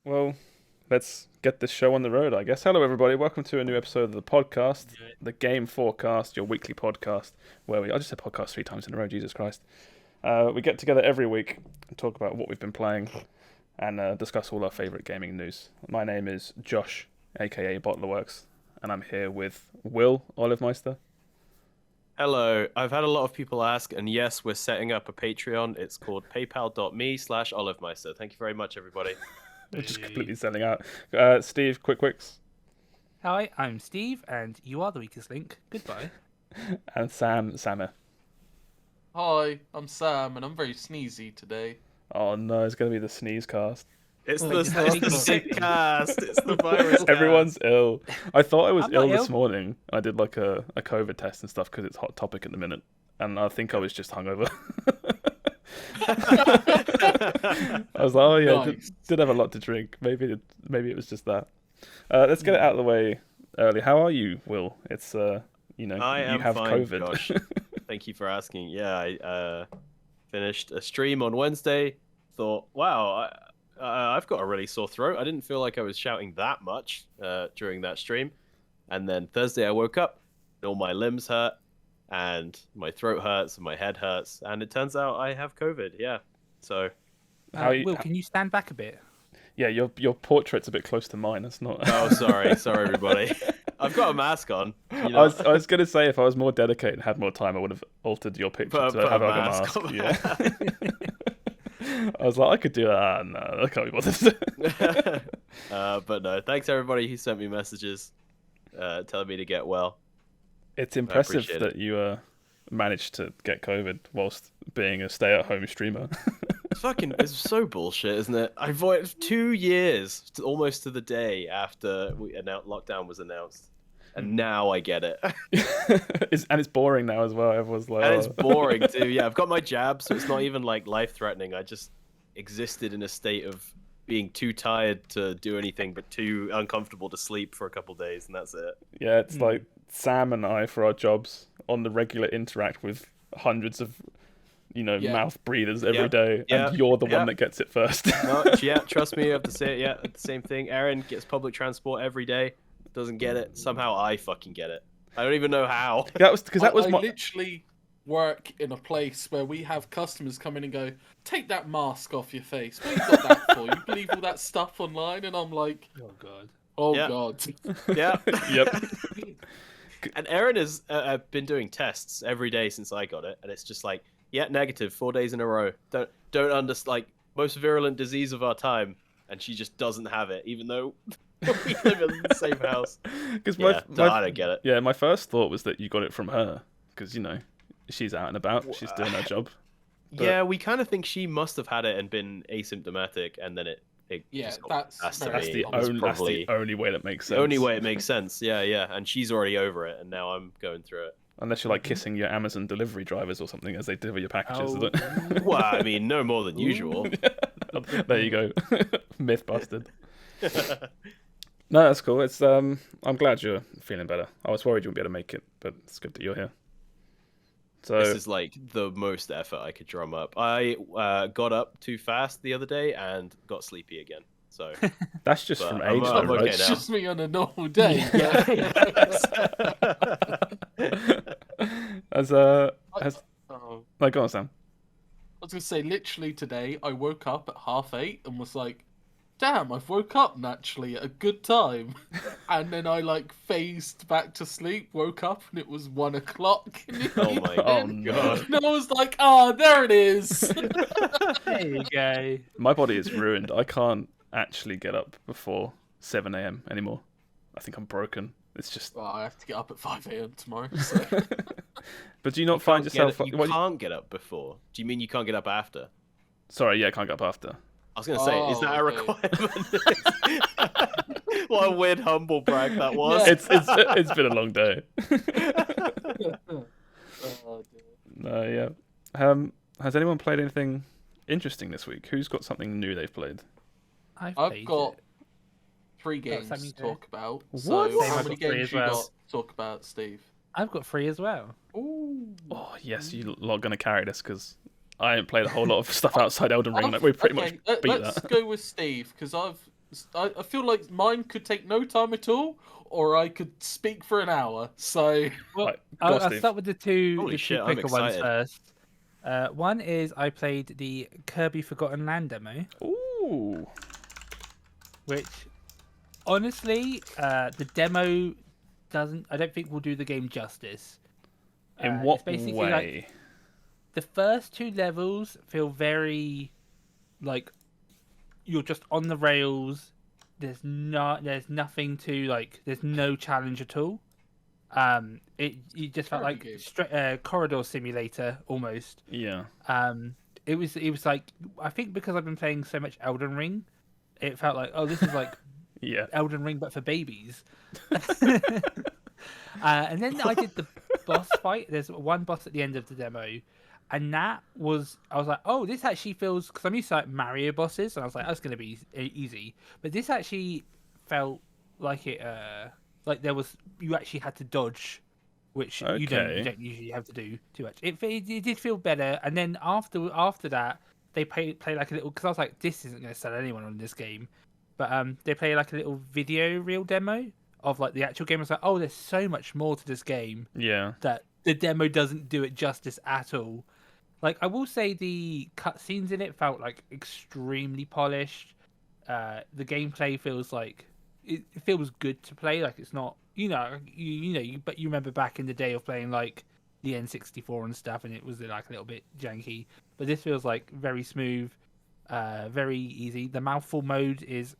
Well, let's get this show on the road, I guess. Hello, everybody. Welcome to a new episode of the podcast, the Game FourCast, your weekly podcast, where I just said podcast 3 times in a row, Jesus Christ. We get together every week and talk about what we've been playing and discuss all our favourite gaming news. My name is Josh, aka BottlerWorks, and I'm here with Will Olivemeister. Hello. I've had a lot of people ask, and yes, we're setting up a Patreon. It's called paypal.me/Olivemeister. Thank you very much, everybody. We're just completely selling out. Steve, Quikwix. Hi, I'm Steve, and you are the weakest link. Goodbye. And Sammeh. Hi, I'm Sam, and I'm very sneezy today. Oh no, it's going to be the sneeze cast. It's the sick cast. It's the virus cast. Everyone's ill. I thought I was I'm ill not this ill. morning. I did like a COVID test and stuff because it's hot topic at the minute. And I think I was just hungover. I was like, oh yeah, Nice. did have a lot to drink. Maybe it was just that. Let's get it out of the way early. How are you, Will? It's I you am have fine, COVID. Josh. Thank you for asking. Yeah, I finished a stream on Wednesday. Thought, wow, I've got a really sore throat. I didn't feel like I was shouting that much during that stream. And then Thursday I woke up, and all my limbs hurt, and my throat hurts, and my head hurts. And it turns out I have COVID, yeah. So, Will, can you stand back a bit? Yeah, your portrait's a bit close to mine. That's not. oh, sorry, everybody. I've got a mask on. You know, I was gonna say if I was more dedicated and had more time, I would have altered your picture Put to a have like a mask mask. on. Yeah. I was like, I could do that. No, I can't be bothered. but no, thanks everybody who sent me messages telling me to get well. It's impressive appreciate that you managed to get COVID whilst being a stay-at-home streamer. It's so bullshit, isn't it? I voted 2 years, almost to the day after lockdown was announced, and now I get it. It's boring now as well. Everyone's like, And it's oh. boring too. Yeah, I've got my jab, so it's not even like life-threatening. I just existed in a state of being too tired to do anything, but too uncomfortable to sleep for a couple days, and that's it. Yeah, it's like Sam and I, for our jobs, on the regular interact with hundreds of, Yeah. mouth breathers every Yeah. day, Yeah. and you're the Yeah. one that gets it first. No, yeah, trust me, I have to say it. Yeah, the same thing. Aaron gets public transport every day, doesn't get it. Somehow I fucking get it. I don't even know how. That was because that was I my. literally work in a place where we have customers come in and go, "Take that mask off your face. What you got that for? You believe all that stuff online?" And I'm like, Oh god. "Oh Yeah. god." Yeah. Yep. And Aaron has been doing tests every day since I got it, and it's just like, yeah, negative 4 days in a row. Don't understand, like, most virulent disease of our time, and she just doesn't have it, even though we live in the same house. Because Yeah, so I don't get it. Yeah, my first thought was that you got it from her, because she's out and about, she's doing her job. But- Yeah, we kind of think she must have had it and been asymptomatic, and then it Yeah, just got that's passed to very That's me. the It's only. probably That's the only way that makes the sense. only way it makes sense. Yeah, and she's already over it, and now I'm going through it. Unless you're like kissing your Amazon delivery drivers or something as they deliver your packages. Oh. Well, I mean, no more than usual. There you go. Myth busted. No, that's cool. It's I'm glad you're feeling better. I was worried you wouldn't be able to make it, but it's good that you're here. So This is like the most effort I could drum up. I got up too fast the other day and got sleepy again. So that's just but from I'm- age, I'm though, okay right? It's now. just me on a normal day. As Oh. like, go on, Sam. I was gonna say, literally today, I woke up at 8:30 and was like, "Damn, I've woke up naturally at a good time." And then I phased back to sleep, woke up, and it was 1 o'clock. In the Oh my Oh evening. no, God. And I was like, "Ah, there it is." There you go. my body is ruined. I can't actually get up before 7 a.m. anymore. I think I'm broken. It's just. Well, I have to get up at 5 a.m. tomorrow. So. But do you not find yourself? You can't get up before. Do you mean you can't get up after? Sorry, yeah, I can't get up after. I was going to say, is that a Oh, requirement? What a weird humble brag that was. Yeah. It's been a long day. Oh, dear. No, yeah. Has anyone played anything interesting this week? Who's got something new they've played? I've played got it. 3 games something to to- talk about. What? So, Same, how I've many got 3 games as you well. got to talk about, Steve? I've got 3 as well. Ooh. Oh yes, you lot gonna carry this because I haven't played a whole lot of stuff outside Elden Ring. Like, we pretty much beat Let's that. go with Steve because I've I feel like mine could take no time at all, or I could speak for an hour. So Well, Right, go on, I'll Steve. start with the two Holy shit, I'm quicker ones excited. first. One is I played the Kirby Forgotten Land demo, Ooh. which honestly, the demo doesn't. I don't think will do the game justice. In It's what basically like way? the first two levels feel very like you're just on the rails. There's nothing to like. There's no challenge at all. It just felt Kirby like game. corridor simulator almost. Yeah. It was like I think because I've been playing so much Elden Ring, it felt like this is like Yeah. Elden Ring but for babies. And then I did the boss fight. There's one boss at the end of the demo, and I was like, oh, this actually feels because I'm used to like Mario bosses, and I was like, that's gonna be easy. But this actually felt like like there was you actually had to dodge, which you Okay. don't usually have to do too much. It did feel better, and then after that they play like a little because I was like, this isn't gonna sell anyone on this game, but they play like a little video reel demo of like the actual game. I was like, oh, there's so much more to this game Yeah. that the demo doesn't do it justice at all. Like I will say the cutscenes in it felt like extremely polished. The gameplay feels like it feels good to play. Like it's not but you remember back in the day of playing like the N64 and stuff, and it was like a little bit janky. But this feels like very smooth, very easy. The mouthful mode is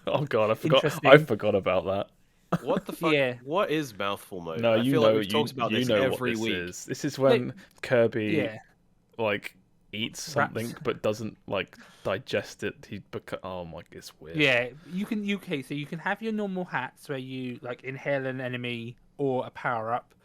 Oh god, I interesting. forgot about that. What the fuck? Yeah. What is mouthful mode? No, I you feel know like we've talked about you this know what every this week. is. This is when Kirby Yeah. like eats something but doesn't like digest it. Oh my, it's weird. Yeah, so you can have your normal hats where you like inhale an enemy or a power up,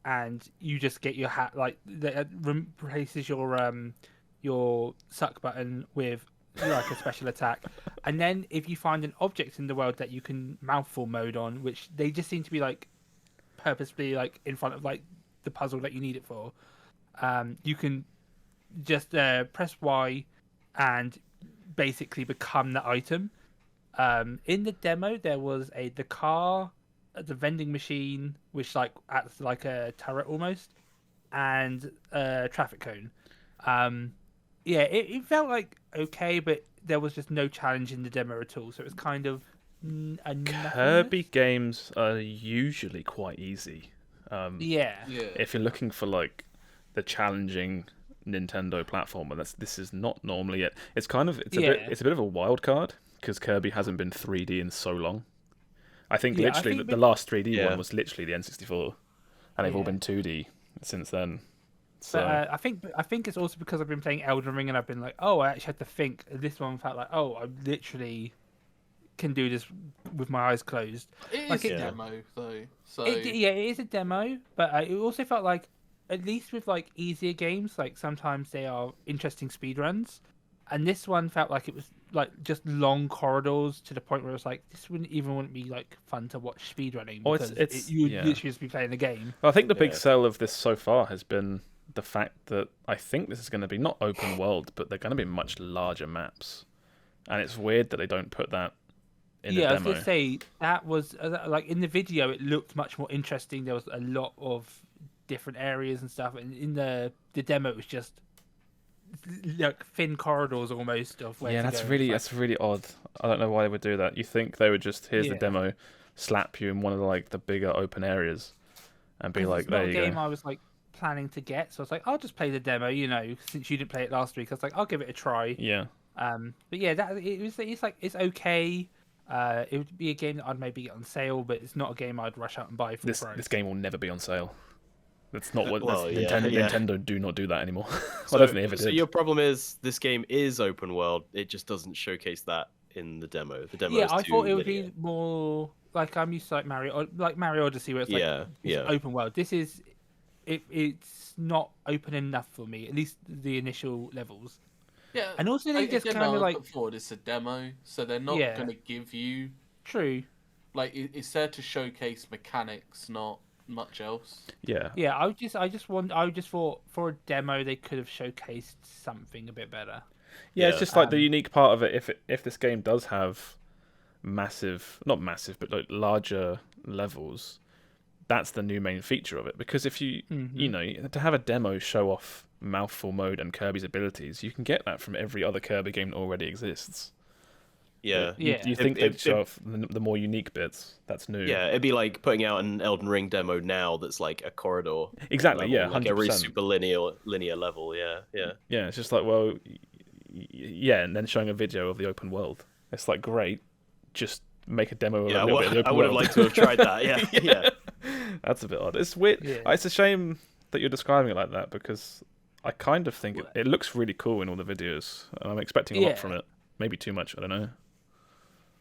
and you just get your hat like that replaces your suck button with like a special attack, and then if you find an object in the world that you can mouthful mode on, which they just seem to be like purposefully like in front of like the puzzle that you need it for, you can just press Y and basically become the item. In the demo, there was the car, the vending machine, which like acts like a turret almost, and a traffic cone. Yeah, it felt like okay, but there was just no challenge in the demo at all. So it was kind of a Kirby nothingness. games are usually quite easy. Yeah, Yeah. If you're looking for like the challenging Nintendo platformer, this is not normally it. It's kind of it's yeah, a bit of a wild card because Kirby hasn't been 3D in so long. I think yeah. I literally think, the last 3D Yeah. one was literally the N64, and they've all yeah. been 2D since then. But So I think it's also because I've been playing Elden Ring and I've been like, oh, I actually had to think. This one felt like, oh, I literally can do this with my eyes closed. It Like is it, a demo though, so yeah, it is a demo, but it also felt like, at least with like easier games, like sometimes they are interesting speedruns, and this one felt like it was like just long corridors to the point where it's like this wouldn't be like fun to watch speedrunning Oh, because it's you yeah. literally just be playing the game. I think the big Yeah. sell of this so far has been the fact that I think this is going to be not open world, but they're going to be much larger maps, and it's weird that they don't put that in Yeah, the I was demo. gonna say that was like in the video, it looked much more interesting. There was a lot of different areas and stuff, and in the demo, it was just like thin corridors almost of where Yeah, to that's go. really It's like, odd. I don't know why they would do that. You think they would just here's the yeah, demo, slap you in one of like the bigger open areas, and be 'cause like, it's not there a you game go. I was like planning to get, so I was like, I'll just play the demo. Since you didn't play it last week, I was like, I'll give it a try. Yeah, But yeah, it's like it's okay. It would be a game that I'd maybe get on sale, but it's not a game I'd rush out and buy full this price. game will never be on sale. That's not what Well, that's, yeah, Nintendo. yeah. Nintendo do not do that anymore. Well, I So, don't think they ever so did. your problem is this game is open world. It just doesn't showcase that in the demo. The demo Yeah, is I too thought it would linear. be more like I'm used to like Mario Odyssey, where it's like Yeah, it's yeah. open world. This is it's not open enough for me, at least the initial levels. yeah. And also they just Again, kind of I'll like put forward it's a demo, so they're not Yeah. going to give you true. like it's there to showcase mechanics, not much else. Yeah, Yeah, I just thought for a demo they could have showcased something a bit better. Yeah, it's just like the Um, unique part of it. If this game does have not massive, but like larger levels, that's the new main feature of it. Because if you to have a demo show off mouthful mode and Kirby's abilities, you can get that from every other Kirby game that already exists. Yeah. You think they'd show off the more unique bits? That's new. Yeah, it'd be like putting out an Elden Ring demo now that's like a corridor. Exactly. Level, Yeah. like a really 100%. super linear level. Yeah. Yeah. It's just like, well, yeah, and then showing a video of the open world. It's like, great. Just make a demo of a little bit of the open I would have world. liked to have tried that. Yeah. Yeah. That's a bit odd. It's weird. Yeah. It's a shame that you're describing it like that because I kind of think it looks really cool in all the videos, and I'm expecting a lot from it. Maybe too much. I don't know.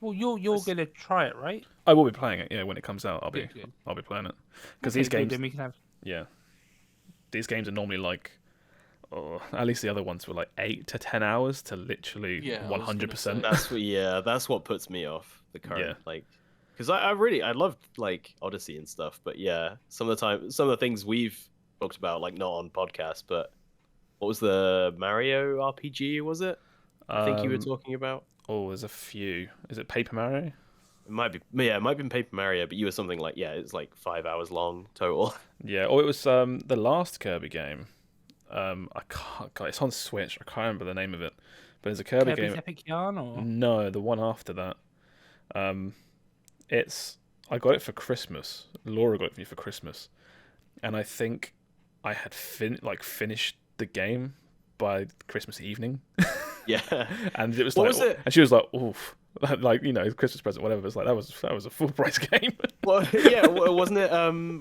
Well, you're gonna try it, right? I will be playing it. Yeah, when it comes out, I'll be Good. playing it because Okay, these good, games. then we can have... Yeah, these games are normally like, at least the other ones were like 8 to 10 hours to literally 100%. That's what puts me off the current Yeah. like, because I loved like Odyssey and stuff, but yeah, some of the things we've talked about, like not on podcast, but what was the Mario RPG? Was it? I think you were talking about. Oh, there's a few. Is it Paper Mario? It might be. Yeah, it might be Paper Mario, but you were something like, it's like 5 hours long total. Yeah. Or it was the last Kirby game. I can't. God, it's on Switch. I can't remember the name of it. But it's a Kirby Kirby's game. Epic Yarn, or No, the one after that. I got it for Christmas. Laura got it for me for Christmas, and I think I had finished the game by Christmas evening. Yeah. And it was What like, was it? and she was like, "Oof." Like, Christmas present, whatever. It's like that was a full price game. Well, yeah, wasn't it?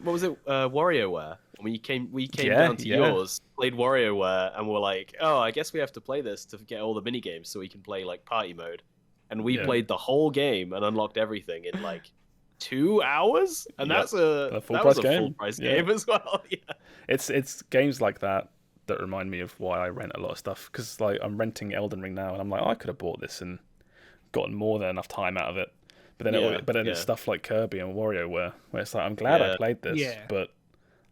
What was it? WarioWare. When we came down to yours, played WarioWare, and we're like, oh, I guess we have to play this to get all the mini games so we can play like party mode. And we played the whole game and unlocked everything in like 2 hours, and that's a full price game as well. Yeah. It's games like that remind me of why I rent a lot of stuff, because like I'm renting Elden Ring now, and I'm like, I could have bought this and gotten more than enough time out of it. But then it's stuff like Kirby and WarioWare where it's like, I'm glad I played this, but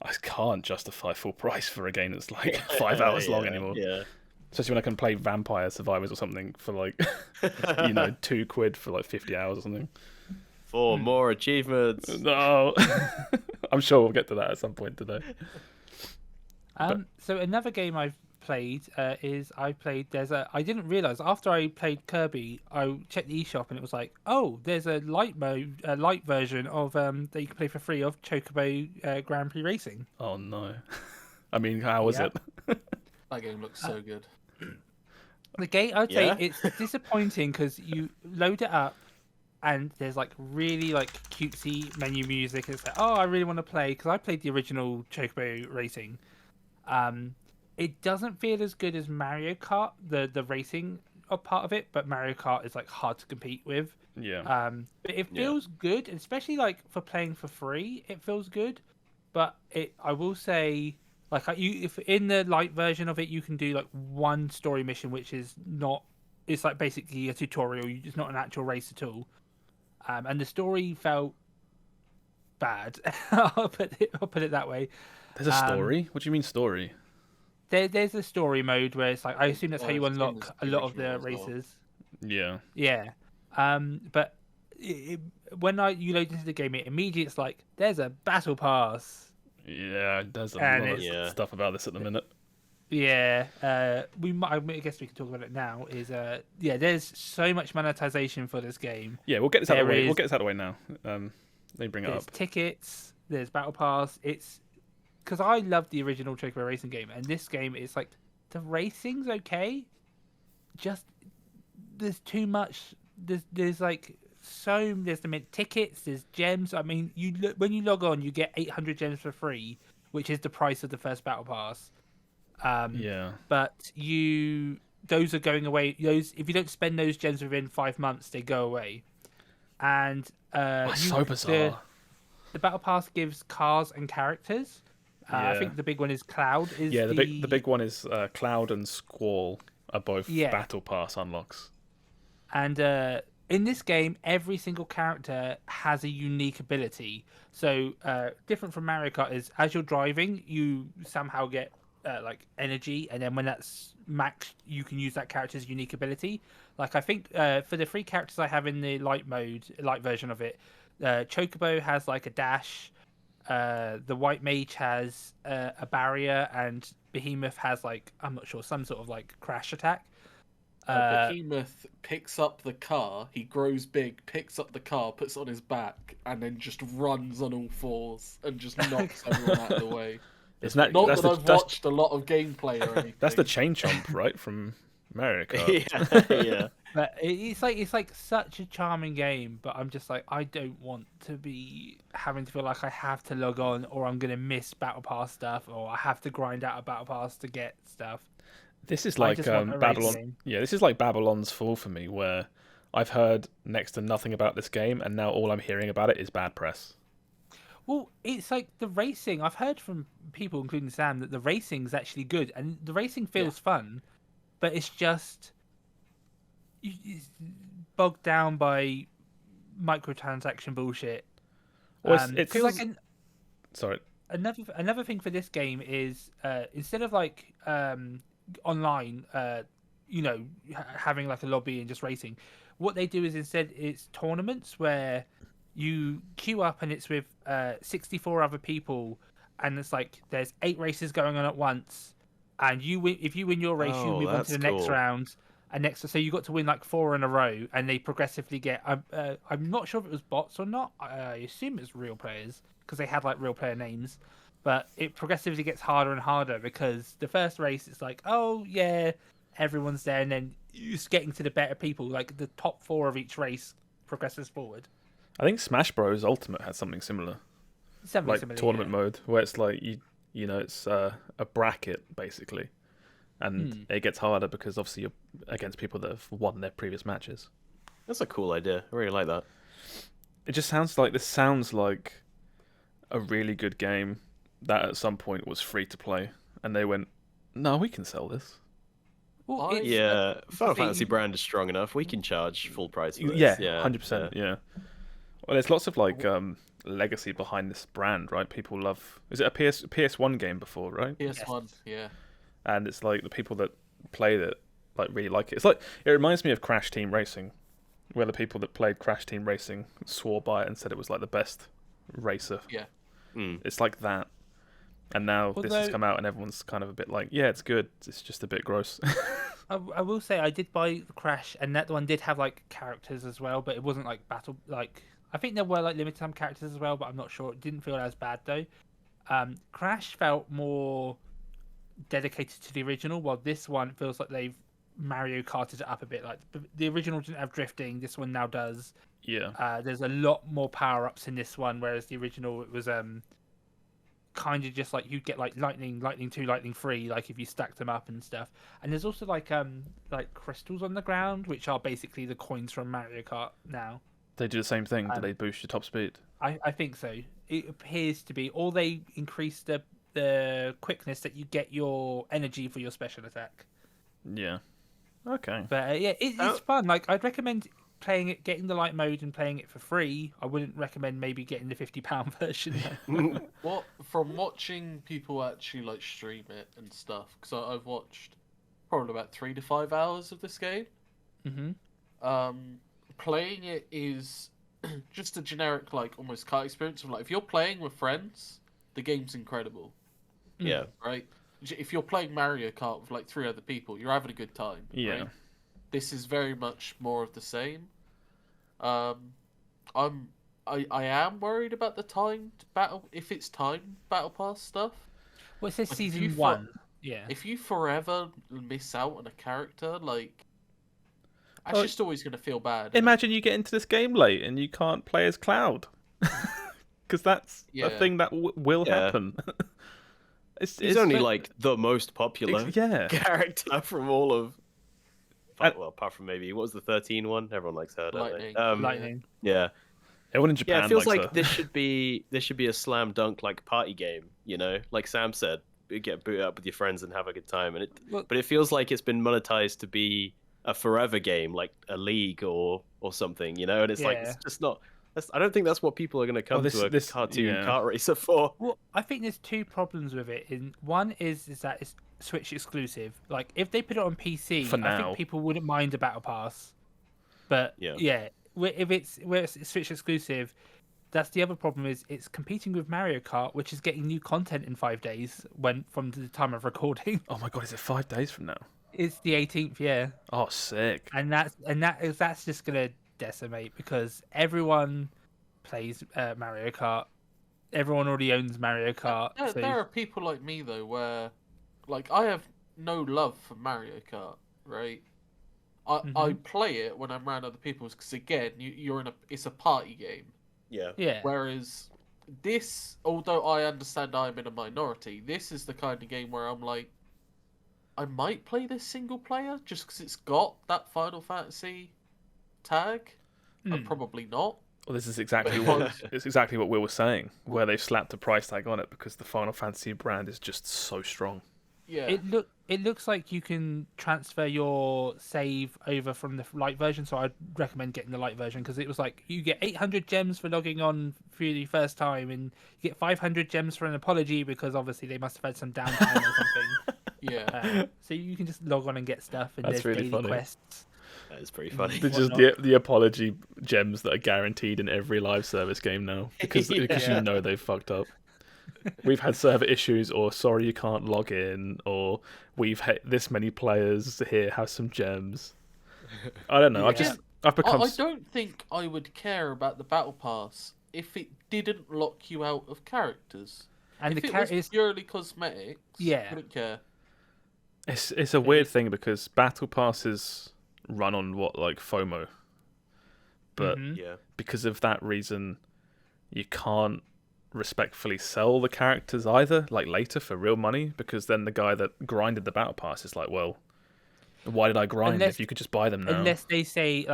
I can't justify full price for a game that's like 5 hours long anymore. Yeah. Especially when I can play Vampire Survivors or something for like £2 for like 50 hours or something. For more achievements. No. I'm sure we'll get to that at some point today. So another game I've played I didn't realize after I played Kirby, I checked the eShop and it was like, oh, there's a light version of that you can play for free of Chocobo Grand Prix Racing. Oh no. I mean, how was it? That game looks so good. The game, I'd say it's disappointing because you load it up and there's like really like cutesy menu music. It's like, oh, I really want to play, because I played the original Chocobo Racing. It doesn't feel as good as Mario Kart, the racing part of it, but Mario Kart is like hard to compete with. Yeah. But it feels good, especially like for playing for free. It feels good, but I will say, like, if in the light version of it, you can do like one story mission, which is not. It's like basically a tutorial. It's not an actual race at all. And the story felt bad. I'll put it that way. There's a story? What do you mean story? There's a story mode where it's like, I assume that's how you unlock a lot of the races. Yeah. Yeah. But when you load into the game, it's like, there's a battle pass. Yeah, there's a lot of stuff about this at the minute. Yeah. I guess we can talk about it now. There's so much monetization for this game. Yeah, we'll get this out of the way. We'll get this out of the way now. Let me bring it up. There's tickets. There's battle pass. It's because I love the original Chocobo Racing game, and this game is like, the racing's okay. Just there's too much. There's like there's the tickets. There's gems. I mean, when you log on, you get 800 gems for free, which is the price of the first battle pass. But those are going away. If you don't spend those gems within 5 months, they go away. And so bizarre. The battle pass gives cars and characters. I think the big one is Cloud. The big one is Cloud and Squall are both battle pass unlocks. And in this game, every single character has a unique ability. So different from Mario Kart is, as you're driving, you somehow get like energy, and then when that's maxed, you can use that character's unique ability. Like I think for the 3 characters I have in the light version of it, Chocobo has like a dash, the White Mage has a barrier, and Behemoth has like, I'm not sure, some sort of like crash attack. Behemoth picks up the car, he grows big, picks up the car, puts it on his back, and then just runs on all fours and just knocks everyone out of the way. Isn't Not that that I've watched a lot of gameplay or anything. That's the chain chomp, right, from Mario Kart. Yeah. But it's like such a charming game, but I'm just like, I don't want to be having to feel like I have to log on, or I'm gonna miss Battle Pass stuff, or I have to grind out a Battle Pass to get stuff. This is I like just want a Babylon. racing. Yeah, this is like Babylon's Fall for me, where I've heard next to nothing about this game, and now all I'm hearing about it is bad press. Well, it's like the racing. I've heard from people, including Sam, that the racing's actually good, and the racing feels fun, but it's just it's bogged down by microtransaction bullshit. Well, it's Feel like sorry. another thing for this game is instead of like online, having like a lobby and just racing, what they do is instead it's tournaments where you queue up and it's with 64 other people, and it's like there's 8 races going on at once, and you win. If you win your race, you move on to the next round. And so you got to win like 4 in a row, and they progressively get. I'm not sure if it was bots or not. I assume it's real players because they had like real player names, but it progressively gets harder and harder because the first race it's like, oh yeah, everyone's there, and then you're just getting to the better people. Like the top 4 of each race progresses forward. I think Smash Bros. Ultimate had something similar, tournament mode, where it's like it's a bracket basically. And it gets harder because obviously you're against people that have won their previous matches. That's a cool idea. I really like that. It just sounds like a really good game that at some point was free to play, and they went, "No, we can sell this." Well, Final Fantasy brand is strong enough. We can charge full price for this. Yeah, 100%. Yeah. Well, there's lots of like legacy behind this brand, right? People love. Is it a PS1 game before, right? PS1, yeah. And it's like the people that played it like really like it. It's like it reminds me of Crash Team Racing, where the people that played Crash Team Racing swore by it and said it was like the best racer. Yeah. It's like that. And now this has come out and everyone's kind of a bit like, yeah, it's good. It's just a bit gross. I will say I did buy Crash, and that one did have like characters as well, but it wasn't like battle. Like I think there were like limited time characters as well, but I'm not sure. It didn't feel as bad though. Crash felt more dedicated to the original, while this one feels like they've Mario Karted it up a bit. Like the original didn't have drifting, this one now does. Yeah. There's a lot more power ups in this one, whereas the original it was kind of just like you'd get like lightning 2, lightning 3, like if you stacked them up and stuff. And there's also like crystals on the ground, which are basically the coins from Mario Kart now. They do the same thing. Do they boost your top speed? I think so. It appears to be, or they increase the quickness that you get your energy for your special attack. Yeah. Okay. But it's fun. Like I'd recommend playing it, getting the light mode and playing it for free. I wouldn't recommend maybe getting the £50 version. What from watching people actually like stream it and stuff, because I've watched probably about 3 to 5 hours of this game. Playing it is just a generic like almost kart experience of like if you're playing with friends, the game's incredible. Yeah. Right? If you're playing Mario Kart with like 3 other people, you're having a good time. Yeah. Right? This is very much more of the same. I am worried about the timed battle, if it's timed battle pass stuff. Well, it says Like, season 1. Yeah. If you forever miss out on a character, like that's just always going to feel bad. Imagine you get into this game late and you can't play as Cloud. Because that's a thing that will happen. He's only like the most popular character from all of. Well, apart from maybe what was the 13 one? Everyone likes her, don't Lightning. they? Lightning. Yeah. Everyone in Japan it feels likes like her. this should be a slam dunk like party game. You know, like Sam said, you get booted up with your friends and have a good time. And but it feels like it's been monetized to be a forever game, like a league or something. You know, and it's like it's just not. I don't think that's what people are going to come to a cartoon kart racer for. Well, I think there's two problems with it. One is that it's Switch exclusive. Like, if they put it on PC, I think people wouldn't mind a battle pass. But yeah, if it's Switch exclusive, that's the other problem. Is it's competing with Mario Kart, which is getting new content in 5 days from the time of recording. Oh my god, is it 5 days from now? It's the 18th, yeah. Oh, sick. And that's just gonna decimate because everyone plays Mario Kart. Everyone already owns Mario Kart. There are people like me though, where like I have no love for Mario Kart, right? I play it when I'm around other people's because again, it's a party game. Yeah. Yeah. Whereas this, although I understand I'm in a minority, this is the kind of game where I'm like, I might play this single player just because it's got that Final Fantasy tag. I'm probably not. Well, this is exactly what Will was saying, where they've slapped a price tag on it because the Final Fantasy brand is just so strong. Yeah. It looks like you can transfer your save over from the light version, so I'd recommend getting the light version because it was like you get 800 gems for logging on for the first time, and you get 500 gems for an apology because obviously they must have had some downtime or something. Yeah. So you can just log on and get stuff, and That's there's really daily funny. quests. That is pretty funny. They're just the apology gems that are guaranteed in every live service game now because you know they've fucked up. We've had server issues, or sorry you can't log in, or we've had this many players here have some gems. I don't know. I've become. I don't think I would care about the battle pass if it didn't lock you out of characters. And if the it was purely cosmetics, I wouldn't care. It's a weird thing because battle passes run on like FOMO, but because of that reason, you can't respectfully sell the characters either, like later for real money, because then the guy that grinded the battle pass is like, well, why did I grind if you could just buy them now? Unless they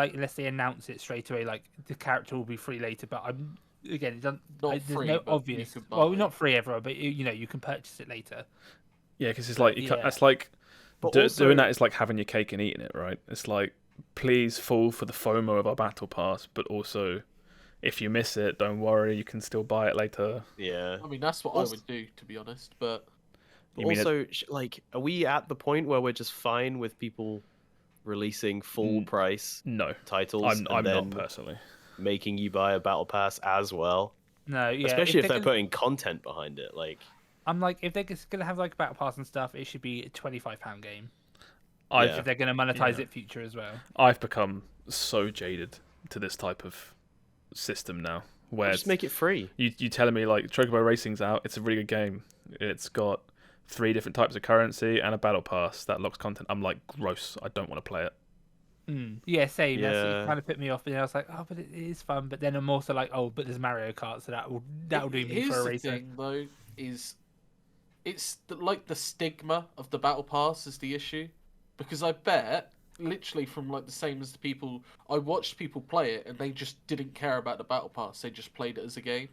announce it straight away, like the character will be free later. But it doesn't. There's no obvious. Well, not free everyone, but you can purchase it later. Yeah, because it's like that's like doing that is like having your cake and eating it, right? It's like, please fall for the FOMO of our battle pass, but also, if you miss it, don't worry, you can still buy it later. Yeah. I mean, that's what I would do, to be honest. But also, like, are we at the point where we're just fine with people releasing full price titles? I'm not personally making you buy a battle pass as well. No, yeah. Especially if they're putting content behind it, like. I'm like, if they're gonna have like a battle pass and stuff, it should be a £25 game. If they're gonna monetize it future as well. I've become so jaded to this type of system now, where just make it free. You telling me like Chocobo Racing's out, it's a really good game. It's got 3 different types of currency and a battle pass that locks content. I'm like, gross. I don't want to play it. Yeah, same. Yeah. That's kind of put me off. And I was like, oh, but it is fun. But then I'm also like, oh, but there's Mario Kart, so that'll do me for a racer. The thing though is, it's like the stigma of the battle pass is the issue, because I bet literally from like the same as the people I watched people play it and they just didn't care about the battle pass. They just played it as a game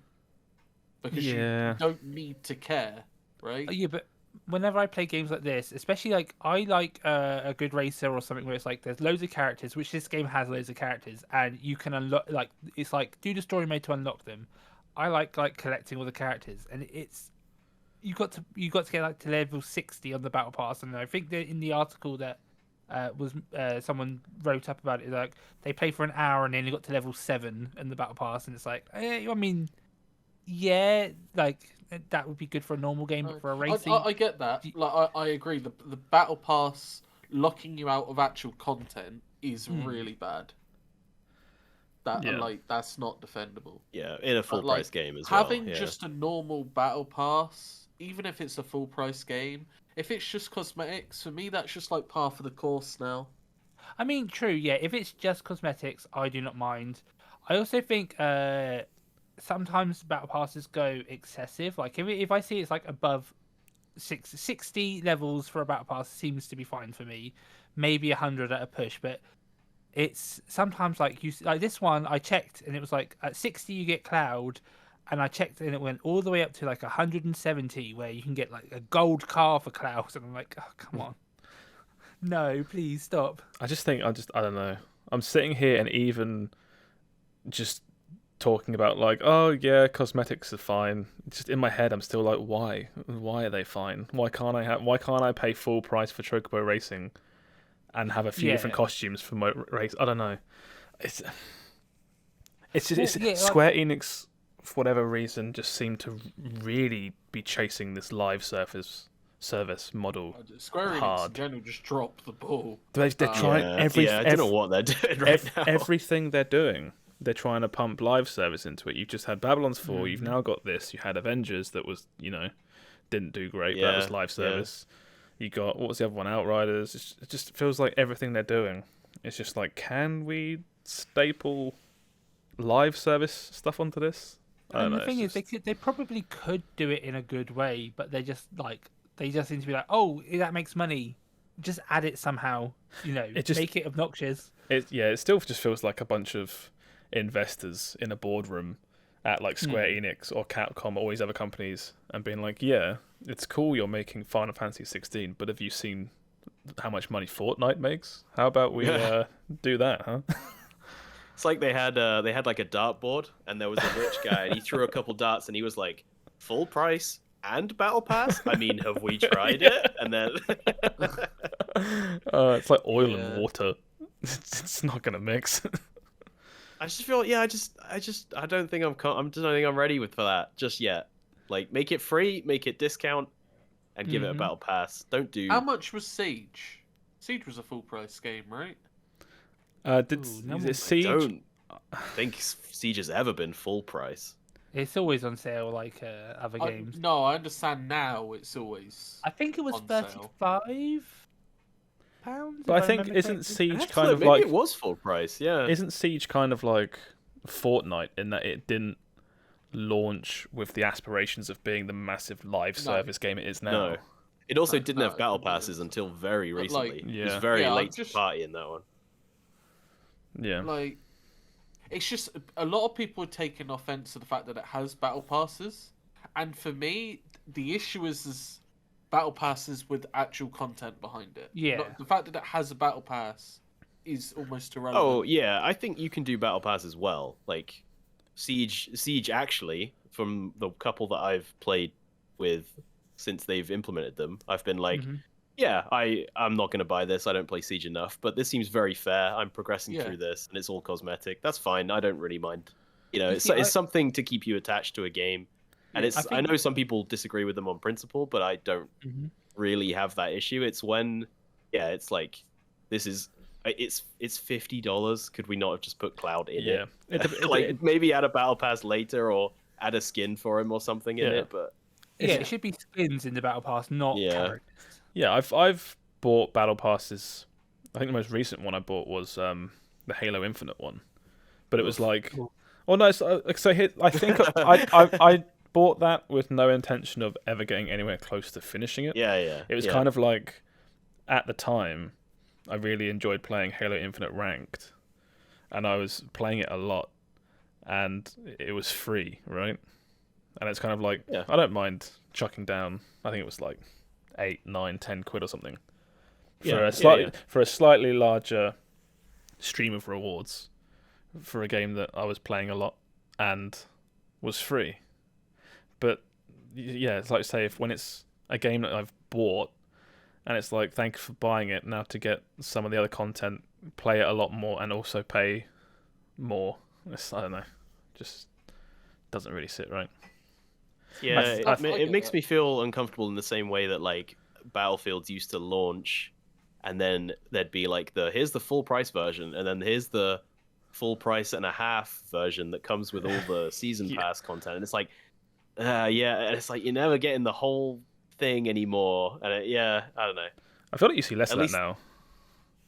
because you don't need to care, right? Yeah, but whenever I play games like this, especially like I like a good racer or something where it's like there's loads of characters, which this game has loads of characters, and you can unlock, like, it's like do the story mode to unlock them. I like collecting all the characters, and you got to get like to level 60 on the battle pass. And I think that in the article that someone wrote up about it, like they play for an hour and then they got to level 7 in the battle pass, and it's like, I mean, yeah, like that would be good for a normal game, but for a racing, I get that. Like I agree. The battle pass locking you out of actual content is really bad. That's not defendable. Yeah, in a full price game as well. Having just a normal battle pass, even if it's a full price game, if it's just cosmetics, for me that's just like par for the course now. I mean, true, yeah. If it's just cosmetics, I do not mind. I also think sometimes battle passes go excessive. Like if I see it's like above 60 levels for a battle pass seems to be fine for me. Maybe 100 at a push, but it's sometimes like this one I checked and it was like at 60 you get Cloud, and I checked and it went all the way up to like 170 where you can get like a gold car for Cloud, and I'm like, oh, come on. No, please stop. I don't know. I'm sitting here and even just talking about like, oh yeah, cosmetics are fine. Just in my head, I'm still like, why? Why are they fine? Why can't I pay full price for Chocobo Racing and have a few different costumes for my race? I don't know. Square Enix, for whatever reason, just seem to really be chasing this live service model Square Enix hard. in general just drop the ball. They're trying I don't know what they're doing now. Everything they're doing, they're trying to pump live service into it. You've just had Babylon's Fall. You've now got this. You had Avengers that was, didn't do great. But that was live service. You got, what was the other one? Outriders. It just feels like everything they're doing. It's just like, can we staple live service stuff onto this? And the thing is, they probably could do it in a good way, but they just seem to be like, oh, that makes money. Just add it somehow. Make it obnoxious. It still just feels like a bunch of investors in a boardroom at like Square Enix or Capcom or all these other companies and being like, yeah, it's cool you're making Final Fantasy 16, but have you seen how much money Fortnite makes? How about we do that, huh? It's like they had like a dartboard, and there was a rich guy, and he threw a couple darts, and he was like, full price and battle pass? I mean, have we tried it? And then it's like oil and water. It's not gonna mix. I just feel, I don't think I'm ready for that just yet. Like, make it free, make it discount, and give it a battle pass. Don't do. How much was Siege? Siege was a full price game, right? Is it Siege? I don't think Siege has ever been full price. It's always on sale, like other games. No, I understand now. It's always. I think it was £35. But I think isn't Siege kind of maybe like it was full price? Yeah. Isn't Siege kind of like Fortnite in that it didn't launch with the aspirations of being the massive live service game it is now? No. It also didn't have battle passes until very recently. It was very late to party in that one. Yeah. Like, it's just a lot of people are taking offense to the fact that it has battle passes, and for me, the issue is battle passes with actual content behind it. Yeah. The fact that it has a battle pass is almost irrelevant. Oh yeah, I think you can do battle pass as well. Like Siege actually, from the couple that I've played with since they've implemented them, I've been like, yeah, I'm not going to buy this. I don't play Siege enough, but this seems very fair. I'm progressing through this, and it's all cosmetic. That's fine. I don't really mind. It's something to keep you attached to a game. And I know some people disagree with them on principle, but I don't really have that issue. It's when, it's like, it's $50. Could we not have just put Cloud in it? Like, maybe add a battle pass later, or add a skin for him or something in it. But it should be skins in the battle pass, not characters. Yeah, I've bought battle passes. I think the most recent one I bought was the Halo Infinite one, but it was like, oh no, I think I bought that with no intention of ever getting anywhere close to finishing it. Yeah. It was kind of like, at the time, I really enjoyed playing Halo Infinite Ranked, and I was playing it a lot, and it was free, right? And it's kind of like, I don't mind chucking down, I think it was like 8, 9, 10 quid or something for a slightly larger stream of rewards for a game that I was playing a lot and was free. But it's like, say, when it's a game that I've bought and it's like, thank you for buying it, now to get some of the other content, play it a lot more and also pay more. I don't know, just doesn't really sit right. Yeah, it makes me feel uncomfortable in the same way that like Battlefields used to launch, and then there'd be like here's the full price version, and then here's the full price and a half version that comes with all the season pass content, and it's like, and it's like you're never getting the whole thing anymore, and I don't know. I feel like you see less of that now.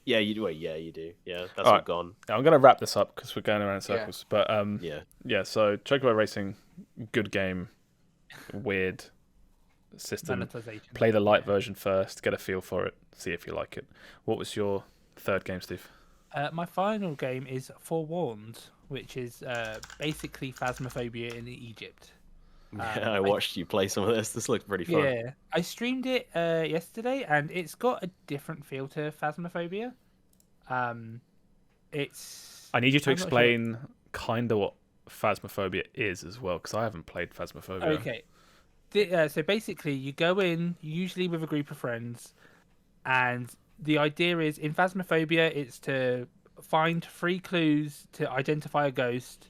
Yeah, you do. Well, yeah, you do. Yeah, that's all gone. I'm gonna wrap this up because we're going around in circles. But so Chocobo Racing, good game. Weird system. Monetization. Play the light version first, get a feel for it, see if you like it. What was your third game, Steve? My final game is Forewarned, which is basically Phasmophobia in Egypt. I watched you play some of this. This looked pretty fun. Yeah, I streamed it yesterday, and it's got a different feel to Phasmophobia. I need you to explain kind of what Phasmophobia is as well, because I haven't played Phasmophobia. Okay. So basically, you go in usually with a group of friends, and the idea is in Phasmophobia, it's to find 3 clues to identify a ghost,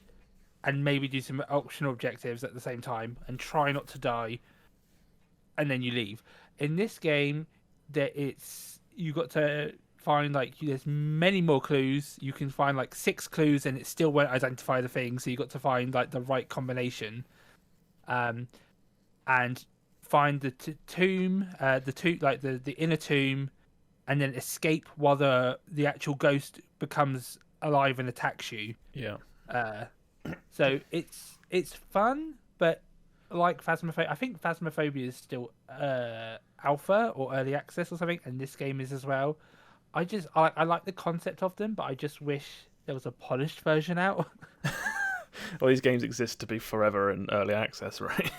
and maybe do some optional objectives at the same time, and try not to die, and then you leave. In this game, you got to find there's many more clues. You can find 6 clues, and it still won't identify the thing. So you got to find the right combination. And find the tomb, the inner tomb, and then escape while the actual ghost becomes alive and attacks you. Yeah. So it's fun, but like Phasmophobia, I think Phasmophobia is still alpha or early access or something, and this game is as well. I like the concept of them, but I just wish there was a polished version out. Well, these games exist to be forever in early access, right?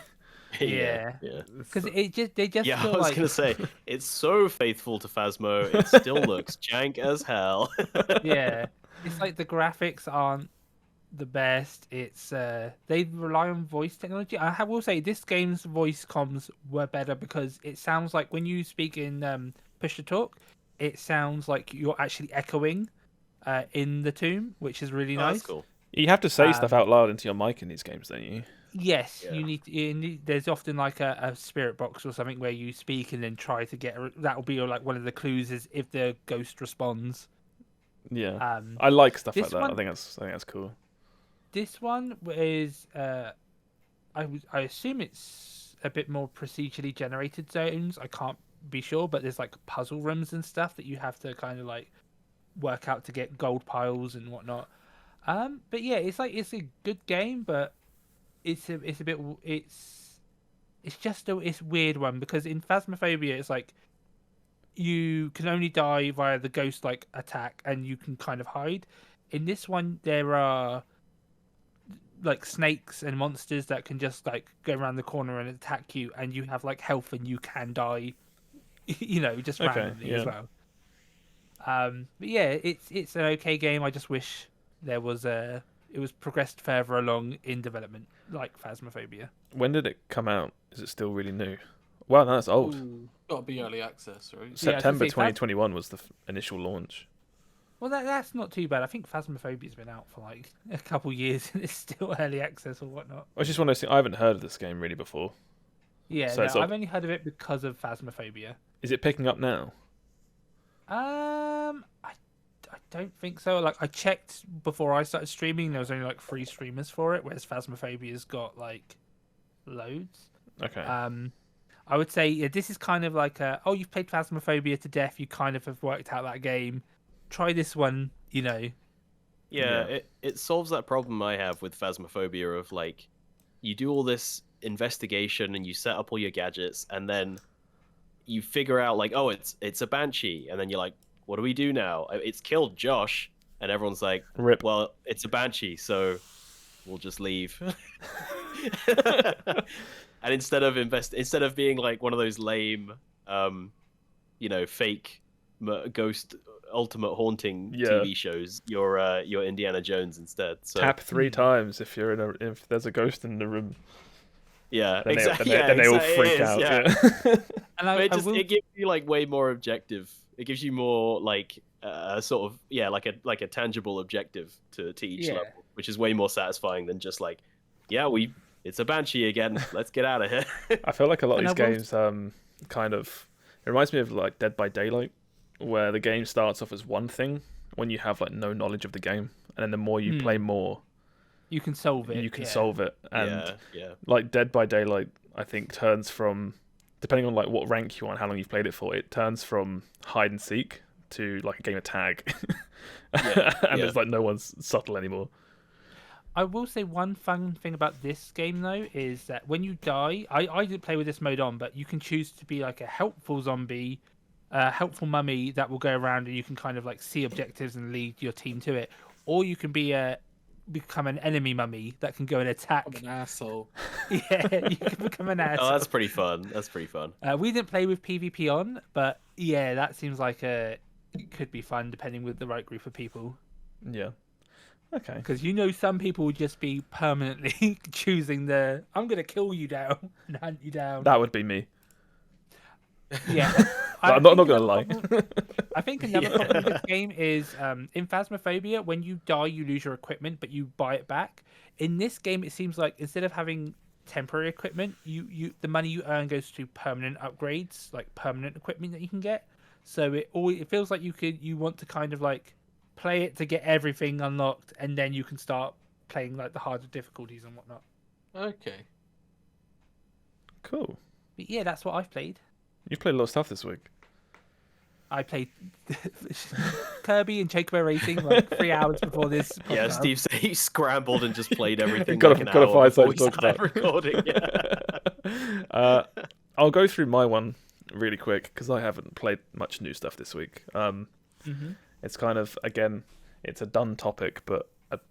Yeah. Because they just Yeah, feel I was like gonna say it's so faithful to Phasmo. It still looks jank as hell. yeah, it's like the graphics aren't the best. It's they rely on voice technology. I will say this game's voice comms were better because it sounds like when you speak in push to talk, it sounds like you're actually echoing in the tomb, which is really nice. That's cool. You have to say stuff out loud into your mic in these games, don't you? Yes, Yeah. you need. There's often a spirit box or something where you speak and then try to get. That will be one of the clues is if the ghost responds. Yeah. I like stuff like this that. one- I think that's cool. This one is. I assume it's a bit more procedurally generated zones. I can't be sure, but there's puzzle rooms and stuff that you have to kind of work out to get gold piles and whatnot. But yeah, it's a good game, but it's a bit it's just it's weird one because in Phasmophobia it's you can only die via the ghost attack and you can kind of hide. In this one there are snakes and monsters that can just go around the corner and attack you, and you have health and you can die, just Okay, randomly yeah. as well. But yeah, it's an okay game. I just wish there was it was progressed further along in development, like Phasmophobia. When did it come out? Is it still really new? Wow, no, that's old. Ooh, gotta be early access, right? September say, 2021 was the initial launch. Well, that's not too bad. I think Phasmophobia's been out for a couple years and it's still early access or whatnot. I just want to say I haven't heard of this game really before. Yeah, So no, I've only heard of it because of Phasmophobia. Is it picking up now? I don't think so. I checked before I started streaming. There was only 3 streamers for it, whereas Phasmophobia's got loads. Okay. I would say this is kind of you've played Phasmophobia to death. You kind of have worked out that game. Try this one. Yeah, it solves that problem I have with Phasmophobia of you do all this investigation and you set up all your gadgets and then you figure out oh it's a banshee, and then you're what do we do now? It's killed Josh, and everyone's Rip. well, it's a banshee, so we'll just leave. And instead of being one of those lame fake ghost ultimate haunting TV shows, you're Indiana Jones instead. So Tap 3 times if if there's a ghost in the room. yeah, Then exactly. they all freak out. Yeah. And But it gives you way more objective. It gives you more sort of like a tangible objective to each level, which is way more satisfying than just it's a banshee again. Let's get out of here. I feel like a lot of And these games kind of it reminds me of Dead by Daylight, where the game starts off as one thing when you have no knowledge of the game, and then the more you play more, you can solve it. you can solve it. And yeah. Dead by Daylight, I think turns from, depending on what rank you want, how long you've played it for, it turns from hide and seek to a game of tag. And it's no one's subtle anymore. I will say one fun thing about this game though is that when you die, I didn't play with this mode on, but you can choose to be a helpful zombie, helpful mummy that will go around and you can kind of see objectives and lead your team to it, or you can become an enemy mummy that can go and attack. I'm an asshole. Yeah, you can become an asshole. Oh, that's pretty fun. We didn't play with PvP on, but yeah, that seems it could be fun depending with the right group of people. Yeah. Okay. Because some people would just be permanently choosing I'm going to kill you down and hunt you down. That would be me. Yeah. I'm not think going to lie. I think another problem with this game is in Phasmophobia, when you die, you lose your equipment, but you buy it back. In this game, it seems like instead of having temporary equipment, the money you earn goes to permanent upgrades, like permanent equipment that you can get. So it feels like you want to kind of like play it to get everything unlocked, and then you can start playing like the harder difficulties and whatnot. Okay. Cool. But yeah, that's what I've played. You've played a lot of stuff this week. I played Kirby and Chocobo Racing like 3 hours before this podcast. Yeah, Steve said he scrambled and just played everything. Gotta an find hour something before to talk we started about. recording. Yeah. I'll go through my one really quick because I haven't played much new stuff this week. It's kind of, again, it's a done topic, but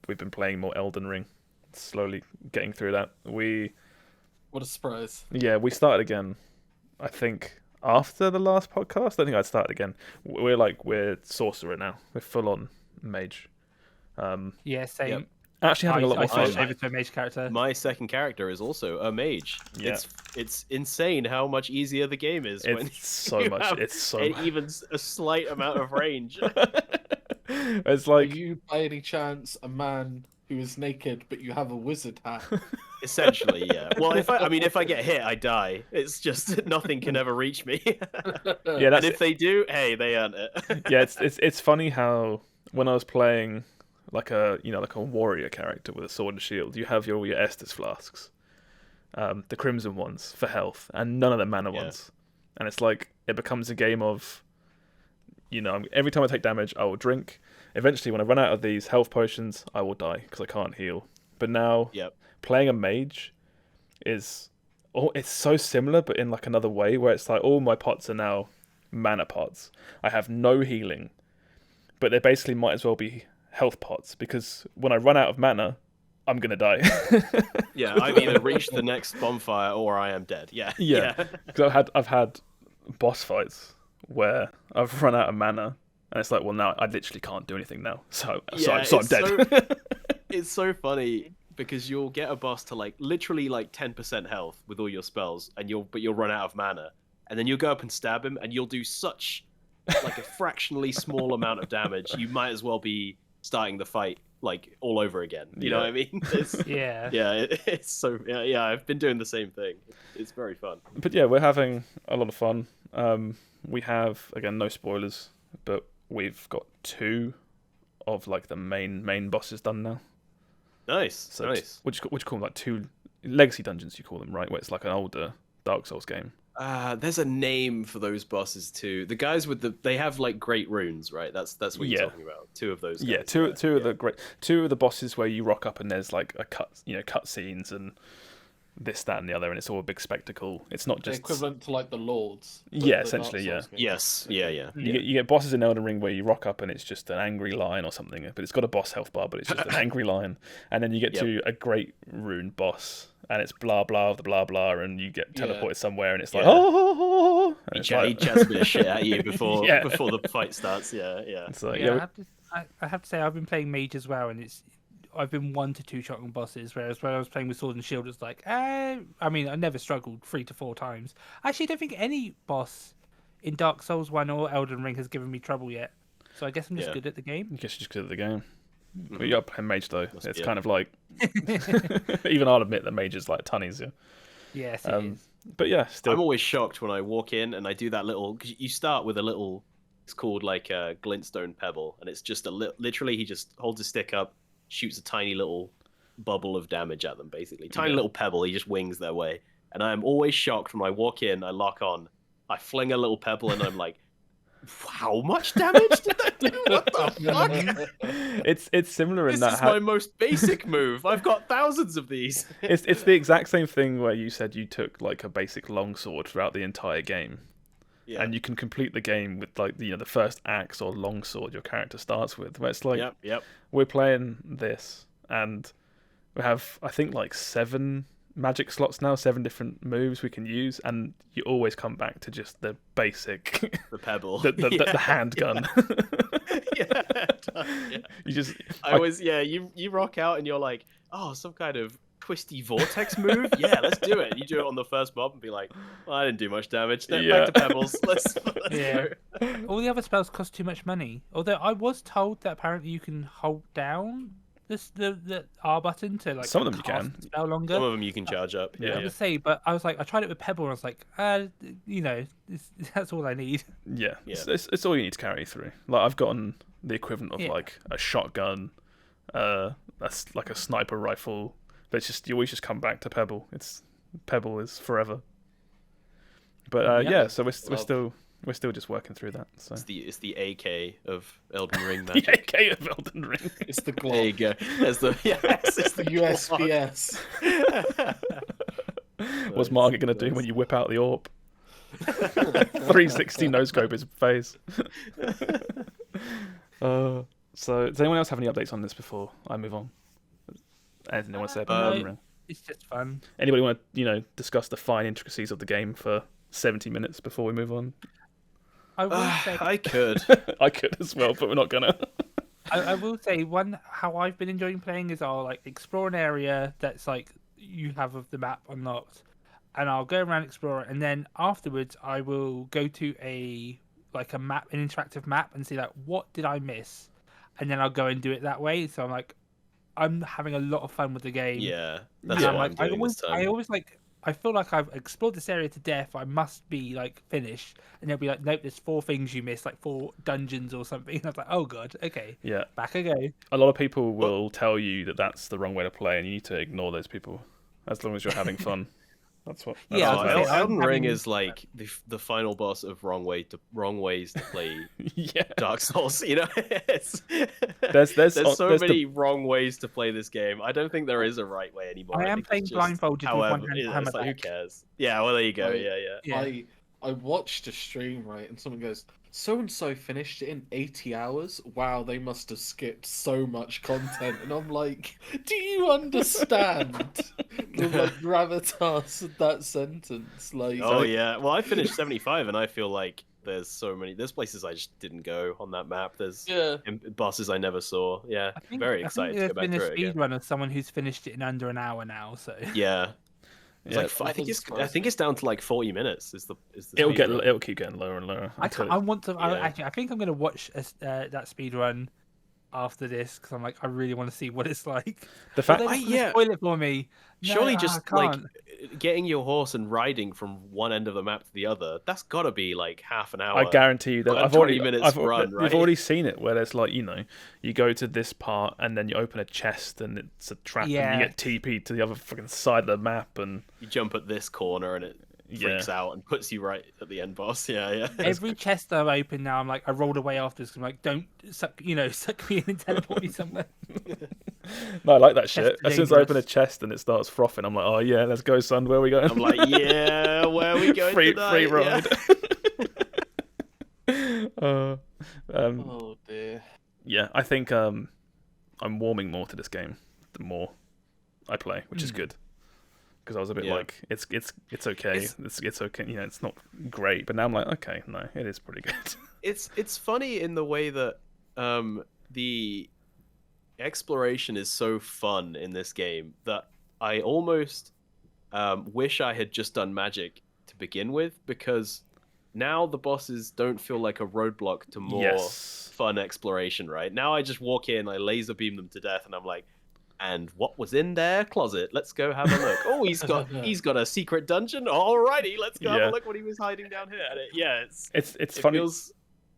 we've been playing more Elden Ring, slowly getting through that. What a surprise. Yeah, we started again, I think, after the last podcast. I think I'd started again. We're sorcerer now. We're full on mage. Yeah, same. Yep. Actually having a lot more I fun. switched over to a mage character. My second character is also a mage. Yeah. It's insane how much easier the game is when It's so you much. have It's so even a slight amount of range. It's Are like you, by any chance, a man who is naked but you have a wizard hat? Essentially, yeah. Well, if I get hit, I die. It's just nothing can ever reach me. yeah, that's And if they do, hey, they earn it. yeah. It's funny how when I was playing like a warrior character with a sword and shield, you have your Estus flasks, the crimson ones for health, and none of the mana ones, and it's like it becomes a game of, every time I take damage, I will drink. Eventually, when I run out of these health potions, I will die because I can't heal. But now, playing a mage it's so similar, but in like another way, where it's like all my pots are now mana pots. I have no healing, but they basically might as well be health pots because when I run out of mana, I'm gonna die. Yeah, I've either reached the next bonfire or I am dead. Yeah. Because I've had boss fights where I've run out of mana, and it's like, well, now I literally can't do anything now, so I'm dead. It's so funny because you'll get a boss to literally 10% health with all your spells, and you'll run out of mana, and then you'll go up and stab him, and you'll do such a fractionally small amount of damage. You might as well be starting the fight all over again. You know what I mean? It's so I've been doing the same thing. It's very fun. But yeah, we're having a lot of fun. We have, again, no spoilers, but we've got 2 of the main bosses done now. Nice. So nice. Which you call them 2 legacy dungeons, you call them, right? Where it's like an older Dark Souls game. There's a name for those bosses too. The guys with they have great runes, right? That's what you're talking about. 2 of those guys. Yeah, two of the bosses where you rock up and there's a cut scenes and this, that, and the other, and it's all a big spectacle. It's not just equivalent to the lords. Yeah, essentially, yeah. Yes, yeah. You get bosses in Elden Ring where you rock up and it's just an angry lion or something, but it's got a boss health bar, but it's just an angry lion. And then you get to a great rune boss, and it's blah blah blah blah, and you get teleported somewhere, and it's like oh. He chats a bit of shit at you before the fight starts. Yeah. So, I have to say I've been playing mage as well, and I've been 1 to 2 shotgun bosses, whereas when I was playing with sword and shield, it's I never struggled 3 to 4 times. Actually, I don't think any boss in Dark Souls 1 or Elden Ring has given me trouble yet. So I guess I'm just good at the game. I guess you're just good at the game. But you are playing mage though. It's kind of even I'll admit that mage is a ton easier. Yes, it is. But yeah, still. I'm always shocked when I walk in and I do that little. Cause you start with a little. It's called a glintstone pebble, and it's just literally he just holds his stick up, shoots a tiny little bubble of damage at them, basically. Tiny little pebble, he just wings their way. And I am always shocked when I walk in, I lock on, I fling a little pebble, and I'm like, how much damage did that do? What the fuck? It's similar in that. This is my most basic move. I've got thousands of these. It's the exact same thing where you said you took a basic longsword throughout the entire game. Yeah. And you can complete the game with the first axe or longsword your character starts with, where it's we're playing this and we have I think 7 magic slots now, 7 different moves we can use, and you always come back to just the basic the pebble, the handgun. Yeah. You just You rock out and you're like, oh, some kind of twisty vortex move. Yeah, let's do it. You do it on the first mob and be like, well, I didn't do much damage. Then back to pebbles. Let's Yeah. go. All the other spells cost too much money. Although I was told that apparently you can hold down the R button to like Some of them you cast can. the spell longer. Some of them you can charge up. Yeah. I would say, but I was like, I tried it with Pebble and I was like, that's all I need. Yeah, Yeah. It's all you need to carry through. Like I've gotten the equivalent of Yeah. like a shotgun, that's like a sniper rifle. But it's just you always just come back to Pebble. Pebble is forever. But so we're still just working through that. So It's the AK of Elden Ring the magic. AK of Elden Ring. It's the There you glove. go. It's the USPS. What's Margaret gonna do when you whip out the AWP? 360 no scope his face. So does anyone else have any updates on this before I move on? Anything they want to say about Elden Ring? It's just fun. Anybody want to discuss the fine intricacies of the game for 70 minutes before we move on? I will say, I could. I could as well, but we're not gonna. I will say how I've been enjoying playing is I'll like explore an area that's like you have of the map unlocked, and I'll go around explore it, and then afterwards I will go to an interactive map, and see like what did I miss, and then I'll go and do it that way. So I'm having a lot of fun with the game. Yeah, that's And what I'm doing this time. I always I feel like I've explored this area to death. I must be like finished, and they'll be like, nope, there's 4 things you missed, like 4 dungeons or something. And I was like, oh god, okay, Yeah. back I go. A lot of people will tell you that that's the wrong way to play, and you need to ignore those people as long as you're having fun. That's what. That's Yeah, what I it was is. gonna say, Elden I'm Ring having- is like the final boss of wrong ways to play Yeah. Dark Souls. It's, There's so many wrong ways to play this game. I don't think there is a right way anymore. I am think playing it's just- blindfolded with one However, hand it's behind my like, who back. cares? Yeah, well there you go. Right. Yeah. Yeah. I watched a stream, right, and someone goes, so and so finished it in 80 hours. Wow, they must have skipped so much content. And I'm like, do you understand the gravitas of that sentence? Like, Oh yeah. Well, I finished 75, and I feel like there's places I just didn't go on that map. There's yeah. bosses I never saw. Yeah, very excited to there's go back been a through it again. speed run of someone who's finished it in under an hour now. So Yeah. It's Yeah. like, I think it's down to like 40 minutes. Is the It'll speed run. it'll keep getting lower and lower. I want to. Yeah. I think I'm going to watch that speed run after this because I'm like, I really want to see what it's like. The fact, But they're not gonna spoil it for me. No, Surely I just like can't. getting your horse and riding from one end of the map to the other. That's got to be like half an hour. I guarantee you that Like a I've already 20 minutes run, You've right? already seen it where there's like you go to this part and then you open a chest and it's a trap and Yeah. you get TP'd to the other fucking side of the map and You jump at this corner and it freaks out and puts you right at the end boss. Yeah. Every chest I've opened now, I'm like, I rolled away after this. I'm like, don't suck me in and teleport me somewhere. No, I like that Chest shit. is As soon as I open a dangerous. chest and it starts frothing, I'm like, oh yeah, let's go, son. Where are we going? I'm like, yeah, where are we going free tonight? ride. Yeah. Oh dear. Yeah, I think I'm warming more to this game the more I play, which is good. Because I was a bit Yeah. like, it's okay, it's okay. It's not great, but now I'm like, okay, no, it is pretty good. It's funny in the way that the exploration is so fun in this game that I almost wish I had just done magic to begin with, because now the bosses don't feel like a roadblock to more Yes. fun exploration, right? Now I just walk in, I laser beam them to death, and I'm like, and what was in their closet? Let's go have a look. Oh, he's got a secret dungeon. Alrighty, let's go have Yeah. a look what he was hiding down here. And It's it funny. feels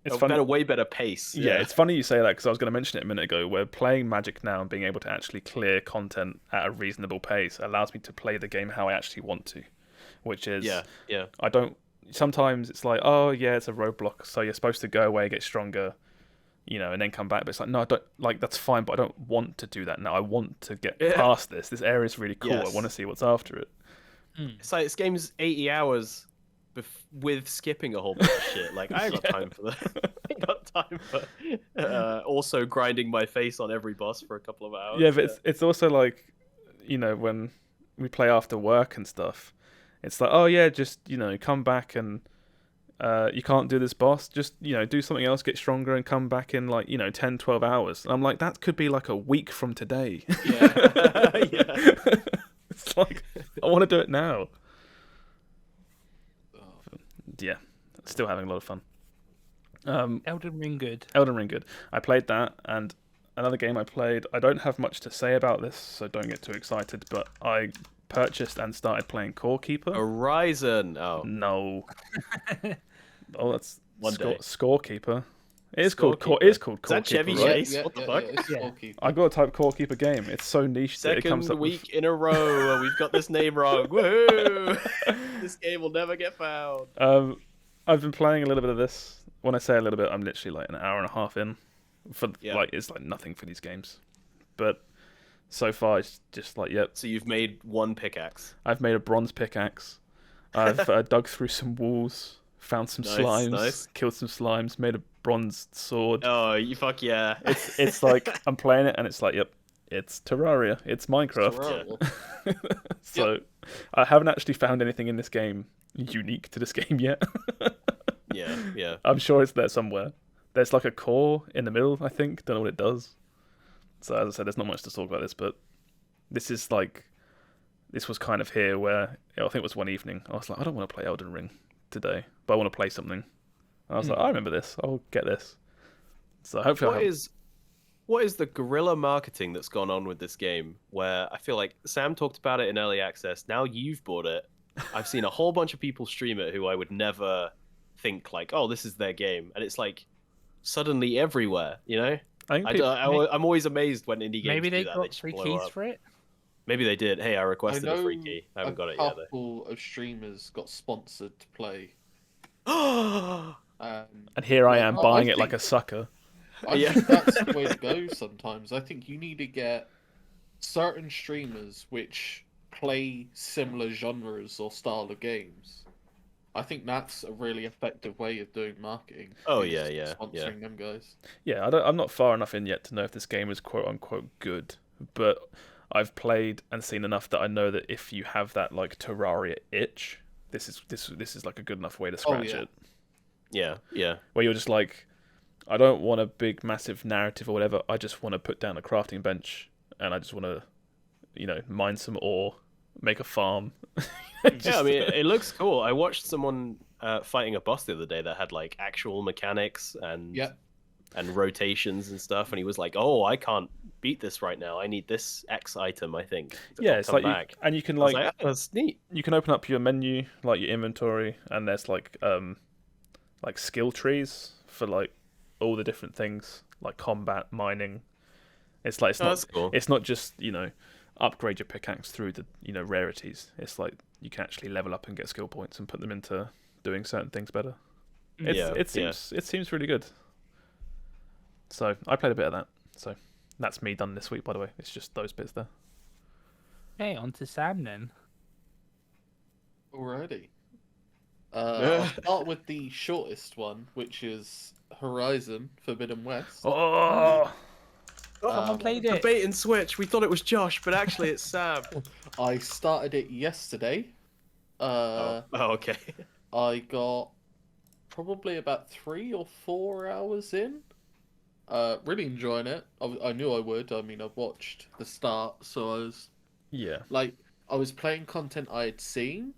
It's a funny. way better pace. Yeah, it's funny you say that because I was going to mention it a minute ago. Where playing Magic now and being able to actually clear content at a reasonable pace allows me to play the game how I actually want to, which is yeah. I don't. Sometimes it's like, oh yeah, it's a roadblock, so you're supposed to go away, get stronger, and then come back. But it's like, no, I don't. Like that's fine, but I don't want to do that now. I want to get past this. This area is really cool. Yes. I want to see what's after it. It's like this game's 80 hours with skipping a whole bunch of shit. Like I ain't got time for that. I ain't got time for also grinding my face on every boss for a couple of hours. Yeah, but it's also like, when we play after work and stuff, it's like, oh yeah, just come back and you can't do this boss. Just, do something else, get stronger, and come back in 10, 12 hours. And I'm like, that could be like a week from today. Yeah. Yeah. It's like, I want to do it now. Yeah, still having a lot of fun. Elden Ring good. Elden Ring good. I played that, and another game I played. I don't have much to say about this, so don't get too excited. But I purchased and started playing Core Keeper. Horizon. Oh, No. Oh, that's One day. Scorekeeper. It is called Scorekeeper. Core. It is called Is that Core Chevy Keeper, right? Chase? What the fuck? It's Yeah. Scorekeeper. I got to type Core Keeper game. It's so niche that it comes Second up week in a row where we've got this name wrong. Woohoo! This game will never get found. with. I've been playing a little bit of this. When I say a little bit, I'm literally like an hour and a half in. Yeah. It's like nothing for these games, but so far it's just like, yep. So you've made one pickaxe. I've made a bronze pickaxe. I've dug through some walls, found some Nice, slimes, nice. killed some slimes, made a bronze sword. Oh, you fuck yeah. It's like I'm playing it and it's like, yep, it's Terraria, it's Minecraft. Terraria. So I haven't actually found anything in this game unique to this game yet. Yeah. I'm sure it's there somewhere. There's like a core in the middle, I think. Don't know what it does. So as I said, there's not much to talk about this, but this was kind of here where I think it was one evening. I was like, I don't want to play Elden Ring today, but I want to play something. I was like, I remember this. I'll get this. So hopefully, What is the guerrilla marketing that's gone on with this game? Where I feel like Sam talked about it in early access. Now you've bought it. I've seen a whole bunch of people stream it who I would never think like, oh, this is their game, and it's like suddenly everywhere. I think I'm always amazed when indie games Maybe they do that. got just free blow keys up. for it. Maybe they did. Hey, I I requested know a free key. I haven't got it a yet. couple of streamers got sponsored to play. Though. and here I am I buying it think- like a sucker. I Yeah. think that's the way to go sometimes. I think you need to get certain streamers which play similar genres or style of games. I think that's a really effective way of doing marketing. Oh, is yeah. Sponsoring them guys. Yeah, I'm not far enough in yet to know if this game is quote unquote good, but I've played and seen enough that I know that if you have that like Terraria itch, this is like a good enough way to scratch yeah. it. Yeah. Where you're just like, I don't want a big massive narrative or whatever. I just want to put down a crafting bench and I just want to, mine some ore, make a farm. Yeah, I mean, it looks cool. I watched someone fighting a boss the other day that had like actual mechanics and Yep. and rotations and stuff, and he was like, "Oh, I can't beat this right now. I need this X item, I think." to Yeah, it's come like back. and you can I was like like, "Oh, that's neat." you can open up your menu, like your inventory, and there's like skill trees for like all the different things, like combat, mining. It's like That's cool. it's not just upgrade your pickaxe through the rarities. It's like you can actually level up and get skill points and put them into doing certain things better. It seems really good. So I played a bit of that. So that's me done this week, by the way. It's just those bits there. Hey, on to Sam then. Alrighty. I'll start with the shortest one, which is Horizon Forbidden West. Oh, Someone played it. Debate and switch. We thought it was Josh, but actually it's Sam. I started it yesterday. Oh, okay. I got probably about 3 or 4 hours in. Really enjoying it. I knew I would. I mean, I've watched the start, so I was yeah. I was playing content I had seen,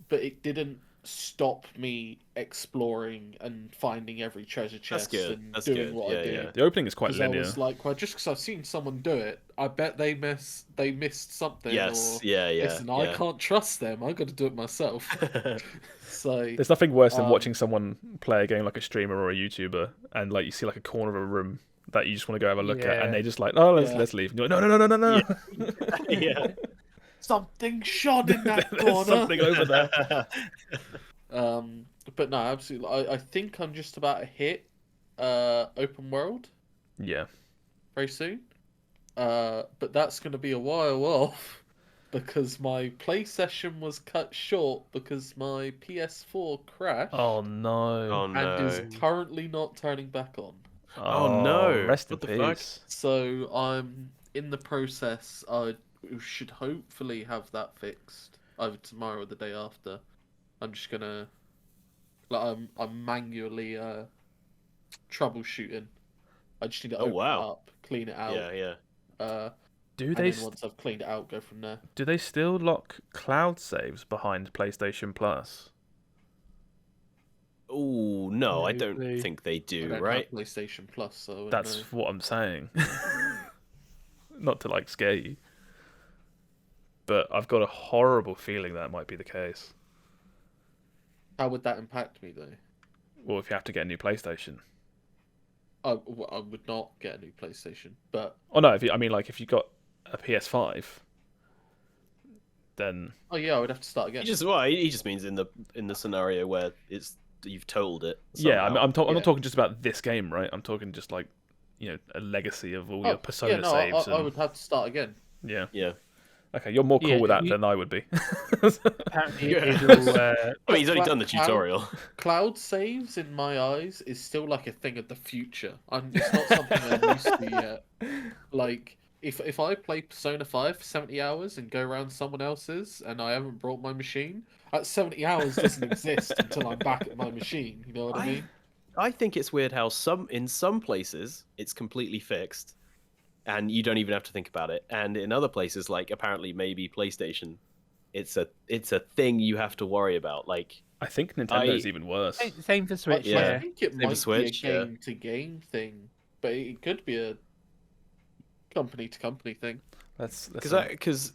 but it didn't stop me exploring and finding every treasure chest good. and That's doing good. what I Yeah, did. yeah. The opening is quite 'Cause I linear. was like, well, just because I've seen someone do it, I bet they missed something. Yes. Or, Yeah. listen, I can't trust them. I got to do it myself. So There's nothing worse than Um, watching someone play a game like a streamer or a YouTuber, and like you see like a corner of a room that you just want to go have a look at, and Yeah. they just like, oh, Yeah. let's leave. And you're like, no. Yeah. something shot in that There's corner. something over there. But no, absolutely. I think I'm just about to hit open world Yeah. very soon. But that's going to be a while off because my play session was cut short because my PS4 crashed Oh no. Oh and no. is currently not turning back on. Oh, no. Rest in What the fuck? peace. So I'm in the process. I should hopefully have that fixed either tomorrow or the day after. I'm just gonna Like I'm manually troubleshooting. I just need to open it up, clean it out. Yeah. Do And then once I've cleaned it out, go from there. Do they still lock cloud saves behind PlayStation Plus? Oh no, I No don't clue. think they I do. don't Right? have PlayStation Plus, so I wouldn't That's know. what I'm saying. Not to like scare you, but I've got a horrible feeling that might be the case. How would that impact me though? Well, if you have to get a new PlayStation. I would not get a new PlayStation, but Oh no, if you got a PS5, then I would have to start again. He just means in the scenario where you've told it. yeah, Somehow. I'm not talking just about this game, right? I'm talking just like a legacy of all your Persona yeah, no, saves. I would have to start again. Yeah. Yeah. Okay, you're more cool with that than I would be. Apparently, Yeah. it'll, He's only done the tutorial. Cloud saves, in my eyes, is still like a thing of the future. It's not something I'm used to yet. Like, if I play Persona 5 for 70 hours and go around someone else's and I haven't brought my machine, that 70 hours doesn't exist until I'm back at my machine. You know what I mean? I think it's weird how in some places it's completely fixed, and you don't even have to think about it. And in other places, like apparently maybe PlayStation, it's a thing you have to worry about. Like I think Nintendo's even worse. Same for Switch. Yeah. I Yeah. think it Same might Switch, be a game-to-game thing, but it could be a company-to-company thing. Because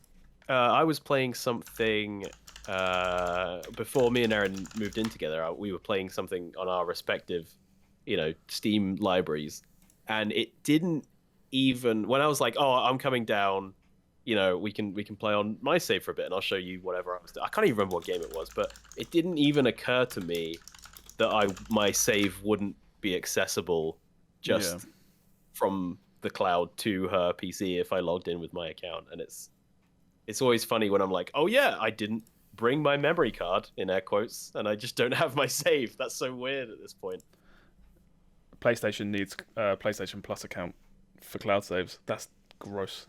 I was playing something before me and Erin moved in together. We were playing something on our respective, Steam libraries, and it didn't even when I was like, "Oh, I'm coming down," we can play on my save for a bit, and I'll show you whatever I was doing. I can't even remember what game it was, but it didn't even occur to me that my save wouldn't be accessible just from the cloud to her PC if I logged in with my account. And it's always funny when I'm like, oh yeah, I didn't bring my memory card in air quotes, and I just don't have my save. That's so weird at this point. PlayStation needs a PlayStation Plus account for cloud saves. That's gross.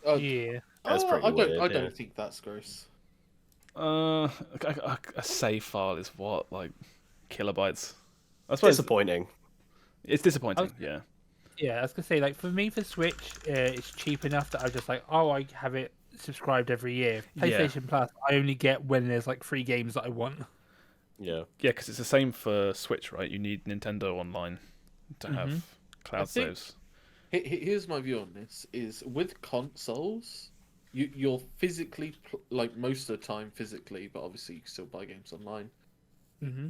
Yeah. That's pretty weird. I don't think that's gross. A save file is what, like kilobytes? I suppose Disappointing. it's disappointing. Yeah. Yeah, I was gonna say, like, for me for Switch, it's cheap enough that I'm just like, I have it subscribed every year. PlayStation Plus, I only get when there's like free games that I want. Yeah. Yeah, because it's the same for Switch, right? You need Nintendo Online to have cloud saves. Here's my view on this: is with consoles, you're physically like most of the time physically, but obviously you can still buy games online.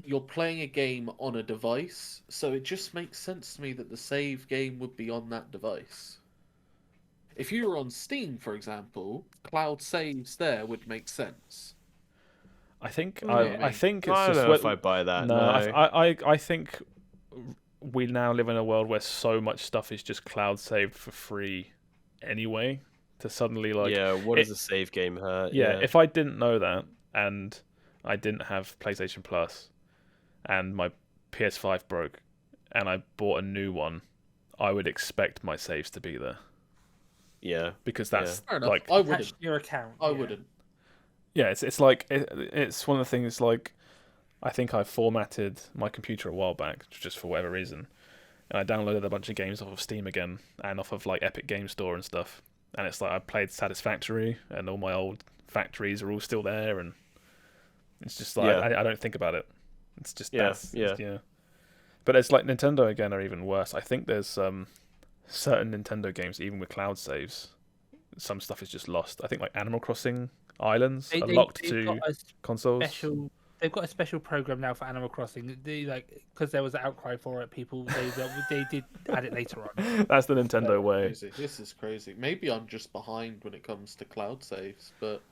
You're playing a game on a device, so it just makes sense to me that the save game would be on that device. If you were on Steam, for example, cloud saves there would make sense. I think I think it's I don't just know if I buy that. No, I think we now live in a world where so much stuff is just cloud saved for free anyway. To suddenly what does a save game hurt? Yeah, if I didn't know that and I didn't have PlayStation Plus and my PS5 broke and I bought a new one, I would expect my saves to be there. Yeah, because that's Fair enough. like I wouldn't. Attach your account. I wouldn't. Yeah, it's like it's one of the things. Like, I think I formatted my computer a while back just for whatever reason, and I downloaded a bunch of games off of Steam again and off of like Epic Game Store and stuff. And it's like I played Satisfactory, and all my old factories are all still there, and it's just like I don't think about it. It's just yeah. But it's like Nintendo again are even worse. I think there's certain Nintendo games, even with cloud saves, some stuff is just lost. I think like Animal Crossing Islands are locked to consoles. They've got a special program now for Animal Crossing. Because there was an outcry for it. People they did add it later on. That's the Nintendo way. Crazy. This is crazy. Maybe I'm just behind when it comes to cloud saves, but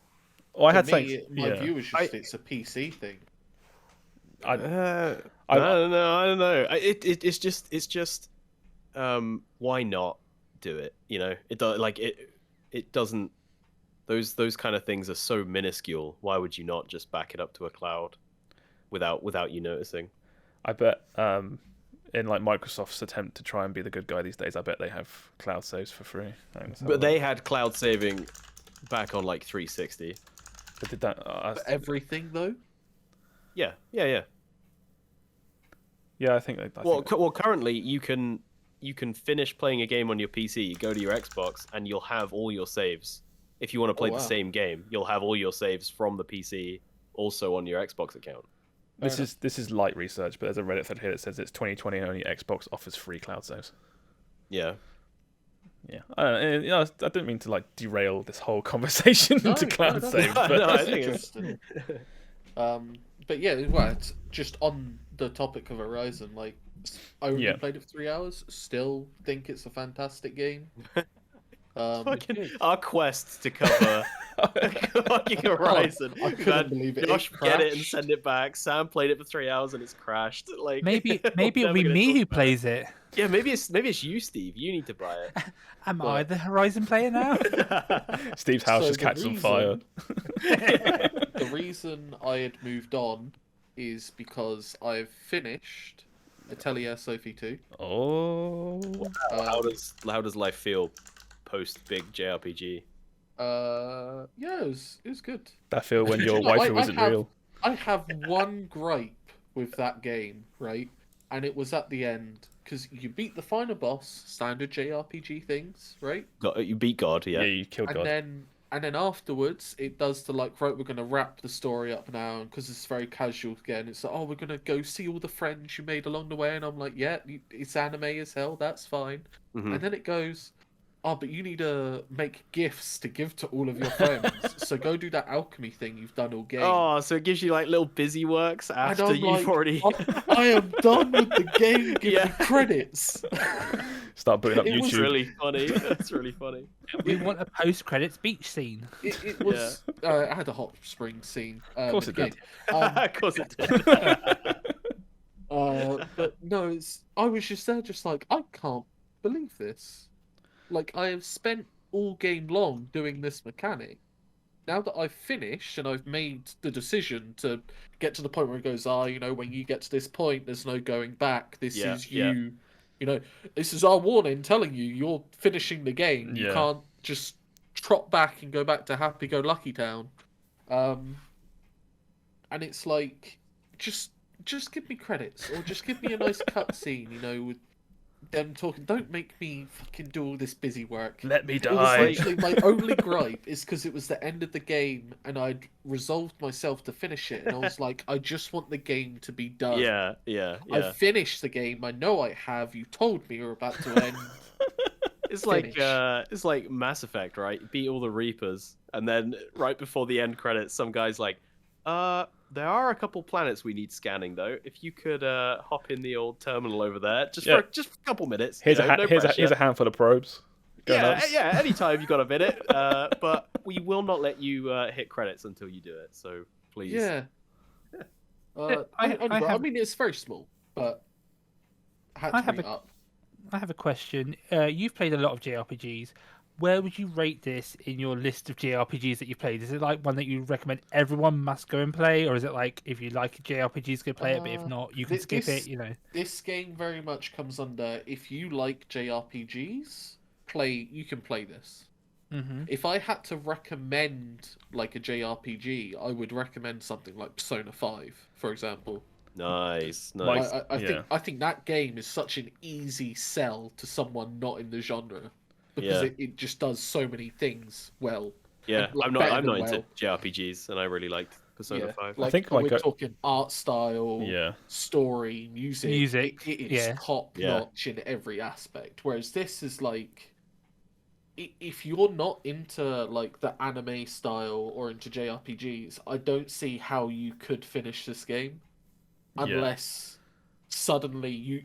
I my view is just it's a PC thing. I don't know. It's just why not do it? You know, it doesn't. Those kind of things are so minuscule. Why would you not just back it up to a cloud without you noticing? I bet in like Microsoft's attempt to try and be the good guy these days, I bet they have cloud saves for free. But they had cloud saving back on like 360. But did that For everything though? Yeah. Yeah, I think. Well, currently you can finish playing a game on your PC, you go to your Xbox, and you'll have all your saves. If you want to play the same game, you'll have all your saves from the PC also on your Xbox account. This is light research, but there's a Reddit thread here that says it's 2020 and only Xbox offers free cloud saves. Yeah. Yeah, I didn't mean to like derail this whole conversation into cloud saves, but no, I That's think interesting. But yeah, well, it's just on the topic of Horizon. Like, I only played it for 3 hours. Still think it's a fantastic game. Our quest to cover fucking Horizon. I couldn't believe it. Josh It get it and crashed. send it back. Sam played it for 3 hours and it's crashed. Like Maybe we're it'll never be gonna me talk who about plays it. Yeah, maybe it's you, Steve. You need to buy it. Am I the Horizon player now? Steve's house So just catches on fire. The reason I had moved on is because I've finished Atelier Sophie 2. Oh. How does life feel post big JRPG? Yeah, it was good. That feel when your You know, waifu wasn't real. I have one gripe with that game, right? And it was at the end, because you beat the final boss, standard JRPG things, right? You beat God, yeah. Yeah, you killed God. And then afterwards, it does the like, right, we're going to wrap the story up now, because it's very casual again. It's like, oh, we're going to go see all the friends you made along the way. And I'm like, yeah, it's anime as hell, that's fine. Mhm. And then it goes, oh, but you need to make gifts to give to all of your friends. So go do that alchemy thing you've done all game. Oh, so it gives you like little busy works after I'm you've like, already. I am done with the game. Give Yeah. me credits. Start putting up It was YouTube. really funny. That's really funny. We want a post-credits beach scene. It was. It had a hot spring scene. Of course it did. Of course it did. But no, I was just there, just like, I can't believe this. Like, I have spent all game long doing this mechanic. Now that I've finished and I've made the decision to get to the point where it goes, when you get to this point, there's no going back. This is you. You know, this is our warning telling you you're finishing the game. You can't just trot back and go back to happy-go-lucky town. And it's like, just give me credits, or just give me a nice cutscene, with them talking. Don't make me fucking do all this busy work. Let me It was die. literally my only gripe is because it was the end of the game and I'd resolved myself to finish it, and I was like, I just want the game to be done. Yeah. I finished the game. I know I have. You told me you're about to end. It's like Mass Effect, right? You beat all the Reapers, and then right before the end credits, some guy's like, there are a couple planets we need scanning though. If you could hop in the old terminal over there, just for a couple minutes. Here's here's a handful of probes. Go nuts. Anytime you've got a minute. But we will not let you hit credits until you do it. So please. Yeah. I mean, it's very small, but I have a question. You've played a lot of JRPGs. Where would you rate this in your list of JRPGs that you've played? Is it like one that you recommend everyone must go and play, or is it like if you like JRPGs, go play it, but if not, you can skip it? This game very much comes under, if you like JRPGs, you can play this. Mm-hmm. If I had to recommend like a JRPG, I would recommend something like Persona 5, for example. Nice. I think that game is such an easy sell to someone not in the genre. Because it just does so many things well. Yeah, like, I'm not into JRPGs, and I really liked Persona 5. Like, I think we're talking art style, story, music. It is top notch in every aspect. Whereas this is like, if you're not into like the anime style or into JRPGs, I don't see how you could finish this game, unless suddenly you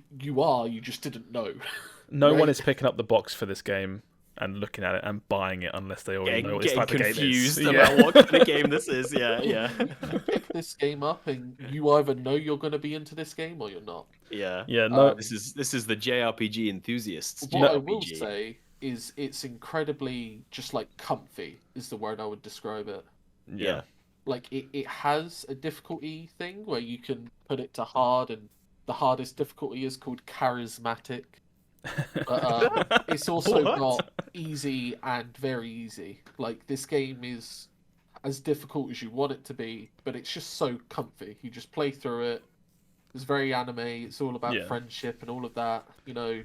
just didn't know. No one is picking up the box for this game and looking at it and buying it unless they already know what this type of game is. Confused about what kind of game this is. Yeah. You pick this game up and you either know you're going to be into this game or you're not. Yeah. No. This is the JRPG enthusiasts. What I will say is it's incredibly just like comfy is the word I would describe it. Yeah. Like it has a difficulty thing where you can put it to hard, and the hardest difficulty is called charismatic. But it's also got easy and very easy. Like, this game is as difficult as you want it to be, but it's just so comfy. You just play through it. It's very anime. It's all about Yeah. friendship and all of that,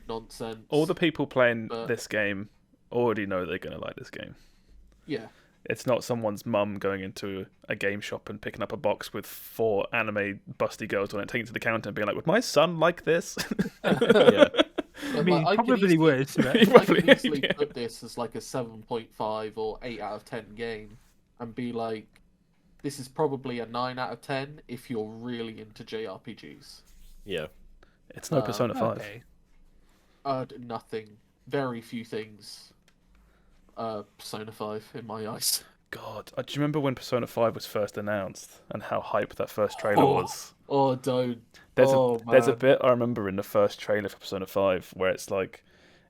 nonsense. All the people playing But- this game already know they're going to like this game. Yeah. It's not someone's mum going into a game shop and picking up a box with 4 anime busty girls on it, taking it to the counter and being like, would my son like this? Yeah. I mean, I could probably easily- would. But... I could Probably, easily yeah. put this as like a 7.5 or 8 out of 10 game and be like, this is probably a 9 out of 10 if you're really into JRPGs. Yeah. It's no Persona 5. Okay. Nothing. Very few things. Persona 5 in my eyes. God, do you remember when Persona 5 was first announced and how hype that first trailer was? Oh, don't. There's a Man. bit I remember in the first trailer for Persona 5 where it's like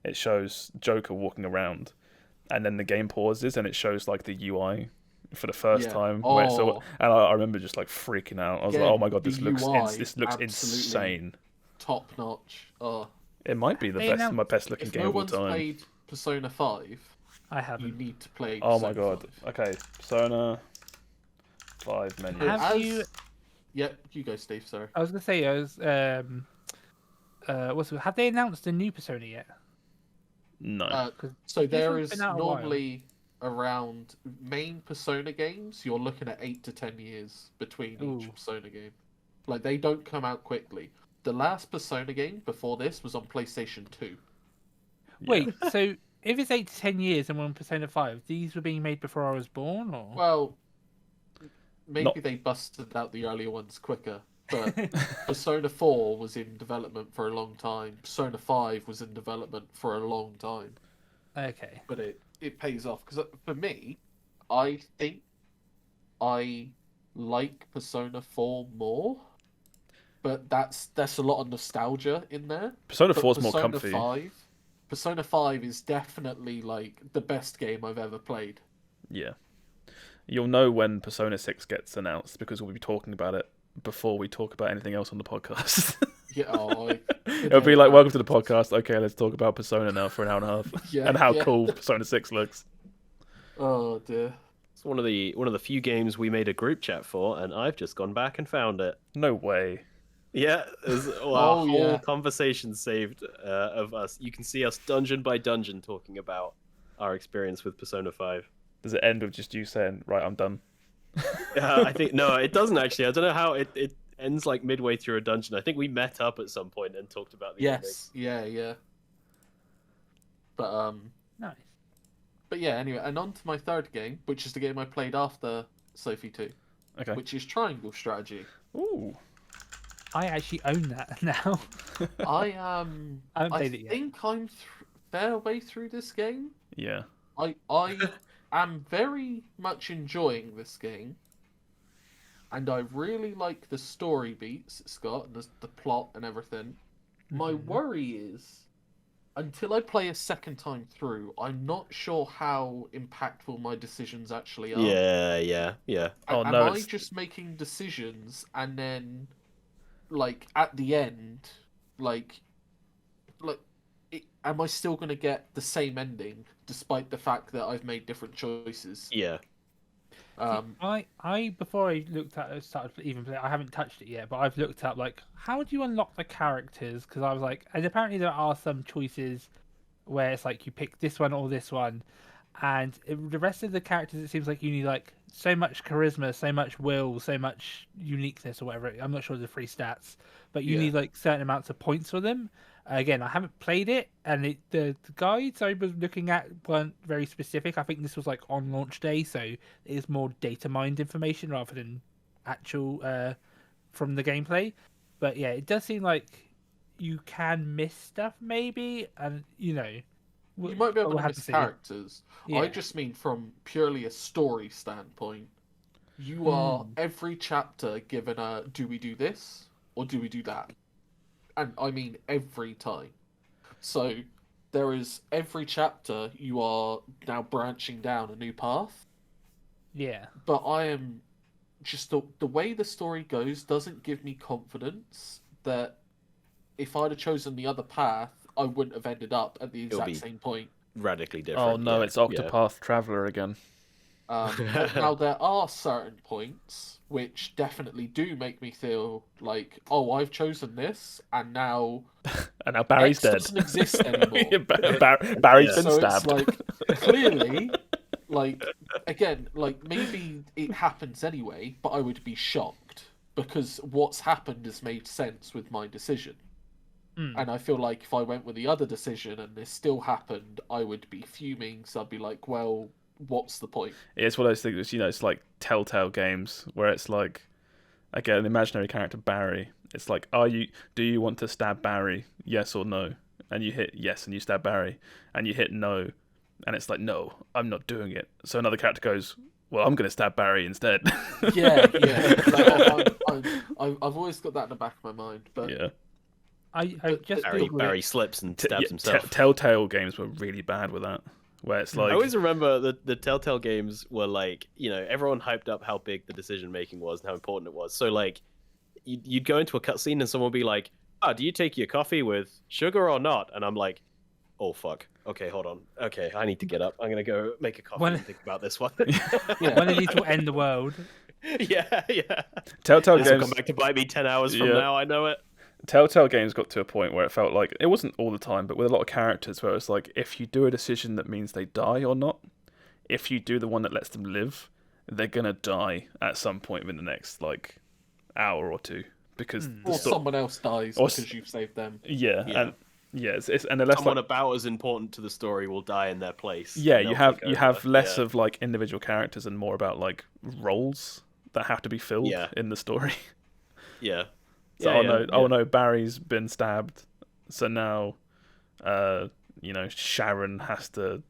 it shows Joker walking around and then the game pauses and it shows like the UI for the first Yeah. time Oh. and I remember just like freaking out. I was like, Yeah, oh my god, this the looks UI, absolutely absolutely. insane. Top notch. Oh. It might be They announced- my best looking If game no of all one's time. played Persona 5, I you haven't. need to play Oh my Persona god. 5. Okay, Persona 5 menu. Have you? Yep, you go, Steve, sorry. I was gonna say, have they announced a new Persona yet? No. So there one's is been out a while. normally around main Persona games, you're looking at 8 to 10 years between each Ooh. Persona game. Like, they don't come out quickly. The last Persona game before this was on PlayStation 2. Wait, so if it's 8 to 10 years and we're on Persona 5, these were being made before I was born, or? Well, maybe Not- they busted out the earlier ones quicker. But Persona 4 was in development for a long time. Persona 5 was in development for a long time. Okay. But it pays off. Because for me, I think I like Persona 4 more. But that's a lot of nostalgia in there. Persona But 4 is more Persona comfy. Persona 5 is definitely like the best game I've ever played. Yeah. You'll know when Persona 6 gets announced because we'll be talking about it before we talk about anything else on the podcast. Yeah, It'll be like, welcome to the podcast. Okay, let's talk about Persona now for an hour and a half. Yeah, and how yeah. cool Persona 6 looks. Oh dear. It's one of the few games we made a group chat for, and I've just gone back and found it. No way. Yeah, there's a Oh, whole yeah. conversation saved of us. You can see us dungeon by dungeon talking about our experience with Persona 5. Does it end with just you saying, right, I'm done? I think no, it doesn't actually. I don't know how it ends like midway through a dungeon. I think we met up at some point and talked about the Yes. Yeah. But Nice. But yeah, anyway, and on to my third game, which is the game I played after Sophie 2, Okay. which is Triangle Strategy. Ooh. I actually own that now. I haven't I played it yet. think I'm fair way through this game. Yeah. I am very much enjoying this game, and I really like the story beats it's got and the plot and everything. My Mhm. worry is, until I play a second time through, I'm not sure how impactful my decisions actually are. Yeah. Oh, Am no, I it's- just making decisions and then, like, at the end, am I still going to get the same ending despite the fact that I've made different choices? Yeah. I before I looked at it, started to even play, I haven't touched it yet, but I've looked up like how do you unlock the characters? Because I was like, and apparently there are some choices where it's like you pick this one or this one, and the rest of the characters it seems like you need like so much charisma, so much will, so much uniqueness or whatever. I'm not sure the free stats, but you Yeah. need like certain amounts of points for them. Again, I haven't played it, and the guides I was looking at weren't very specific. I think this was like on launch day, so it is more data mined information rather than actual from the gameplay. But yeah, it does seem like you can miss stuff maybe, and You might be able we'll to have miss to see. characters. I Yeah. just mean from purely a story standpoint. You are every chapter given a do we do this or do we do that? And I mean every time. So there is every chapter you are now branching down a new path. Yeah. But I am just the way the story goes doesn't give me confidence that if I'd have chosen the other path, I wouldn't have ended up at the It'll exact be same point. Radically different. Oh no, yeah. it's Octopath Traveler again. Now there are certain points which definitely do make me feel like, oh, I've chosen this, and now Barry's X dead. doesn't exist anymore. Barry's been So stabbed. it's like clearly, like again, like maybe it happens anyway, but I would be shocked because what's happened has made sense with my decision. And I feel like if I went with the other decision and this still happened, I would be fuming. So I'd be like, well, what's the point? It's one of those things, it's like Telltale games where it's like, again, an imaginary character, Barry. It's like, do you want to stab Barry? Yes or no? And you hit yes and you stab Barry. And you hit no. And it's like, no, I'm not doing it. So another character goes, well, I'm going to stab Barry instead. Yeah. I've always got that in the back of my mind. But yeah. I just Barry slips and stabs himself. Telltale games were really bad with that. Where it's like, I always remember the Telltale games were like, everyone hyped up how big the decision making was and how important it was. So like, you'd go into a cutscene and someone would be like, "Oh, do you take your coffee with sugar or not?" And I'm like, "Oh fuck. Okay, hold on. Okay, I need to get up. I'm gonna go make a coffee and think about this one." When it needs to end the world. Yeah. Telltale This games will come back to bite me 10 hours from now. I know it. Telltale games got to a point where it felt like, it wasn't all the time, but with a lot of characters where it's like, if you do a decision that means they die or not, if you do the one that lets them live, they're gonna die at some point within the next like hour or two because someone else dies because you've saved them. Yeah. And it's and unless someone about as important to the story will die in their place. Yeah, you have less of like individual characters and more about like roles that have to be filled in the story. Yeah. So no, Barry's been stabbed, so now, Sharon has to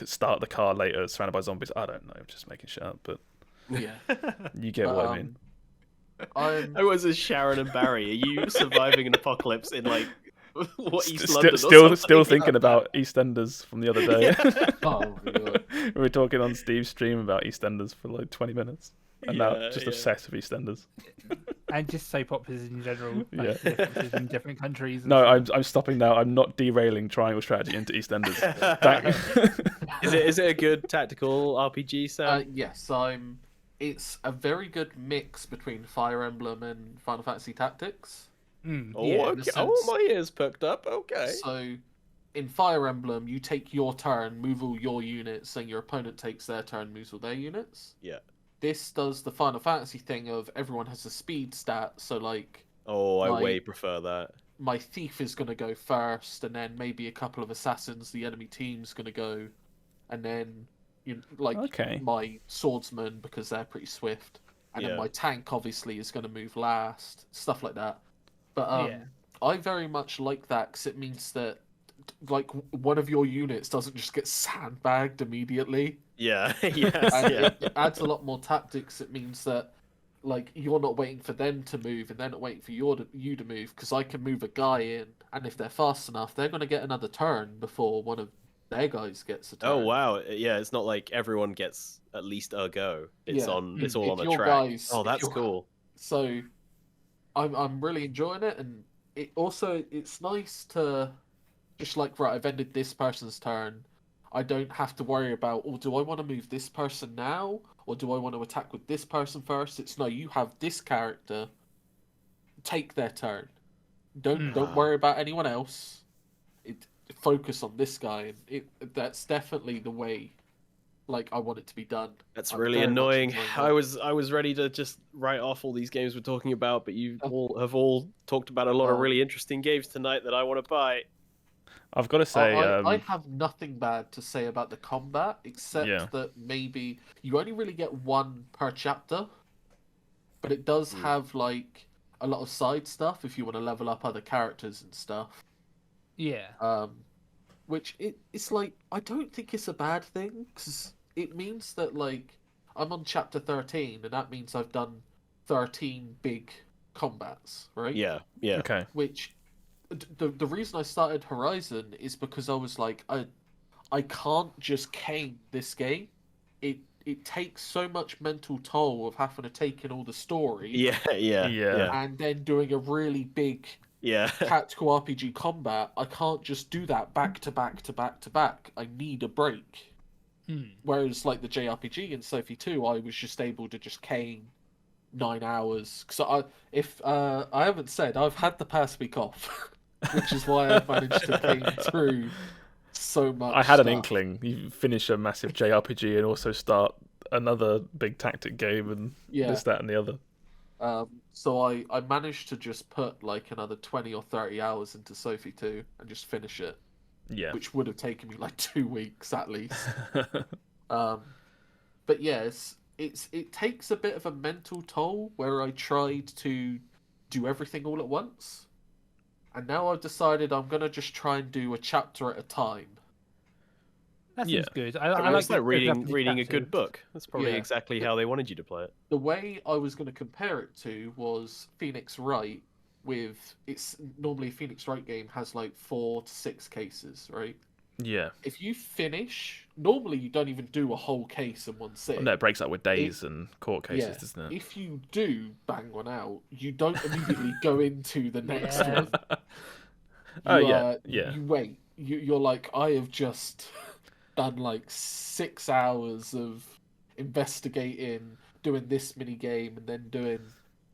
start the car later, surrounded by zombies. I don't know, I'm just making shit up, but you get what I mean. I was as Sharon and Barry. Are you surviving an apocalypse in like what East London? Still thinking about EastEnders from the other day. Oh my God. We were talking on Steve's stream about EastEnders for like 20 minutes. And now just obsessed with EastEnders. And just soap operas in general. Like differences in different countries. No, I'm stopping now. I'm not derailing Triangle Strategy into EastEnders. Is it a good tactical RPG, Sam? Yes, it's a very good mix between Fire Emblem and Final Fantasy Tactics. Okay. My ears perked up. Okay. So, in Fire Emblem, you take your turn, move all your units, and your opponent takes their turn, moves all their units. Yeah. This does the Final Fantasy thing of everyone has a speed stat, so like... I way prefer that. My thief is going to go first, and then maybe a couple of assassins, the enemy team's going to go, and then my swordsman, because they're pretty swift, and then my tank obviously is going to move last, stuff like that. But I very much like that, because it means that like one of your units doesn't just get sandbagged immediately. Yeah, It adds a lot more tactics. It means that like you're not waiting for them to move and they're not waiting for you to move, because I can move a guy in, and if they're fast enough, they're going to get another turn before one of their guys gets a turn. Oh wow, yeah, it's not like everyone gets at least a go. It's all on a track. Guys, that's cool. So I'm really enjoying it, and it's nice to just like, right, I've ended this person's turn. I don't have to worry about, do I want to move this person now? Or do I want to attack with this person first? It's no, you have this character. Take their turn. Don't worry about anyone else. Focus on this guy. That's definitely the way like I want it to be done. That's really annoying. I was ready to just write off all these games we're talking about, but you all talked about a lot of really interesting games tonight that I want to buy. I've got to say, I have nothing bad to say about the combat, except that maybe you only really get one per chapter, but it does have like a lot of side stuff if you want to level up other characters and stuff. Yeah. Which it's like, I don't think it's a bad thing, because it means that like I'm on chapter 13, and that means I've done 13 big combats, right? Yeah. Okay. Which the reason I started Horizon is because I was like, I can't just cane this game. It takes so much mental toll of having to take in all the story. Yeah. And then doing a really big tactical RPG combat. I can't just do that back to back to back to back. I need a break. Whereas like the JRPG in Sophie 2, I was just able to just cane 9 hours. Because I haven't said, I've had the past week off, which is why I've managed to cane through so much. I had an stuff. inkling. You finish a massive JRPG and also start another big tactic game and this, that, and the other. So I managed to just put like another 20 or 30 hours into Sophie 2 and just finish it. Yeah. Which would have taken me like 2 weeks at least. But yes, it takes a bit of a mental toll where I tried to do everything all at once. And now I've decided I'm going to just try and do a chapter at a time. That seems good. I like it's like the reading a chapter. good book. That's probably exactly how they wanted you to play it. The way I was going to compare it to was Phoenix Wright. It's normally a Phoenix Wright game has like 4 to 6 cases, right? Yeah. If you finish, normally you don't even do a whole case in one sit. No, it breaks up with days and court cases, doesn't it? If you do bang one out, you don't immediately go into the next one. You wait. You're like, I have just done like 6 hours of investigating, doing this mini game, and then doing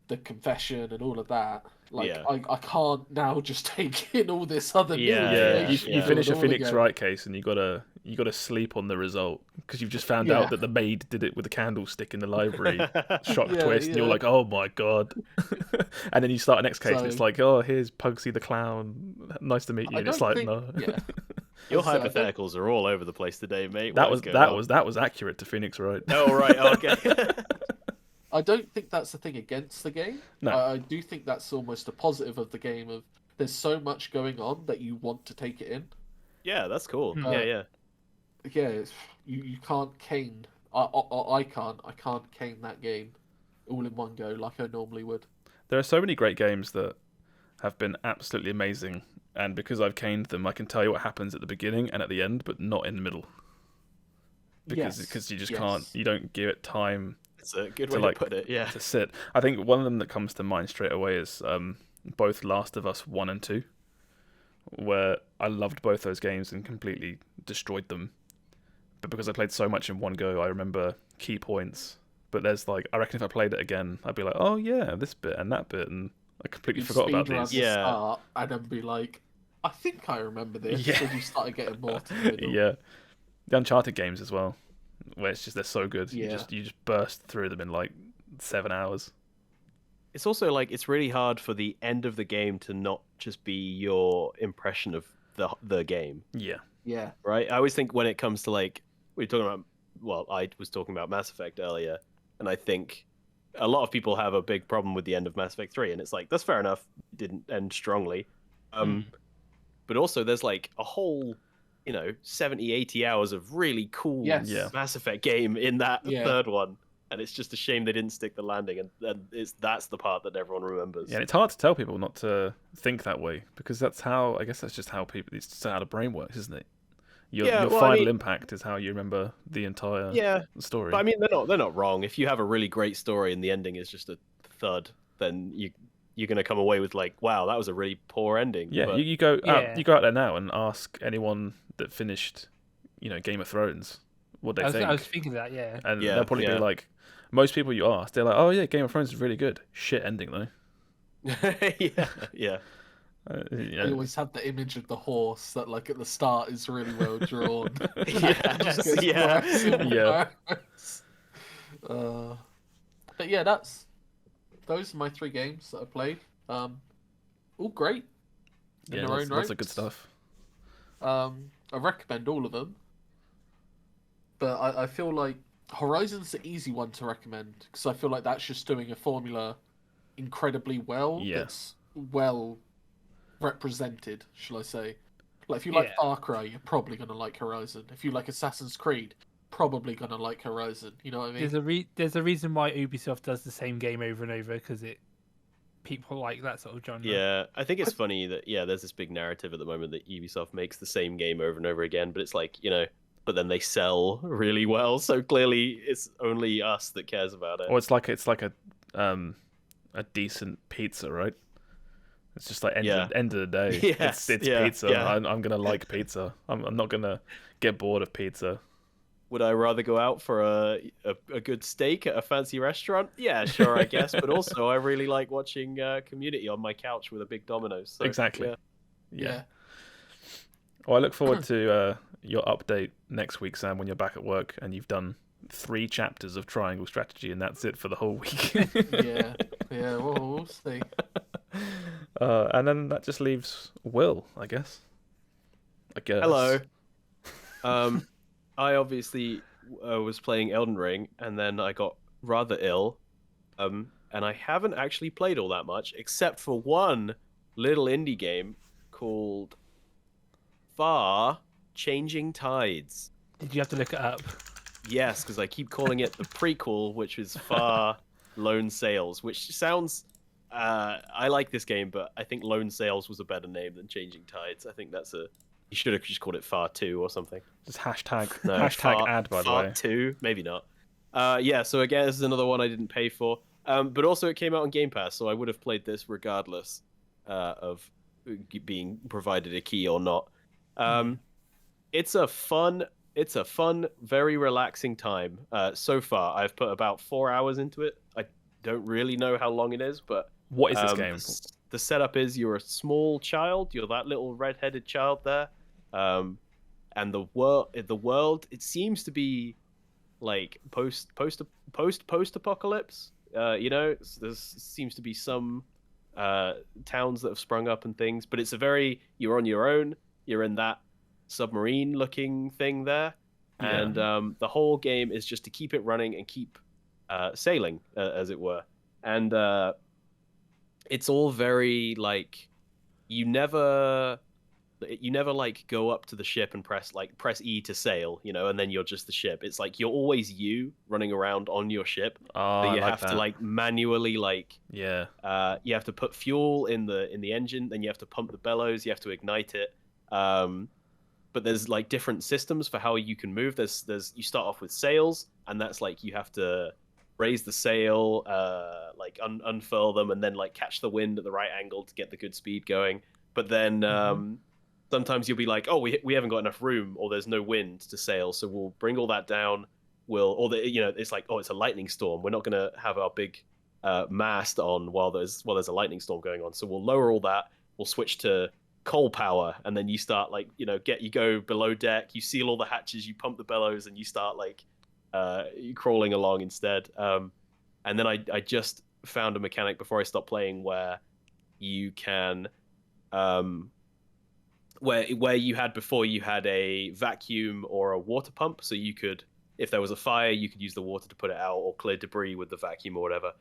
the confession and all of that. Like, I can't now just take in all this other new information. You finish a Phoenix Wright case and you gotta sleep on the result because you've just found out that the maid did it with a candlestick in the library. Shock twist, and you're like, oh my god. And then you start a next case and it's like, oh, here's Pugsy the clown. Nice to meet you. And it's like, no. Yeah. Your hypotheticals are all over the place today, mate. That was accurate to Phoenix Wright. Oh right, okay. I don't think that's a thing against the game. No. I do think that's almost a positive of the game. Of there's so much going on that you want to take it in. Yeah, that's cool. Yeah. You can't cane. I can't cane that game all in one go like I normally would. There are so many great games that have been absolutely amazing, and because I've caned them, I can tell you what happens at the beginning and at the end, but not in the middle. Because you just can't. You don't give it time. It's a good way to put it, to sit. I think one of them that comes to mind straight away is both Last of Us 1 and 2, where I loved both those games and completely destroyed them. But because I played so much in one go, I remember key points. But there's like, I reckon if I played it again, I'd be like, oh yeah, this bit and that bit, and I completely forgot about these. Start and then be like, I think I remember this. Yeah. And you started getting more to the middle. Yeah. The Uncharted games as well, where it's just they're so good. Yeah. You just burst through them in like 7 hours. It's also like it's really hard for the end of the game to not just be your impression of the game. Yeah. Yeah. Right? I always think when it comes to like I was talking about Mass Effect earlier, and I think a lot of people have a big problem with the end of Mass Effect 3, and it's like that's fair enough. It didn't end strongly. But also there's like a whole 70, 80 hours of really cool Mass Effect game in that third one. And it's just a shame they didn't stick the landing, and that's the part that everyone remembers. Yeah, and it's hard to tell people not to think that way, because that's how it's how the brain works, isn't it? Your final impact is how you remember the entire story. But I mean, they're not wrong. If you have a really great story and the ending is just a thud, then you're going to come away with like, wow, that was a really poor ending. Yeah, but... you go out there now and ask anyone that finished, Game of Thrones, what they think. I was thinking that, yeah. And they'll probably be like, most people you ask, they're like, oh yeah, Game of Thrones is really good. Shit ending though. Yeah. I always have the image of the horse that, like, at the start is really well drawn. But yeah, those are my 3 games that I played. All great. In their own lots of good stuff. I recommend all of them, but I feel like Horizon's the easy one to recommend because I feel like that's just doing a formula incredibly well. That's well represented, shall I say. Like, if you like Far Cry, you're probably going to like Horizon. If you like Assassin's Creed, probably going to like Horizon. You know what I mean? There's a reason why Ubisoft does the same game over and over, because people like that sort of genre. Yeah, I think it's funny that, there's this big narrative at the moment that Ubisoft makes the same game over and over again, but it's like, but then they sell really well, so clearly it's only us that cares about it. Or it's like a decent pizza, right? It's just like end of the day. It's pizza. Yeah. I'm gonna like pizza. I'm not gonna get bored of pizza. Would I rather go out for a good steak at a fancy restaurant? Yeah, sure, I guess. But also, I really like watching Community on my couch with a big Domino's. So, Exactly. Yeah. Well, I look forward to your update next week, Sam, when you're back at work and you've done 3 chapters of Triangle Strategy, and that's it for the whole week. Yeah. Well, we'll see. And then that just leaves Will, I guess. Hello. I obviously was playing Elden Ring, and then I got rather ill. And I haven't actually played all that much, except for one little indie game called Far Changing Tides. Did you have to look it up? Yes, because I keep calling it the prequel, which is Far Lone Sails, which sounds... I like this game, but I think Lone Sails was a better name than Changing Tides. I think that's a... You should have just called it Far 2 or something. Just hashtag Far, ad, by the Far way. 2? Maybe not. Yeah, so again, this is another one I didn't pay for. But also it came out on Game Pass, so I would have played this regardless of being provided a key or not. It's a fun, very relaxing time. So far, I've put about 4 hours into it. I don't really know how long it is, but... What is this game? The setup is you're a small child. You're that little red-headed child there. And the world, it seems to be like post-apocalypse. There seems to be some towns that have sprung up and things, but it's you're on your own. You're in that submarine-looking thing there, and the whole game is just to keep it running and keep sailing, as it were. And it's all very like you never like go up to the ship and press E to sail, and then you're just the ship. It's like you're always you running around on your ship. Oh, you have to like manually you have to put fuel in the engine, then you have to pump the bellows, you have to ignite it. But there's like different systems for how you can move. There's you start off with sails, and that's like you have to raise the sail, unfurl them, and then like catch the wind at the right angle to get the good speed going. But then sometimes you'll be like, oh, we haven't got enough room, or there's no wind to sail, so we'll bring all that down. It's like, oh, it's a lightning storm. We're not going to have our big mast on while there's a lightning storm going on. So we'll lower all that. We'll switch to coal power, and then you start you go below deck. You seal all the hatches. You pump the bellows, and you start crawling along instead. And then I just found a mechanic before I stopped playing where you can where you had before, you had a vacuum or a water pump, so you could, if there was a fire, you could use the water to put it out or clear debris with the vacuum or whatever.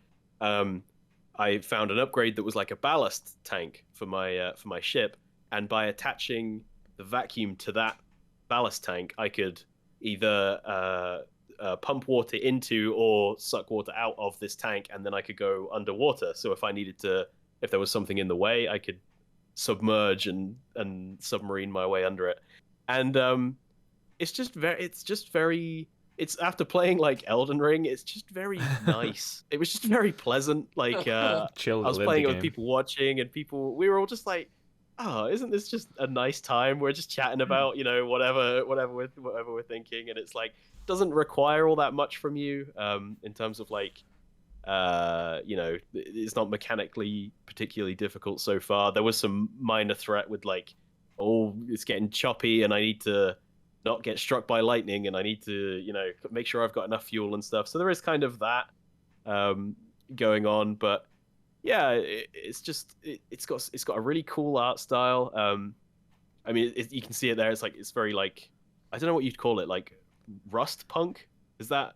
I found an upgrade that was like a ballast tank for my ship, and by attaching the vacuum to that ballast tank, I could either pump water into or suck water out of this tank, and then I could go underwater. So if there was something in the way, I could submerge and submarine my way under it. And it's after playing like Elden Ring, it's just very nice. It was just very pleasant. Chill. I was playing it with people watching, and we were all just like, oh, isn't this just a nice time? We're just chatting about, whatever we're thinking, and it's like doesn't require all that much from you in terms of it's not mechanically particularly difficult so far. There was some minor threat with it's getting choppy, and I need to not get struck by lightning, and I need to make sure I've got enough fuel and stuff. So there is kind of that going on, but yeah, it's got a really cool art style. I mean, you can see it there. It's very I don't know what you'd call it, like rust punk. Is that?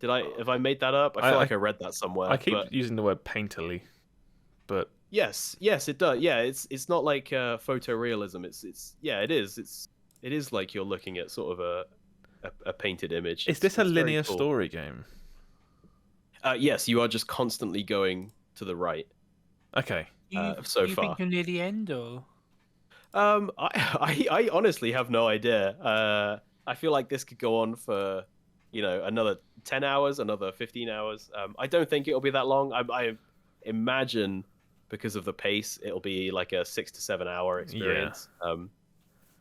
Have I made that up? I feel like I read that somewhere. I keep using the word painterly, but yes, it does. Yeah, it's not like photorealism. It is like you're looking at sort of a painted image. Is this a linear story game? Yes, you are just constantly going to the right. Okay. So you far. think you're near the end, or? I honestly have no idea. I feel like this could go on for another 10 hours, another 15 hours. I don't think it'll be that long. I imagine because of the pace, it'll be like a 6 to 7 hour experience.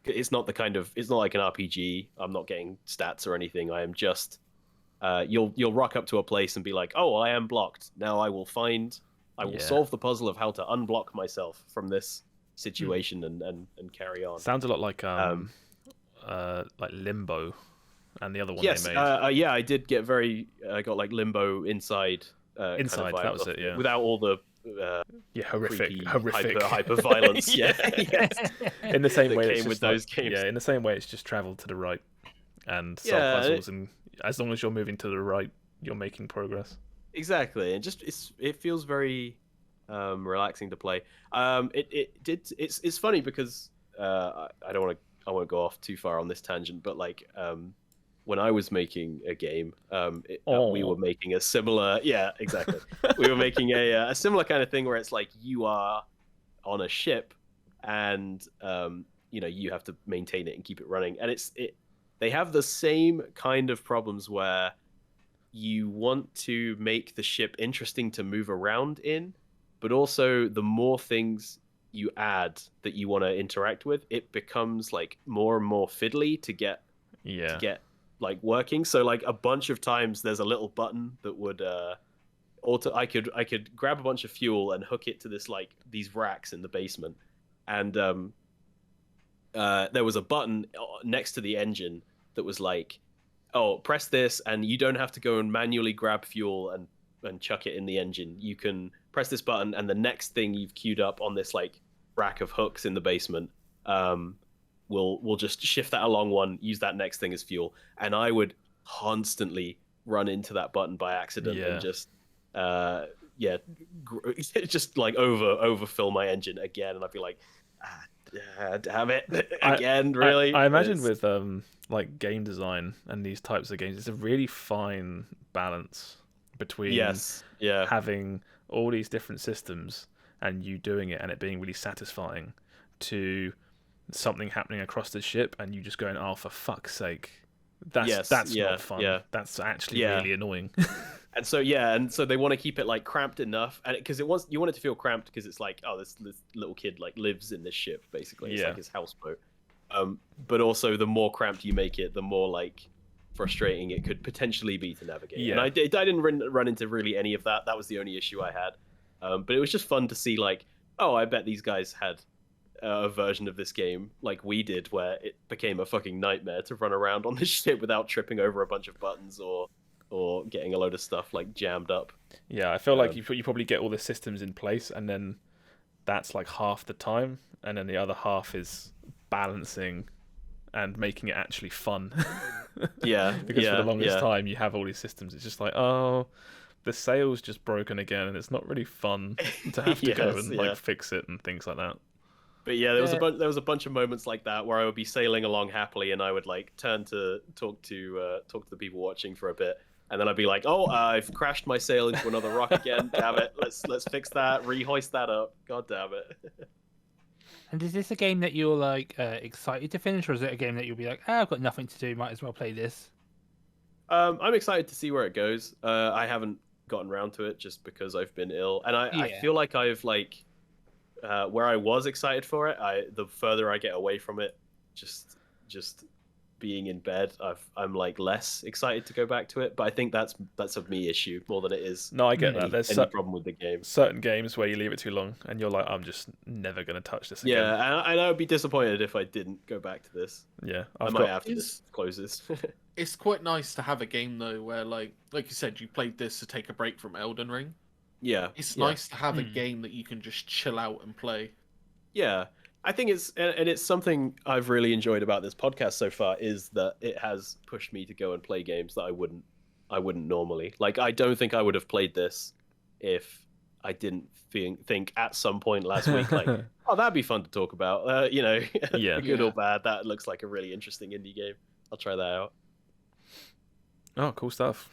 it's not like an RPG. I'm not getting stats or anything. I am just you'll rock up to a place and be like, oh, I am blocked. Now I will solve the puzzle of how to unblock myself from this situation and carry on. Sounds a lot like Limbo, and the other one yes, they made. Yeah, I did get I got like Limbo Inside. Inside, that was it. Yeah, without all the horrific hyper violence. Yeah, yes. In the same way, came it's just with those games. Yeah, in the same way, it's just travel to the right and solve puzzles, and as long as you're moving to the right, you're making progress. Exactly, and it feels very relaxing to play. It's funny because I won't go off too far on this tangent, but like when I was making a game, we were making a similar we were making a similar kind of thing where it's like you are on a ship and you have to maintain it and keep it running, and they have the same kind of problems where you want to make the ship interesting to move around in, but also the more things you add that you want to interact with, it becomes like more and more fiddly to get like working. So like a bunch of times there's a little button that would I could grab a bunch of fuel and hook it to these racks in the basement, and there was a button next to the engine that was like, oh, press this and you don't have to go and manually grab fuel and chuck it in the engine. You can press this button and the next thing you've queued up on this like rack of hooks in the basement, we'll just shift that along one, use that next thing as fuel. And I would constantly run into that button by accident and just just like overfill my engine again, and I'd be like, damn it again. Really, I imagine with like game design and these types of games, it's a really fine balance between having all these different systems and you doing it and it being really satisfying, to something happening across the ship and you just going, oh, for fuck's sake, that's not fun. That's actually really annoying. And so they want to keep it like cramped enough, and because you want it to feel cramped because it's like, oh, this little kid like lives in this ship basically. It's like his houseboat. But also the more cramped you make it, the more like frustrating it could potentially be to navigate. And I didn't run into really any of that. That was the only issue I had. But it was just fun to see like, oh, I bet these guys had a version of this game like we did, where it became a fucking nightmare to run around on this ship without tripping over a bunch of buttons or getting a load of stuff like jammed up. Yeah, I feel like you probably get all the systems in place, and then that's like half the time, and then the other half is balancing and making it actually fun. Because for the longest time you have all these systems, it's just like, oh, the sail's just broken again, and it's not really fun to have to go and like fix it and things like that. But yeah, there was a bunch of moments like that where I would be sailing along happily, and I would like turn to talk to the people watching for a bit, and then I'd be like, oh, I've crashed my sail into another rock again. Damn it! Let's fix that. Rehoist that up. God damn it. And is this a game that you're like excited to finish, or is it a game that you'll be like, I've got nothing to do, might as well play this? I'm excited to see where it goes. I haven't gotten around to it just because I've been ill, and I feel like I've like where I was excited for it, the further I get away from it, just being in bed, I'm like less excited to go back to it. But I think that's a me issue more than it is. No, I get that. There's any problem with the game. Certain games where you leave it too long and you're like, I'm just never going to touch this again. Yeah, and I would be disappointed if I didn't go back to this. Yeah, I might after this closes. It's quite nice to have a game though where like you said, you played this to take a break from Elden Ring. Yeah, it's nice to have a game that you can just chill out and play. Yeah, I think it's something I've really enjoyed about this podcast so far, is that it has pushed me to go and play games that I wouldn't normally. Like, I don't think I would have played this if I didn't think at some point last week like, oh, that'd be fun to talk about. Good or bad, that looks like a really interesting indie game. I'll try that out. Oh, cool stuff.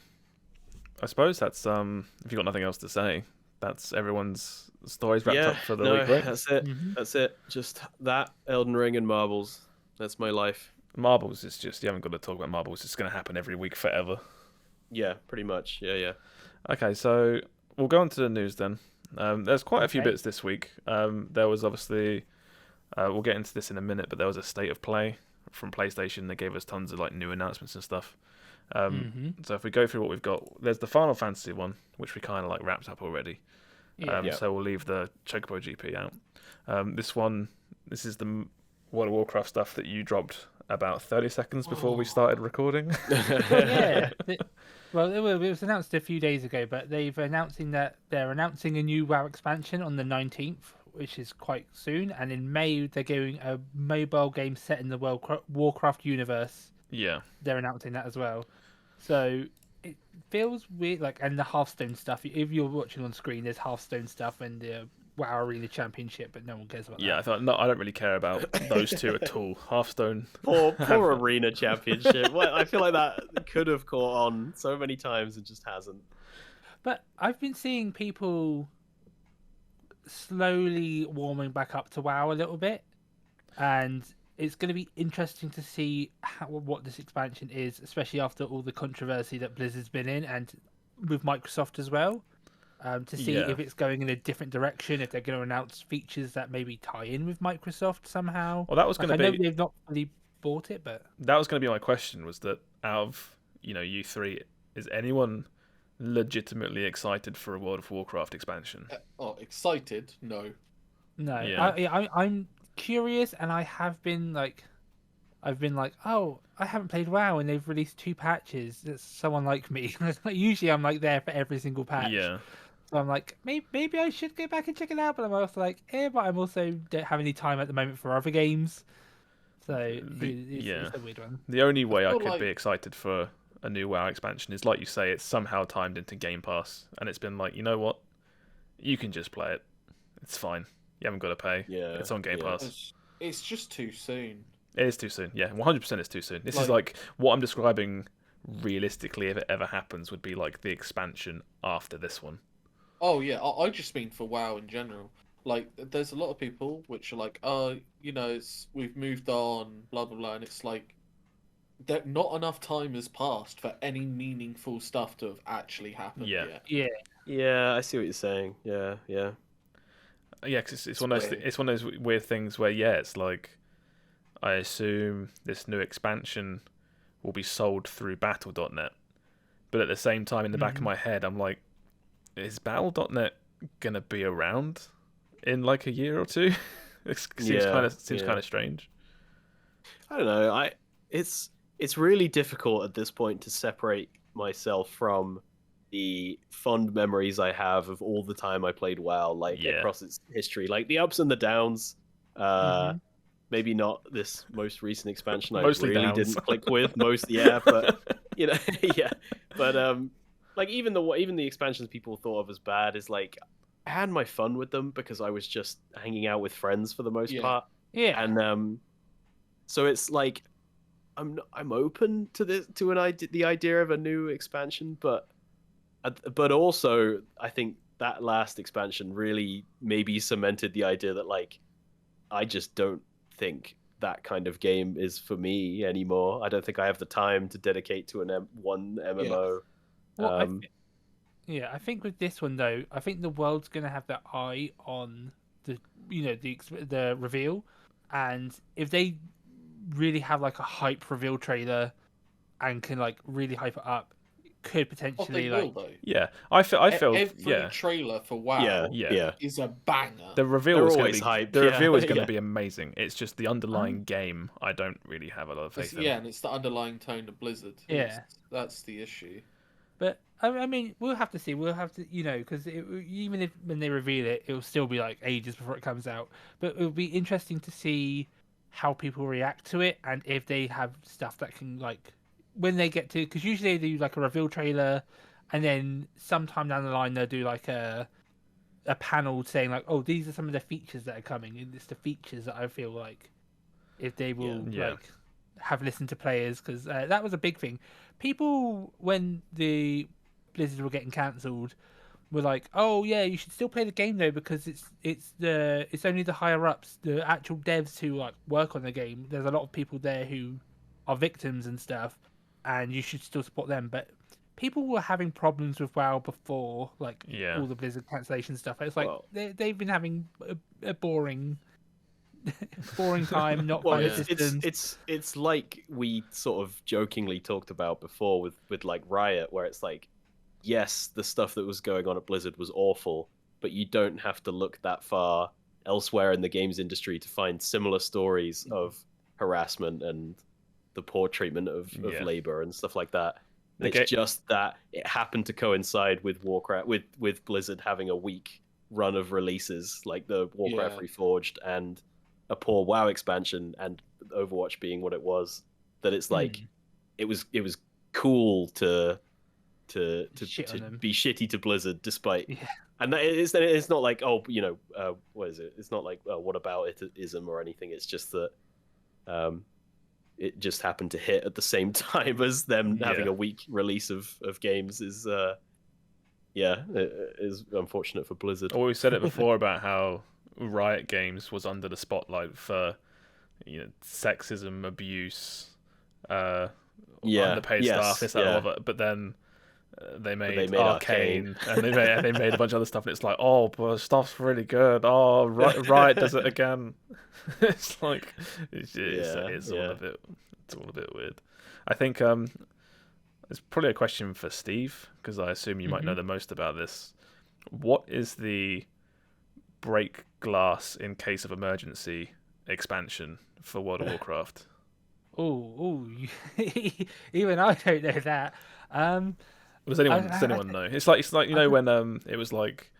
I suppose that's if you've got nothing else to say, that's everyone's stories wrapped up for the week, right? That's it. Mm-hmm. That's it. Just that, Elden Ring and marbles. That's my life. Marbles is just, you haven't got to talk about marbles. It's going to happen every week forever. Yeah, pretty much. Yeah. Okay, so we'll go on to the news then. There's quite a few bits this week. There was obviously We'll get into this in a minute, but there was a state of play from PlayStation. They gave us tons of like new announcements and stuff. So if we go through what we've got, there's the Final Fantasy one, which we kind of like wrapped up already. So we'll leave the Chocobo GP out. This is the World of Warcraft stuff that you dropped about 30 seconds before we started recording. Well, it was announced a few days ago, but they're announcing a new WoW expansion on the 19th, which is quite soon. And in May, they're doing a mobile game set in the Warcraft universe. Yeah. They're announcing that as well. So it feels weird, like, and the Hearthstone stuff. If you're watching on screen, there's Hearthstone stuff and the WoW Arena Championship, but no one cares about that. Yeah, I don't really care about those two at all. Hearthstone. Poor Arena Championship. Well, I feel like that could have caught on so many times and just hasn't. But I've been seeing people slowly warming back up to WoW a little bit, and it's going to be interesting to see what this expansion is, especially after all the controversy that Blizzard's been in, and with Microsoft as well. To see if it's going in a different direction, if they're going to announce features that maybe tie in with Microsoft somehow. Well, that was going to be. I know they've not really bought it, but that was going to be my question. Was that out of you three, is anyone legitimately excited for a World of Warcraft expansion? Excited? No. No. Yeah. I'm curious, and I've been like, oh, I haven't played WoW, and they've released 2 patches. That's someone like me. Usually, I'm like there for every single patch. Yeah. So I'm like, maybe I should go back and check it out, but I'm also like, but I'm also don't have any time at the moment for other games. So it's a weird one. The only way I could be excited for a new WoW expansion is, like you say, it's somehow timed into Game Pass, and it's been like, you know what, you can just play it. It's fine. You haven't got to pay. Yeah, it's on Game Pass. It's just too soon. It is too soon. Yeah, 100% it's too soon. This is like what I'm describing. Realistically, if it ever happens, would be like the expansion after this one. Oh yeah, I just mean for WoW in general. Like, there's a lot of people which are like, oh, we've moved on, blah blah blah, and it's like that not enough time has passed for any meaningful stuff to have actually happened yet. Yeah, I see what you're saying. Yeah. Yeah, because it's one of those weird things where it's like, I assume this new expansion will be sold through Battle.net, but at the same time, in the back of my head, I'm like, is Battle.net gonna be around in like a year or two? It seems kind of strange. I don't know. It's really difficult at this point to separate myself from the fond memories I have of all the time I played WoW, across its history, like the ups and the downs. Maybe not this most recent expansion. Mostly I really downs. didn't click with but but like even the expansions people thought of as bad is like, I had my fun with them because I was just hanging out with friends for the most part. Yeah. And so it's like I'm open to the idea of a new expansion, but also I think that last expansion really maybe cemented the idea that like I just don't think that kind of game is for me anymore. I don't think I have the time to dedicate to one MMO. Well, I think with this one though, I think the world's gonna have their eye on the reveal, and if they really have like a hype reveal trailer and can like really hype it up, could potentially I feel every trailer for WoW is a banger. The reveal is going to be hype. The reveal is going to be amazing. It's just the underlying game I don't really have a lot of faith in. Yeah, and it's the underlying tone of Blizzard. Yeah, that's the issue. But I mean, we'll have to see. We'll have to, because even if when they reveal it, it'll still be like ages before it comes out. But it'll be interesting to see how people react to it, and if they have stuff that can like, when they get to, because usually they do like a reveal trailer, and then sometime down the line they'll do like a panel saying like, oh, these are some of the features that are coming, and it's the features that I feel like if they will like have listened to players, because that was a big thing. People, when the Blizzard were getting cancelled, were like, oh yeah, you should still play the game though, because it's only the higher ups, the actual devs who like work on the game. There's a lot of people there who are victims and stuff, and you should still support them. But people were having problems with WoW before, like all the Blizzard cancellation stuff. It's like they've been having a boring boring time, not Well, fun yeah. systems. it's like we sort of jokingly talked about before with like Riot, where it's like, yes, the stuff that was going on at Blizzard was awful, but you don't have to look that far elsewhere in the games industry to find similar stories of harassment and the poor treatment of labor and stuff like that. It's just that it happened to coincide with Warcraft, with Blizzard having a weak run of releases, like the Warcraft Reforged and a poor WoW expansion, and Overwatch being what it was. That it's like it was cool to be shitty to Blizzard, despite. Yeah. And it's not like, oh, what is it? It's not like, oh, what about it-ism or anything. It's just that it just happened to hit at the same time as them having a weak release of games is unfortunate for Blizzard. Well, we said it before about how Riot Games was under the spotlight for sexism, abuse, underpaid staff, this, that, and other. But then they made Arcane, and they made a bunch of other stuff, and it's like, oh, but stuff's really good. Oh, Riot does it again. It's like it's all a bit weird. I think it's probably a question for Steve, because I assume you might know the most about this. What is the break glass in case of emergency expansion for World of Warcraft? Oh, even I don't know that. Does anyone know? It's like when it was like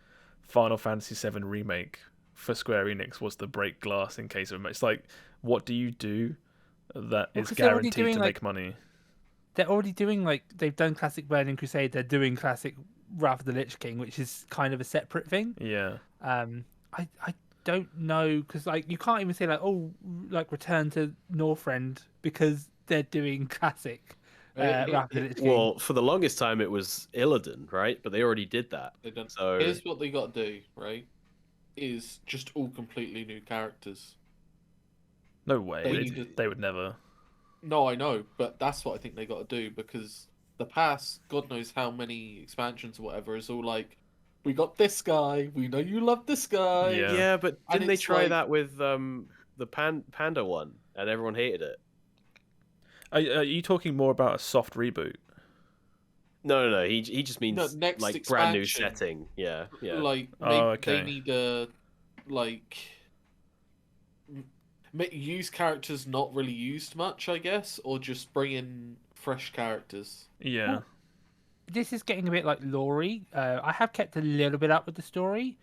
Final Fantasy VII Remake for Square Enix was the break glass in case of emergency. It's like, what do you do that is guaranteed to make money? They're already doing, they've done classic Burning Crusade, they're doing classic Wrath of the Lich King, which is kind of a separate thing. Yeah. I don't know, because you can't even say Return to Northrend, because they're doing classic Wrath of the Lich King. Well, for the longest time it was Illidan, right? But they already did that. So here's what they got to do, right? Is just all completely new characters. No way. They would never. No, I know, but that's what I think they got to do, because the past, God knows how many expansions or whatever, is all like, we got this guy, we know you love this guy. Yeah, but didn't they try that with the Panda one, and everyone hated it? Are you talking more about a soft reboot? No. He just means next like expansion, brand new setting. Yeah. Like they need to use characters not really used much, I guess, or just bring in fresh characters. Yeah. Well, this is getting a bit like lore-y. I have kept a little bit up with the story.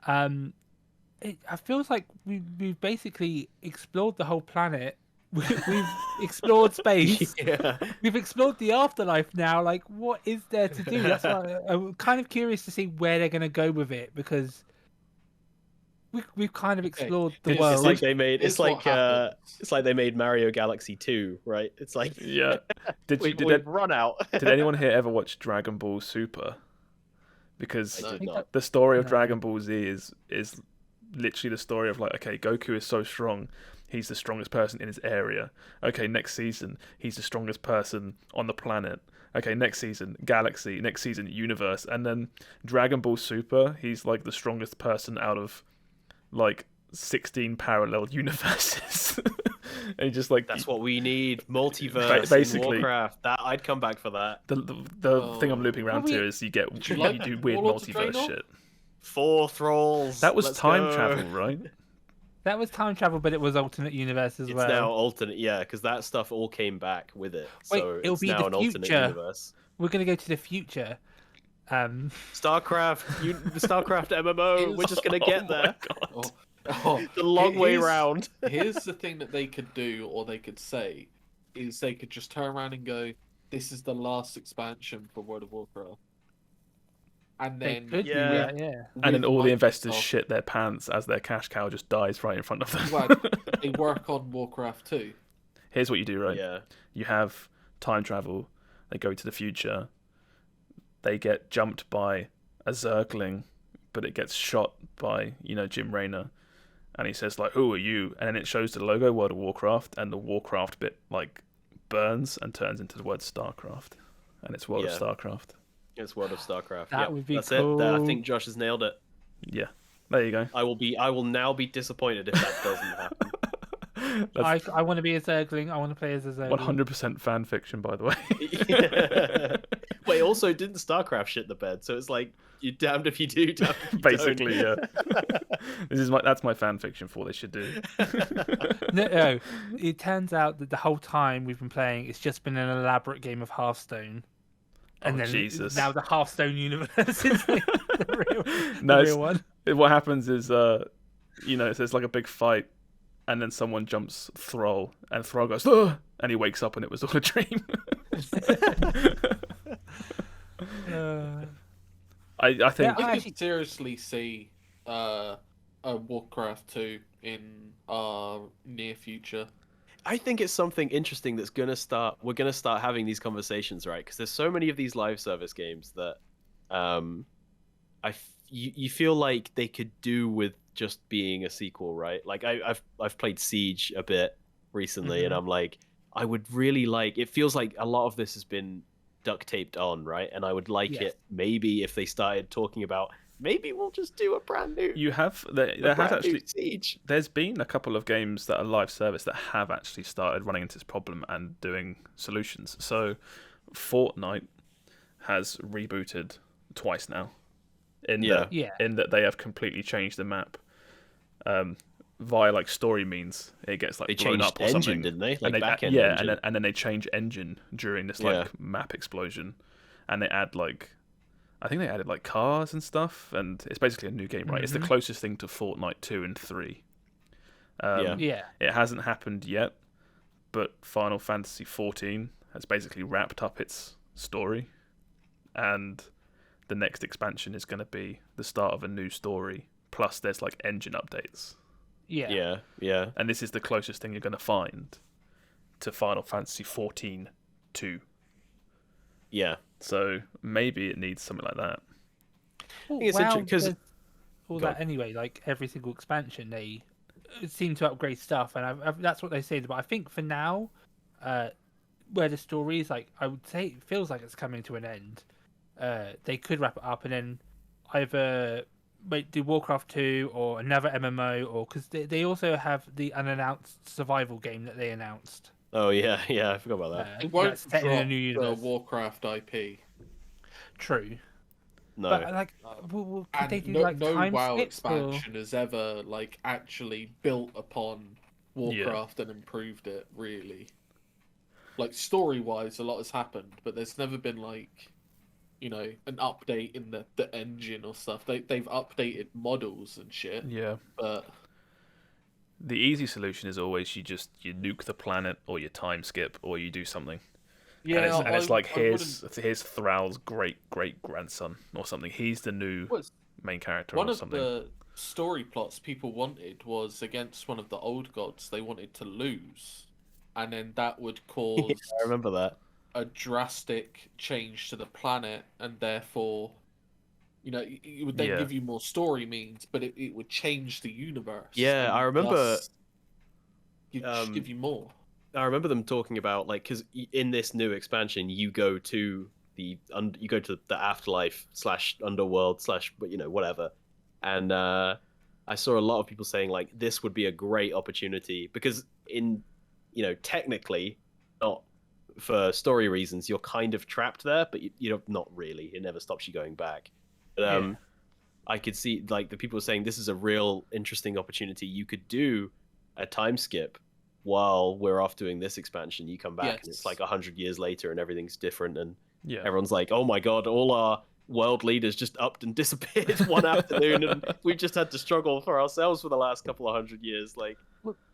It feels like we've basically explored the whole planet. We've explored space. Yeah. We've explored the afterlife now. Like, what is there to do? That's why I'm kind of curious to see where they're going to go with it, because we've kind of explored the world. It's like they made it's like they made Mario Galaxy 2, right? It's like we've run out. Did anyone here ever watch Dragon Ball Super? Because the story of Dragon Ball Z is literally the story of okay, Goku is so strong, he's the strongest person in his area. Okay, next season he's the strongest person on the planet. Okay, next season galaxy, next season universe, and then Dragon Ball Super, he's like the strongest person out of 16 parallel universes. And he just that's what we need, multiverse. Basically, in Warcraft. That I'd come back for that. The thing I'm looping around to is you do weird multiverse shit. 4 thralls. That was time travel, right? That was time travel, but it was alternate universe as well. It's now alternate, because that stuff all came back with it. So it'll it's be now the an future. alternate universe. We're gonna go to the future. StarCraft, the StarCraft MMO. We're just gonna get there. The long way round. Here's the thing that they could do, or they could say, is they could just turn around and go, "This is the last expansion for World of Warcraft," and then and then all the investors shit their pants as their cash cow just dies right in front of them. Well, they work on Warcraft 2. Here's what you do, right? Yeah. You have time travel. They go to the future. They get jumped by a Zergling, but it gets shot by, Jim Raynor. And he says, who are you? And then it shows the logo, World of Warcraft, and the Warcraft bit, burns and turns into the word StarCraft. And it's World of StarCraft. It's World of StarCraft. That would be that's cool. It. I think Josh has nailed it. Yeah. There you go. I will now be disappointed if that doesn't happen. I want to be a Zergling. I want to play as a Zergling. 100% fan fiction, by the way. Yeah. Wait, also, didn't StarCraft shit the bed? So it's like, you're damned if you do, damned if you Basically, don't. yeah. That's my fan fiction for what they should do. No, it turns out that the whole time we've been playing, it's just been an elaborate game of Hearthstone. And then Jesus. now the Hearthstone universe is the No, real one. What happens is, so there's like a big fight, and then someone jumps Thrall, and Thrall goes, "Ugh!" and he wakes up, and it was all a dream. I think I could seriously see a Warcraft 2 in our near future. I think it's something interesting that's gonna start. We're gonna start having these conversations, right? Because there's so many of these live service games that, you feel like they could do with just being a sequel, right? Like I've played Siege a bit recently, and I'm like, I would really like. It feels like a lot of this has been duct taped on, right? And I would like it maybe if they started talking about. Maybe we'll just do a brand new. You have there has actually Siege. There's been a couple of games that are live service that have actually started running into this problem and doing solutions. So, Fortnite has rebooted twice now. In that they have completely changed the map. Via like story means it gets like they blown changed up or engine, something, didn't they? Like and they back-end engine. and then they change engine during this like map explosion, and they add like. I think they added like cars and stuff, and it's basically a new game, right? It's the closest thing to Fortnite 2 and 3. It hasn't happened yet, but Final Fantasy XIV has basically wrapped up its story, and the next expansion is going to be the start of a new story. Plus, there's like engine updates. Yeah. And this is the closest thing you're going to find to Final Fantasy XIV 2. Yeah. So maybe it needs something like that. I think it's interesting because that anyway, like every single expansion, they seem to upgrade stuff, and that's what they say. But I think for now, where the story is, like I would say, it feels like it's coming to an end. They could wrap it up and then either do Warcraft 2 or another MMO, or because they also have the unannounced survival game that they announced. Oh yeah, I forgot about that. It won't set in a new drop the universe. Warcraft IP. True. No. But like, could they do like no time WoW skips, expansion has ever like actually built upon Warcraft and improved it really. Like story-wise, a lot has happened, but there's never been like, an update in the engine or stuff. They've updated models and shit. Yeah. But the easy solution is always you nuke the planet, or you time skip, or you do something. Yeah, and it's like here's Thrall's great grandson or something. He's the new main character or something. One of the story plots people wanted was against one of the old gods. They wanted to lose, and then that would cause I remember that. a drastic change to the planet, and therefore, it would then give you more story means, but it would change the universe. Yeah, I remember. Give you more. I remember them talking about because in this new expansion, you go to the afterlife / underworld / whatever, and I saw a lot of people saying this would be a great opportunity because technically not for story reasons you're kind of trapped there, but you're not really. It never stops you going back. But, I could see the people were saying this is a real interesting opportunity. You could do a time skip while we're off doing this expansion. You come back and it's 100 years later and everything's different, and everyone's like, oh my god, all our world leaders just upped and disappeared one afternoon, and we've just had to struggle for ourselves for the last couple of 100 years.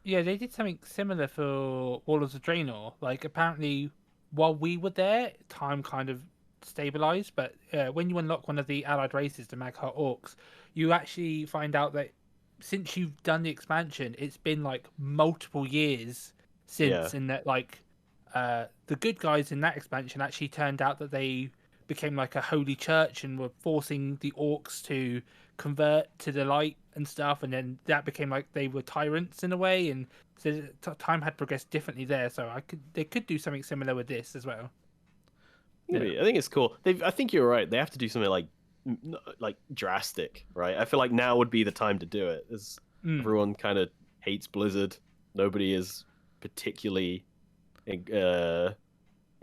Yeah, they did something similar for Warlords of Draenor. Apparently, while we were there, time kind of stabilized, but when you unlock one of the allied races, the Magheart Orcs, you actually find out that since you've done the expansion, it's been multiple years since, and that the good guys in that expansion actually turned out that they became a holy church and were forcing the orcs to convert to the light and stuff, and then that became they were tyrants in a way, and so time had progressed differently there. So they could do something similar with this as well. I think it's cool. I think you're right. They have to do something drastic, right? I feel like now would be the time to do it. Everyone kind of hates Blizzard. nobody is particularly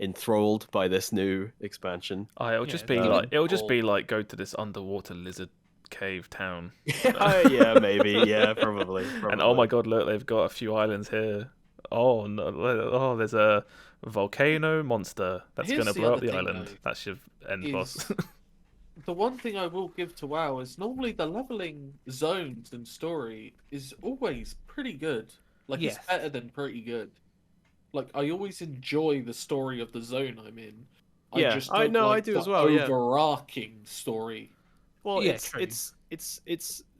enthralled by this new expansion. It'll just be like go to this underwater lizard cave town. Yeah, maybe. Yeah, probably. And oh my god, look, they've got a few islands here. Oh no! Oh, there's a volcano monster that's going to blow up the island. That's your end boss. The one thing I will give to WoW is normally the leveling zones and story is always pretty good. Like, it's better than pretty good. Like, I always enjoy the story of the zone I'm in. Yeah, I just don't like I do the as well. Yeah. Overarching story. Well, it's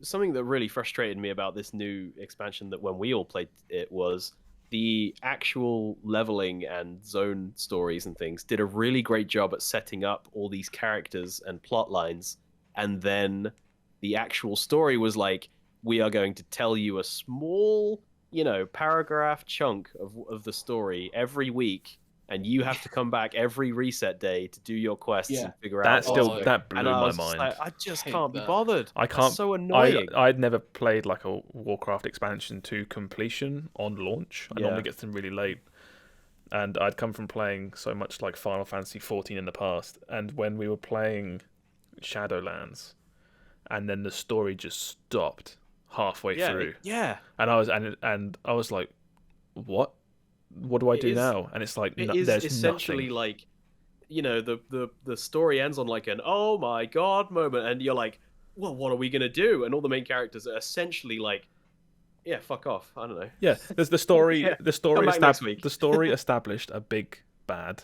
something that really frustrated me about this new expansion, that when we all played it, was the actual leveling and zone stories and things did a really great job at setting up all these characters and plot lines, and then the actual story was like, we are going to tell you a small, paragraph chunk of the story every week, and you have to come back every reset day to do your quests and figure out. That blew my mind. I just can't be bothered. I can't. That's so annoying. I'd never played like a Warcraft expansion to completion on launch. I normally get them really late, and I'd come from playing so much like Final Fantasy XIV in the past, and when we were playing Shadowlands, and then the story just stopped halfway through. Yeah. And I was like, what? What do I do now? And it's like, there's essentially nothing. Like, the story ends on like an oh my god moment, and you're like, well, what are we gonna do? And all the main characters are essentially like, yeah, fuck off. I don't know. Yeah, there's the story. The story the story established a big bad,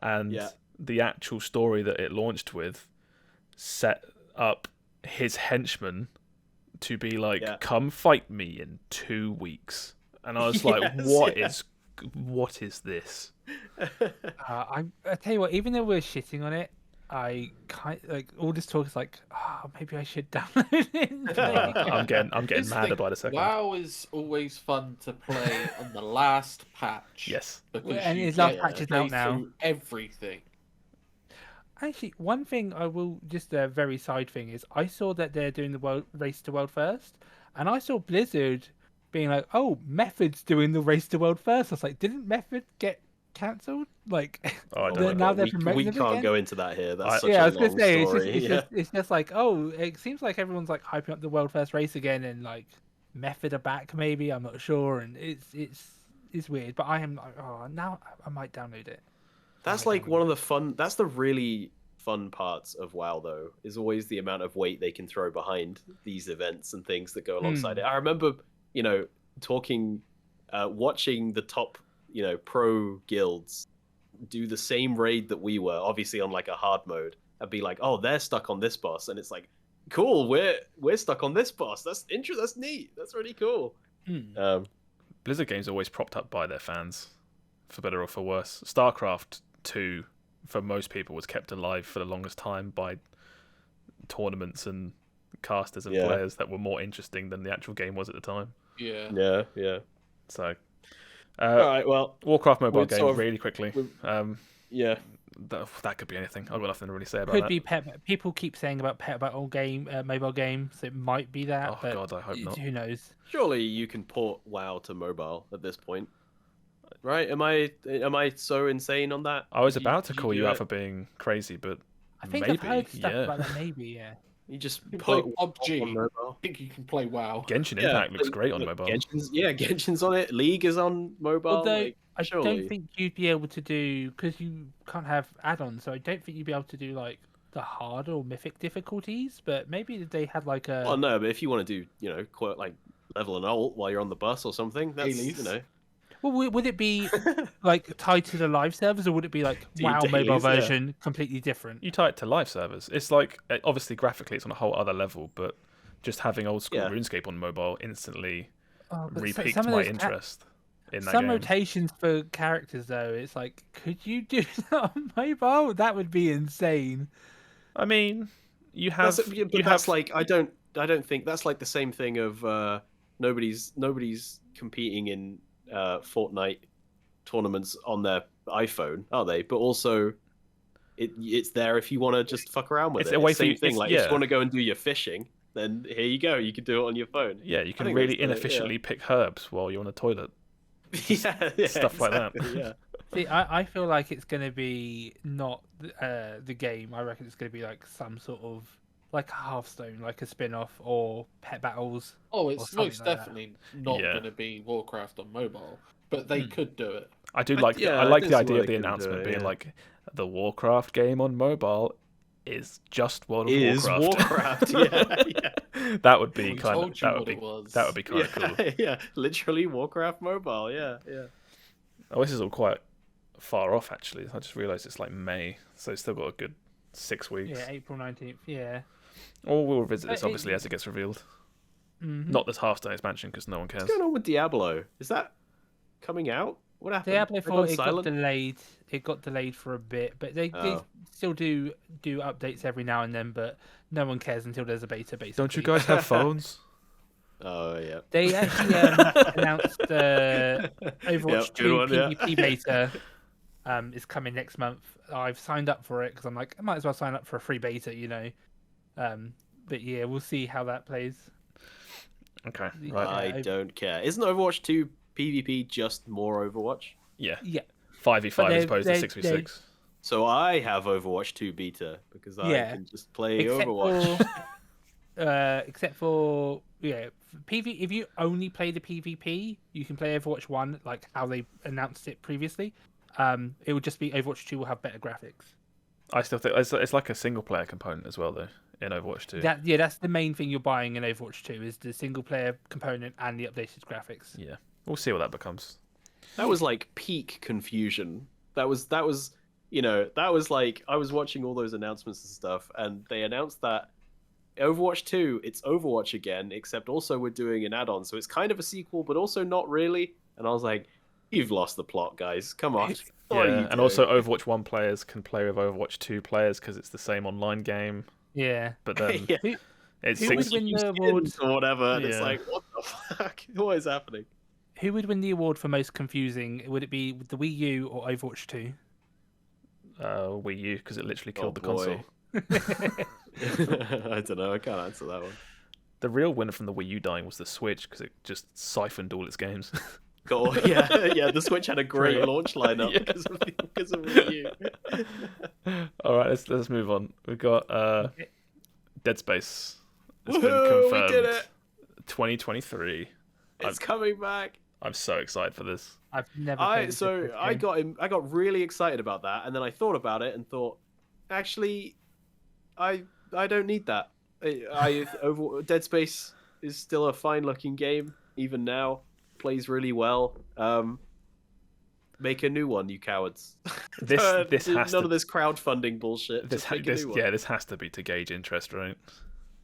and the actual story that it launched with set up his henchmen to be like, come fight me in 2 weeks. And I was like, what is this? I tell you what, even though we're shitting on it, I all this talk is like, maybe I should download it. I'm getting madder by the second. WoW is always fun to play on the last patch. Yes, and his last patch is out now. Everything. Actually, one thing I will just a very side thing is I saw that they're doing the race to world first, and I saw Blizzard being like, "Oh, Method's doing the race to world first." I was like, "Didn't Method get cancelled?" Like, now they're promoting we can't again? Go into that here. That's such I a was gonna long say story. it's just like, oh, it seems like everyone's like hyping up the world first race again, and like Method are back. Maybe I'm not sure, and it's weird. But I am like, now I might download it. That's like one of the fun. That's the really fun parts of WoW, though, is always the amount of weight they can throw behind these events and things that go alongside it. I remember, watching the top, pro guilds do the same raid that we were, obviously on like a hard mode, and be like, oh, they're stuck on this boss, and it's like, cool, we're stuck on this boss. That's interesting. That's neat. That's really cool. Blizzard games are always propped up by their fans, for better or for worse. StarCraft 2, for most people, was kept alive for the longest time by tournaments and casters and players that were more interesting than the actual game was at the time. Yeah. So, all right, well, Warcraft mobile game, really quickly. That could be anything. I've got nothing to really say about that. Could be pet. People keep saying about pet battle game, mobile game, so it might be that. Oh god, I hope not. Who knows? Surely you can port WoW to mobile at this point, right? Am I so insane on that? I was about to call you out for being crazy, but I think maybe, I've heard stuff about that. Maybe, yeah. You just play put PUBG. on mobile. I think you can play WoW. Genshin Impact looks great on mobile. Genshin's on it. League is on mobile. Although I don't think you'd be able to do, because you can't have add-ons, so I don't think you'd be able to do like the hard or mythic difficulties. But maybe they had like a. Well, no, but if you want to do, quite like level and ult while you're on the bus or something, that's Well, would it be like tied to the live servers, or would it be like WoW mobile version, completely different? You tie it to live servers. It's like, obviously graphically it's on a whole other level, but just having old school RuneScape on mobile instantly re-piqued my interest in that game. Some rotations for characters, though, it's like, could you do that on mobile? That would be insane. I mean, that's like, I don't think that's like the same thing of nobody's competing in Fortnite tournaments on their iPhone, are they? But also, it's there if you want to just fuck around with it. A way same for thing. Like if you want to go and do your fishing, then here you go. You can do it on your phone. Yeah, you I can think really that's inefficiently pick herbs while you're on the toilet. yeah, Stuff like that. exactly, Yeah. See, I feel like it's going to be not the game. I reckon it's going to be like some sort of like a Hearthstone, like a spin-off, or Pet Battles. Oh, or it's something most like that. definitely not Yeah. going to be Warcraft on mobile, but they could do it. I do I like don't the see idea why of they the couldn't do announcement it, being yeah. like the Warcraft game on mobile is just World of Is Warcraft. Warcraft? Yeah. That would be We kind told of you what it was. that would be kind of Yeah. cool. Yeah. Literally Warcraft mobile. Yeah. Oh, this is all quite far off actually. I just realised it's like May, so it's still got a good 6 weeks. Yeah, April 19th. Yeah. Or we'll revisit this It- obviously as it gets revealed. Mhm. Not this Hearthstone expansion because no one cares. What's going on with Diablo? Is that coming out? What happened? Diablo They've 4 gone it got silent? delayed. It got delayed for a bit, but they Oh. still do updates every now and then. But no one cares until there's a beta. Basically, Don't you guys have phones? Oh yeah. They actually announced Overwatch Yep, good 2 one, yeah. PvP beta is coming next month. I've signed up for it because I'm like, I might as well sign up for a free beta, you know. But yeah, we'll see how that plays. Okay, Yeah. right. I don't care. Isn't Overwatch 2 PvP just more Overwatch? Yeah, Yeah, 5v5 But as opposed to they- 6v6. So I have Overwatch 2 beta because I Yeah. can just play Overwatch. Except for PV. If you only play the PvP, you can play Overwatch 1 like how they announced it previously. It would just be Overwatch 2 will have better graphics. I still think it's like a single player component as well though in Overwatch 2. That's the main thing you're buying in Overwatch 2 is the single player component and the updated graphics. Yeah, we'll see what that becomes. That was like peak confusion. That was that was like I was watching all those announcements and stuff, and they announced that Overwatch 2, it's Overwatch again, except also we're doing an add-on, so it's kind of a sequel, but also not really. And I was like, you've lost the plot, guys. Come on. What are you Yeah, and doing? also Overwatch 1 players can play with Overwatch 2 players because it's the same online game. Yeah. But then Yeah. it's Who six. would win Use the skins award? or whatever, and it's Yeah. like, what the fuck? What is happening? Who would win the award for most confusing? Would it be the Wii U or Overwatch 2? Wii U because it literally killed the boy. console. I don't know. I can't answer that one. The real winner from the Wii U dying was the Switch because it just siphoned all its games. God, yeah. The Switch had a great True. launch lineup Yeah. because of Wii U. All right, let's move on. We've got Dead Space. It's been Woohoo, we confirmed. did it! 2023. It's coming back. I'm so excited for this. I've never. played the Dead Space game. I got really excited about that, and then I thought about it and thought, actually, I don't need that. Dead Space is still a fine looking game even now. Plays really well. Make a new one, you cowards. This has none to of this crowdfunding bullshit. this Just make a new one. this has to be to gauge interest, right?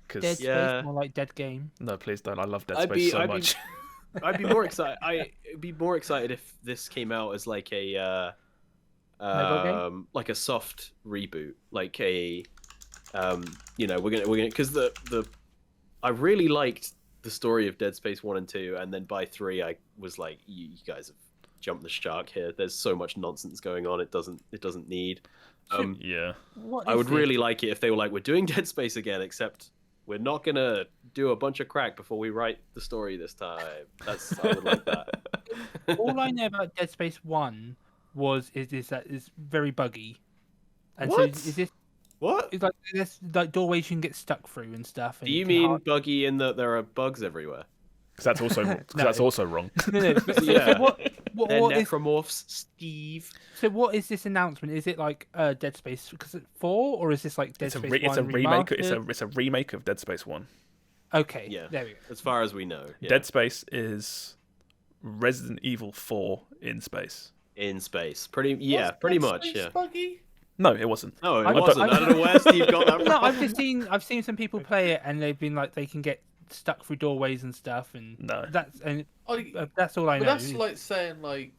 Dead Because Space, more like Dead Game. no, please don't. I love Dead I'd Space be- so I'd be- much. I'd be more excited. I'd be more excited if this came out as like a Mobile game? like a soft reboot, like a we're gonna because the I really liked the story of Dead Space 1 and 2, and then by 3 I was like, you guys have jumped the shark here. There's so much nonsense going on. It doesn't need. Yeah. What I is would it? really like it if they were like, we're doing Dead Space again, except we're not gonna do a bunch of crack before we write the story this time. I would like that. All I know about Dead Space 1 is that it's very buggy. And What? so is this What? it's like there's like doorways you can get stuck through and stuff. And Do you can mean hard- buggy in that there are bugs everywhere? Because that's also No. that's also wrong. No, but, Yeah. so what They're what is necromorphs, Steve. so what is this announcement? Is it like Dead Space 4 or is this like Dead It's a Space 1 it's a remake. remastered? It's a remake of Dead Space 1. Okay, Yeah. there we go. As far as we know. Yeah. Dead Space is Resident Evil 4 in space. In space. Pretty Was pretty Dead much, Space yeah. buggy? No, it wasn't. No, it I- wasn't. I don't know where Steve got that from. No, I've seen some people play it and they've been like they can get stuck through doorways and stuff and No. that's all I But know. that's like saying like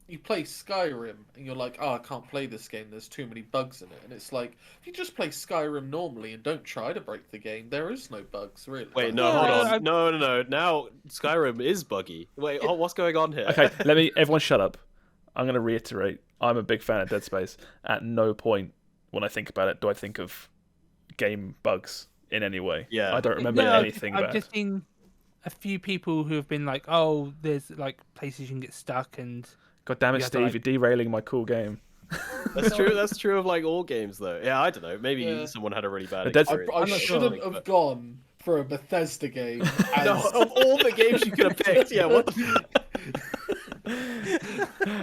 you play Skyrim and you're like, oh, I can't play this game. There's too many bugs in it. And it's like if you just play Skyrim normally and don't try to break the game, there is no bugs really. Wait, Like, no, No, hold I- on. No. Now Skyrim is buggy. Wait, what's going on here? Okay, everyone shut up. I'm going to reiterate. I'm a big fan of Dead Space. At no point when I think about it do I think of game bugs in any way. Yeah. I don't remember No, anything I've bad. just seen a few people who have been like, "Oh, there's like places you can get stuck," and God damn it, You have to, Steve! like- You're derailing my cool game. That's true. That's true of like all games, though. Yeah, I don't know. Maybe Yeah. someone had a really bad But that's- experience. I I'm not sure. shouldn't have gone for a Bethesda game. As... No, of all the games you could have picked, yeah. What the?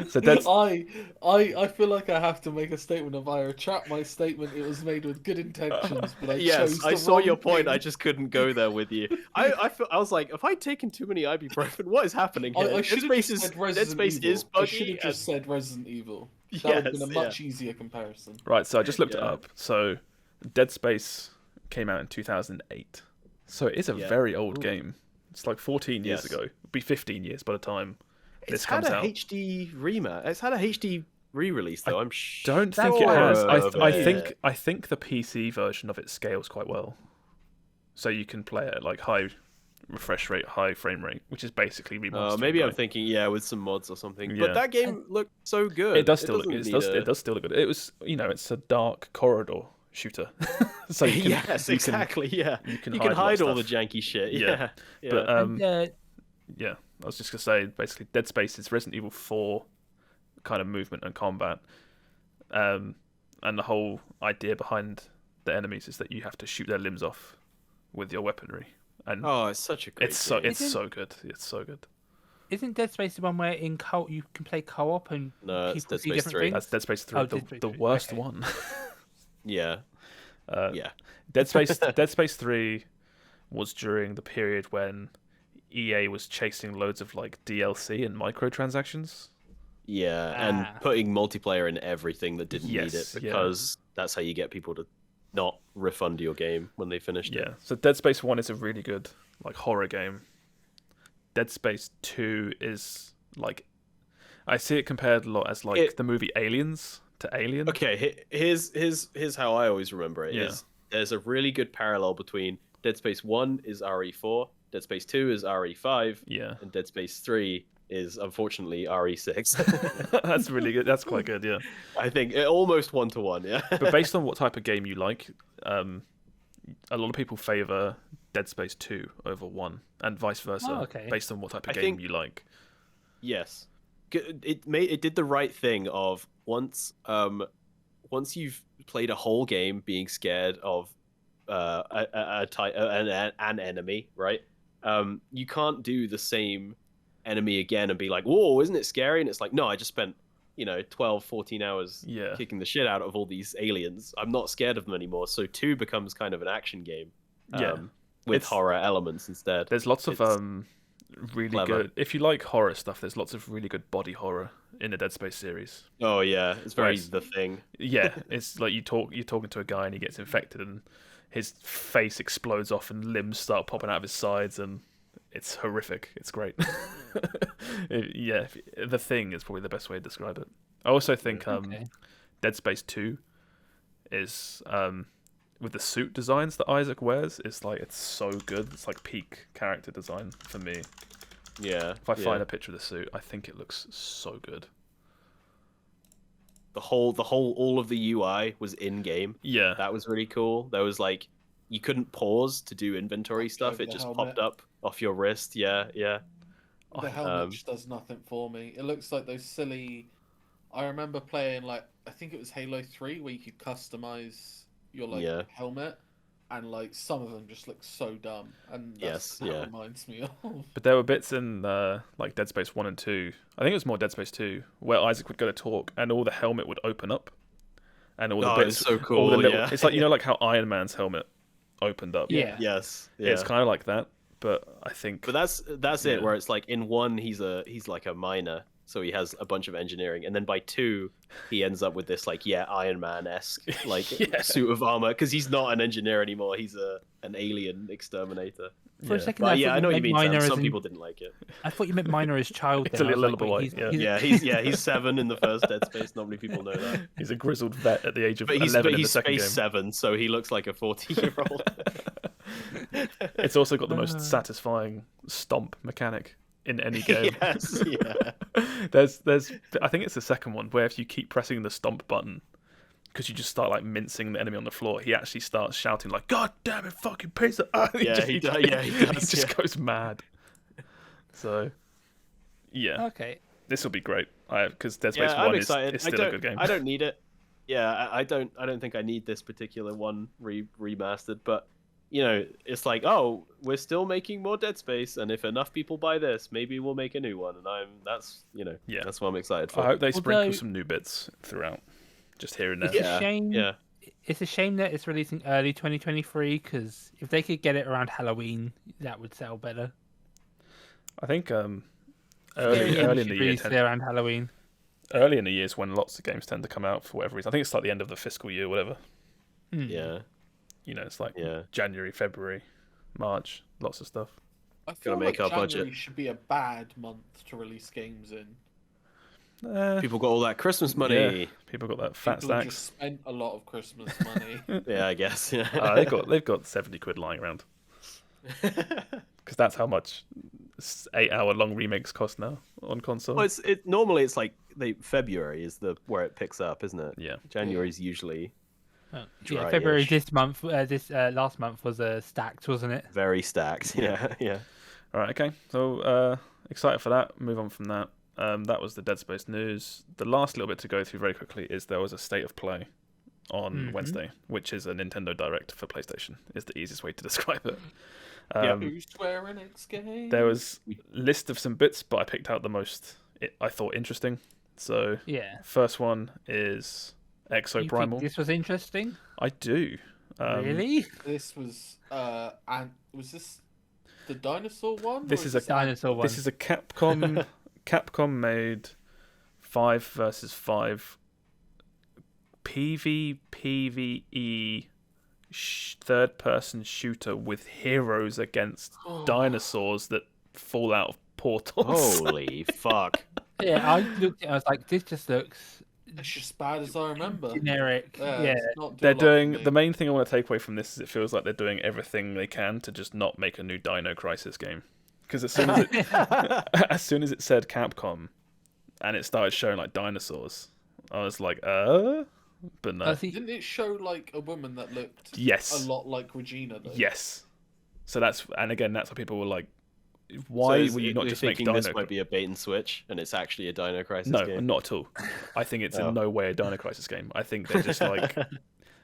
So Dead I feel like I have to make a statement of I retract my statement. It was made with good intentions, but I chose Yes, the I saw wrong your point. thing. I just couldn't go there with you. I was like, have I taken too many ibuprofen? What is happening here? I should have Dead just Space said Resident Evil. is buggy. I should have just said Resident Evil. That would have been a Yes, much easier comparison. Right, so I just looked it Yeah. up. So Dead Space came out in 2008. So it is a Yeah. very old game. It's like 14 years Yes. ago. It'll be 15 years by the time It's this had comes a out. HD remake. It's had a HD re-release though. I'm Don't That's think it has. sure I of it. think I think the PC version of it scales quite well. So you can play it at like high refresh rate, high frame rate, which is basically remastered. maybe I'm right? thinking, with some mods or something. Yeah. But that game looked so good. It does still look. doesn't It need does. a- It does still look good. It was, it's a dark corridor shooter. So you can, Yes, you can- exactly. Yeah, you can you hide can a lot of hide all the stuff. janky shit. Yeah. Yeah, But and, yeah, I was just gonna say basically Dead Space is Resident Evil 4 kind of movement and combat, and the whole idea behind the enemies is that you have to shoot their limbs off with your weaponry, and oh, it's such a great. it's so game. it's so good. It's so good. isn't Dead Space the one where in you can play co-op and No, it's people Dead see Space different 3. things? That's Dead Space 3, Oh, the, Dead Space the 3, worst okay. one. Yeah, yeah. Dead Space 3 was during the period when EA was chasing loads of like DLC and microtransactions. Yeah, and Ah. putting multiplayer in everything that didn't need it Yes, yeah. because that's how you get people to not refund your game when they finished Yeah. it. So Dead Space 1 is a really good like horror game. Dead Space 2 is like I see it compared a lot as like the movie Aliens to Alien. Okay, here's how I always remember it. Yeah. Is there's a really good parallel between Dead Space 1 is RE4, Dead Space 2 is RE5, Yeah. and Dead Space 3 is unfortunately RE6. That's really good. That's quite good, yeah. I think almost 1-to-1, yeah. But based on what type of game you like, a lot of people favor Dead Space 2 over 1 and vice versa Oh, okay. based on what type of I game think- you like. Yes, it did the right thing of once you've played a whole game being scared of an enemy, right? You can't do the same enemy again and be like, whoa, isn't it scary? And it's like, no, I just spent 12, 14 hours Yeah. kicking the shit out of all these aliens. I'm not scared of them anymore. So 2 becomes kind of an action game. Yeah. With It's- horror elements instead. There's lots of It's really clever. good. If you like horror stuff, there's lots of really good body horror in the Dead Space series. Oh yeah, it's very Whereas- the thing. Yeah, it's like you're talking to a guy and he gets infected and his face explodes off and limbs start popping out of his sides and it's horrific. It's great. The Thing is probably the best way to describe it. I also think Okay. Dead Space 2 is with the suit designs that Isaac wears, it's so good. It's like peak character design for me. Yeah. If I find a picture of the suit, I think it looks so good. all of the UI was in game. Yeah. That was really cool. There was like you couldn't pause to do inventory stuff. over It the just helmet. popped up off your wrist. Yeah. The helmet just does nothing for me. It looks like those silly. I remember playing I think it was Halo 3 where you could customize your Yeah. helmet, and some of them just look so dumb. And Yes, that yeah. reminds me of. But there were bits in like Dead Space 1 and 2, I think it was more Dead Space 2, where Isaac would go to talk and all the helmet would open up. And all the Oh, bits, it's so all the cool, little, yeah. it's like, like how Iron Man's helmet opened up. Yeah. Yes. Yeah. It's kind of like that, but I think... But that's Yeah. it. Where it's like in 1 he's like a miner, so he has a bunch of engineering, and then by 2 he ends up with this Iron Man-esque Yeah. suit of armor because he's not an engineer anymore. He's an alien exterminator. For a Yeah. second, But I yeah, thought I know what you meant mean. Miner Sam. as Some in- people didn't like it. I thought you meant Miner as child. It's then. a I was little like, boy, wait, yeah. He's 7 in the first Dead Space. Not many people know that. He's a grizzled vet at the age of But 11 in the he's second Space game. 7, so he looks like a 40-year-old. It's also got the most satisfying stomp mechanic in any game. Yes, yeah. There's I think it's the second one where if you keep pressing the stomp button, because you just start like mincing the enemy on the floor. He actually starts shouting like, "God damn it, fucking pizza!" He does. He just goes mad. So, yeah, Okay. this will be great. Because Dead Space I'm 1 excited. is still a good game. I don't need it. Yeah, I don't think I need this particular one remastered, but it's like, oh, we're still making more Dead Space, and if enough people buy this, maybe we'll make a new one, and that's what I'm excited for. I hope they sprinkle Although- some new bits throughout, just here and there. It's a shame. Yeah. It's a shame that it's releasing early 2023 because if they could get it around Halloween, that would sell better. I think early Yeah, in the year, release it around Halloween. early in the year is when lots of games tend to come out for whatever reason. I think it's like the end of the fiscal year, whatever. Yeah. It's like Yeah. January, February, March, lots of stuff. I feel Gotta like make our January budget. should be a bad month to release games in. People got all that Christmas money. Yeah, people got that fat People stacks. just spent a lot of Christmas money. Yeah, I guess. Yeah. They've got 70 quid lying around because that's how much 8-hour long remakes cost now on console. Well, normally it's like February is where it picks up, isn't it? Yeah. January's usually Yeah, Dry-ish. February this month. This last month was stacked, wasn't it? very stacked. Yeah, yeah. All right, okay. So excited for that. Move on from that. That was the Dead Space news. The last little bit to go through very quickly is there was a state of play on Wednesday, which is a Nintendo Direct for PlayStation. Is the easiest way to describe it. Who's swearing it's gay? There was a list of some bits, but I picked out the most I thought interesting. So Yeah. first one is You think Exoprimal. this was interesting? I do. Really? This was and was this the dinosaur one? This or is a Dinosaur one. This is a Capcom made 5 versus 5 PvE third person shooter with heroes against dinosaurs that fall out of portals. Holy fuck! Yeah, I looked at it, I was like, this just looks It's just bad as I remember. generic. Yeah. it's not They're doing a lot doing for me. the main thing I want to take away from this is it feels like they're doing everything they can to just not make a new Dino Crisis game. Because as soon as it said Capcom and it started showing like dinosaurs, I was like, but no. Didn't it show like a woman that looked Yes. a lot like Regina though? Yes. So that's why people were like, why So would you not you're just make thinking Dino? this might be a bait and switch, and it's actually a Dino Crisis No, game? not at all. I think it's in no way a Dino Crisis game. I think they're just like,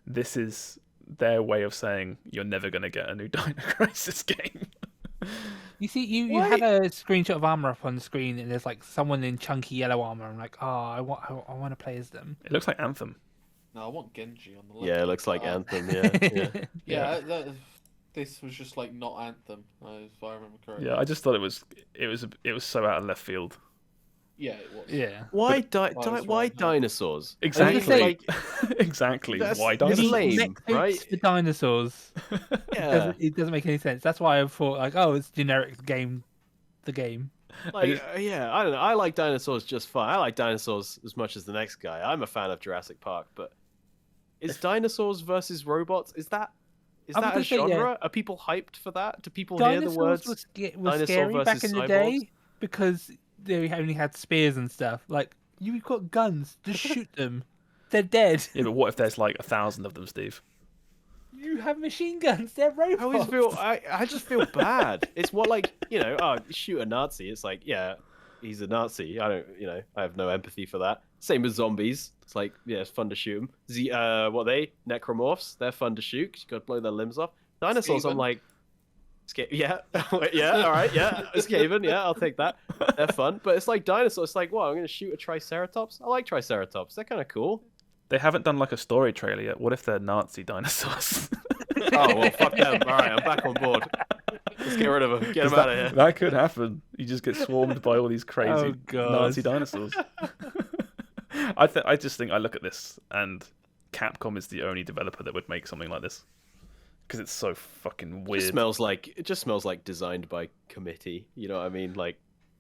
this is their way of saying you're never going to get a new Dino Crisis game. You see, you had a screenshot of armor up on the screen, and there's like someone in chunky yellow armor. I'm like, oh, I want to play as them. It looks like Anthem. No, I want Genji on the left. Yeah, it looks like Anthem. Yeah, yeah. This was just like not Anthem, if I remember correctly. Yeah, I just thought it was so out of left field. Yeah, it was. Yeah. Why was why wrong, huh? dinosaurs? Exactly. Like, Exactly. That's- Why that's dinosaurs? lame. Mech suits right? for dinosaurs. yeah, It doesn't make any sense. That's why I thought like, oh, it's generic game. The game. like yeah. I don't know. I like dinosaurs just fine. I like dinosaurs as much as the next guy. I'm a fan of Jurassic Park, but is dinosaurs versus robots? Is that I was a gonna say, yeah. genre? Are people hyped for that? Do people hear the words? was dinosaur scary back versus in the cyborgs? day because they only had spears and stuff. Like you've got guns, just shoot them. They're dead. Yeah, but what if there's like 1,000 of them, Steve? You have machine guns. They're robots. I always feel I just feel bad. It's what like shoot a Nazi. It's like he's a Nazi. I have no empathy for that. Same with zombies. It's like it's fun to shoot them. What are they necromorphs? They're fun to shoot. 'Cause you got to blow their limbs off. Dinosaurs. Skaven. I'm like, yeah, yeah, all right, yeah, Skaven, yeah, I'll take that. They're fun, but it's like dinosaurs. It's like, I'm gonna shoot a Triceratops. I like Triceratops. They're kind of cool. They haven't done like a story trailer yet. What if they're Nazi dinosaurs? Oh well, fuck them. All right, I'm back on board. Let's get rid of them. Get them out of here. That could happen. You just get swarmed by all these crazy Oh, God. Nazi dinosaurs. I just think I look at this and Capcom is the only developer that would make something like this because it's so fucking It weird. just smells like designed by committee. You know what I mean? Like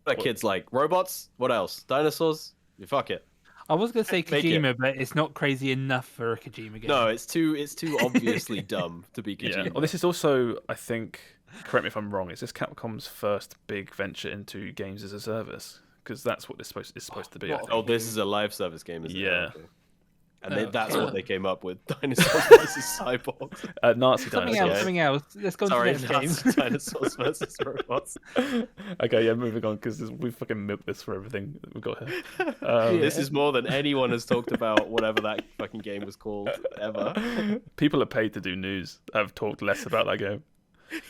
that kid's like robots. What else? Dinosaurs. You fuck it. I was gonna say Make it. Kojima, but it's not crazy enough for a Kojima game. No, it's too obviously dumb to be Yeah. Kojima. Well, this is also, I think, correct me if I'm wrong, is this Capcom's first big venture into games as a service? Because that's what it's supposed to be. I Not- think. Oh, this is a live service game, isn't Yeah. it? Okay. And that's what they came up with: dinosaurs versus cyborgs. Nazi Something dinosaurs. else. Something else. Let's go on Sorry, to the next Nazi game. dinosaurs versus robots. Okay, yeah, moving on because we fucking milked this for everything that we've got here. This is more than anyone has talked about whatever that fucking game was called ever. People are paid to do news. Have talked less about that game.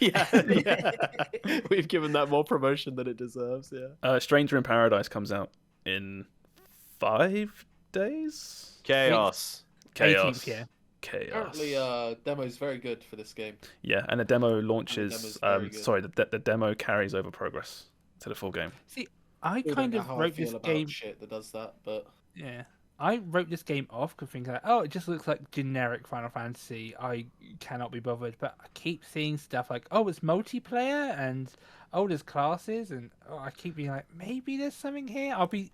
Yeah. We've given that more promotion than it deserves. Yeah. Stranger in Paradise comes out in 5 days. Chaos. 18th, yeah. Chaos. Apparently, demo's very good for this game. Yeah, and the demo launches. very good. Sorry, the demo carries over progress to the full game. See, I Still kind don't know of how I wrote feel this about game. shit that does that, but Yeah, I wrote this game off because thinking, like, oh, it just looks like generic Final Fantasy. I cannot be bothered. But I keep seeing stuff like, oh, it's multiplayer and oh, there's classes, and I keep being like, maybe there's something here. I'll be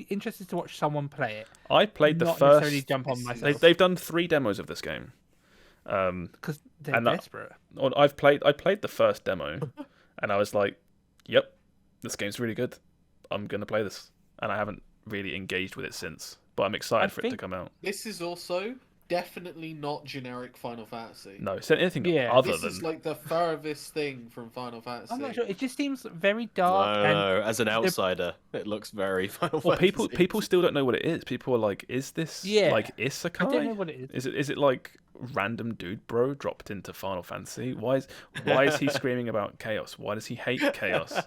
interested to watch someone play it. I played the not first. necessarily jump on myself They've done 3 demos of this game. because they're and that- desperate. I played the first demo, and I was like, "Yep, this game's really good. I'm gonna play this." And I haven't really engaged with it since, but I'm excited for it to come out. this is also definitely not generic Final Fantasy. No, it's anything Yeah. other This than is like the furthest thing from Final Fantasy. I'm not sure. It just seems very I dark. don't and know. As an outsider, it looks very Final well, Fantasy. people still don't know what it is. People are like, "Is this like Isekai? I don't know what it is. Is it like random dude bro dropped into Final Fantasy? Why is he screaming about chaos? Why does he hate chaos?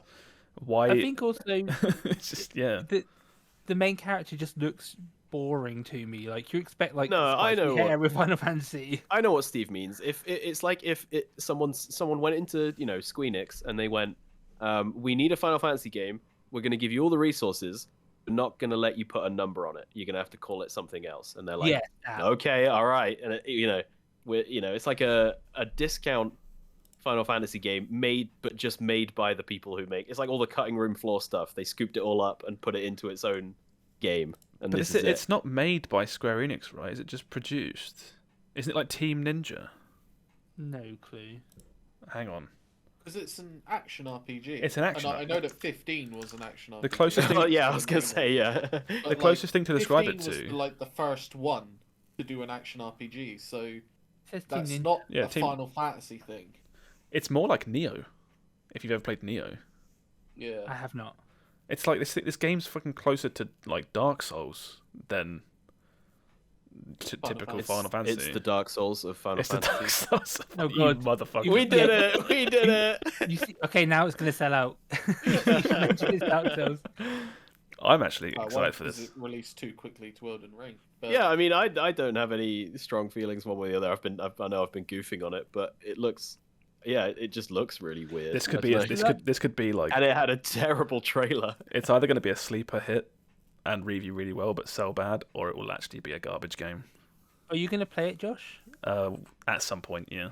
Why? I think also it's just the main character just looks boring to me. Like you expect like No, I spicy know hair what- with Final Fantasy. I know what Steve means. It's like if someone went into Squeenix and they went, we need a Final Fantasy game. We're going to give you all the resources. We're not going to let you put a number on it. You're going to have to call it something else. And they're like, Yeah, that. okay, all right. And it's like a discount Final Fantasy game made by the people who make. It's like all the cutting room floor stuff. They scooped it all up and put it into its own game. And but this is it's not made by Square Enix, right? Is it just produced? Isn't it like Team Ninja? No clue. Hang on. Because it's an action RPG. It's an action And I know that 15 was an action RPG. The closest thing- Oh, yeah, I was gonna say, yeah. But, The closest thing to describe it 15 was to. like the first one to do an action RPG, so It says Team that's Ninja. not Yeah, a Team- Final Fantasy thing. It's more like Neo, if you've ever played Neo. Yeah. I have not. It's like this game's fucking closer to like Dark Souls than typical Fantasy. Final Fantasy. It's the Dark Souls of Final It's the Fantasy. Dark Souls. Oh, You God. motherfucker. We did it! We did it! You see, okay, now it's gonna sell out. You mentioned it's Dark Souls. I'm actually One, excited for 'cause this. it released too quickly to Elden Ring. But Yeah, I mean, I don't have any strong feelings one way or the other. I know I've been goofing on it, but it looks, it just looks really weird. This could I be don't know. this could be like And it had a terrible trailer. it's either going to be a sleeper hit and review really well but sell bad, or it will actually be a garbage game. Are you gonna play it, Josh? At some point, yeah.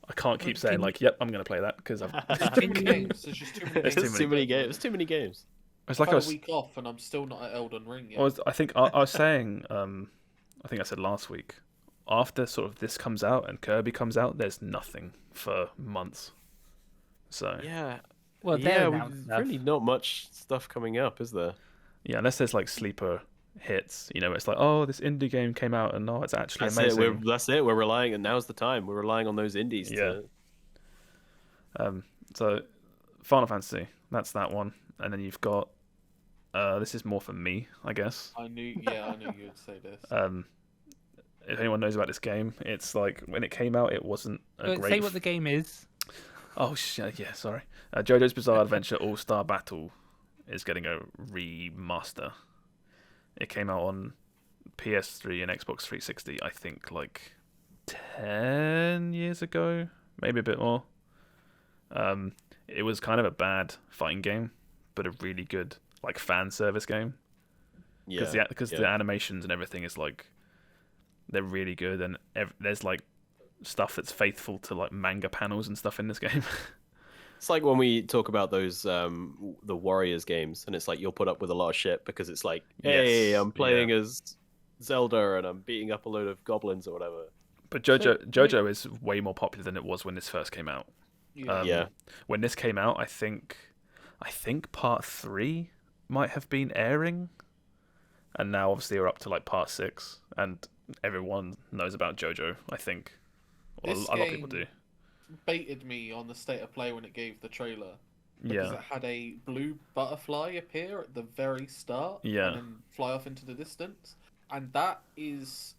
I can't keep Can saying you- like, "Yep, I'm going to play that" because I've. too many games. There's just too many There's games. There's too many games. There's too many games. It's I've like I had was. a week off and I'm still not at Elden Ring yet. I think I was saying. I think I said last week. After sort of this comes out and Kirby comes out, there's nothing for months. So Yeah. Well, Yeah, they're we've announced stuff. really not much stuff coming up, is there? yeah, unless there's like sleeper hits, it's like, oh, this indie game came out and it's actually That's amazing. it. That's it. We're relying, and now's the time. We're relying on those indies. Yeah. To... So Final Fantasy, that's that one, and then you've got. This is more for me, I guess. I knew you would say this. If anyone knows about this game, it's like when it came out, it wasn't a great. Say what the game is. Oh shit! Yeah, sorry. JoJo's Bizarre Adventure All Star Battle is getting a remaster. It came out on PS3 and Xbox 360, I think, like 10 years ago, maybe a bit more. It was kind of a bad fighting game, but a really good like fan service game. Because the animations and everything is like they're really good, and there's like stuff that's faithful to like manga panels and stuff in this game. It's like when we talk about those the Warriors games, and it's like you'll put up with a lot of shit because it's like, hey, Yes, I'm playing as Zelda and I'm beating up a load of goblins or whatever. But JoJo is way more popular than it was when this first came out. Yeah. When this came out, I think part 3 might have been airing, and now obviously we're up to like part 6, and everyone knows about Jojo, I think. Or This a lot of people do. game baited me on the state of play when it gave the trailer. Because Yeah. it had a blue butterfly appear at the very start Yeah. and then fly off into the distance. And that is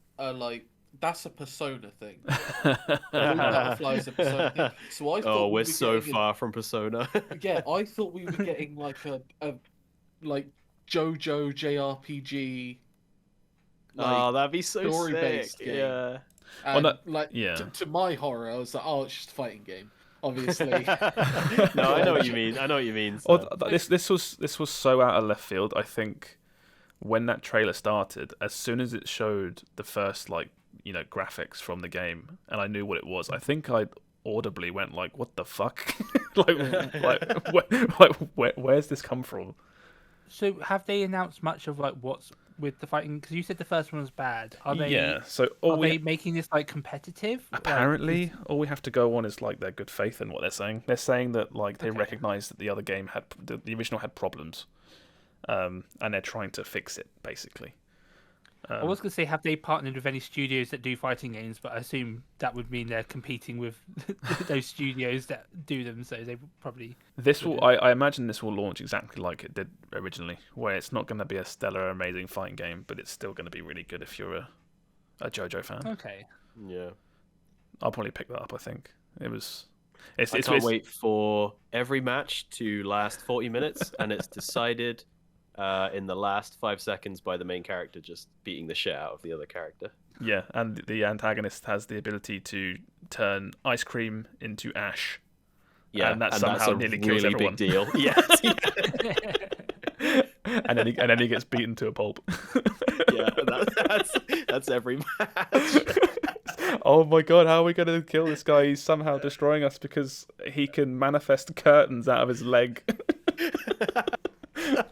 that's a Persona thing. Blue butterfly is a Persona thing. So I thought Oh, we we're were so getting far from Persona. Yeah, I thought we were getting a like Jojo JRPG Oh, that'd be so story-based sick. game. Yeah. and yeah. to my horror, I was like, oh, it's just a fighting game. Obviously. No, I know what you mean. I know what you mean. Or Sam. this was so out of left field. I think when that trailer started, as soon as it showed the first graphics from the game, and I knew what it was, I think I audibly went like, "What the fuck? Where's this come from?" So have they announced much of what's with the fighting? Because you said the first one was bad. Are they? Yeah. So Are they making this competitive? apparently, all we have to go on is their good faith in what they're saying. They're saying that they recognize that the other game had the original had problems, and they're trying to fix it basically. I was going to say, have they partnered with any studios that do fighting games? But I assume that would mean they're competing with those studios that do them. So they probably. I imagine this will launch exactly like it did originally, where it's not going to be a stellar, amazing fighting game, but it's still going to be really good if you're a JoJo fan. Okay. Yeah. I'll probably pick that up. I think it was. I can't wait for every match to last 40 minutes, and it's decided in the last 5 seconds by the main character just beating the shit out of the other character. Yeah, and the antagonist has the ability to turn ice cream into ash. Yeah, and that somehow that's a nearly really kills everyone. big deal. Yes. and then he gets beaten to a pulp. Yeah, that's every match. Oh my god, how are we going to kill this guy? He's somehow destroying us because he can manifest curtains out of his leg.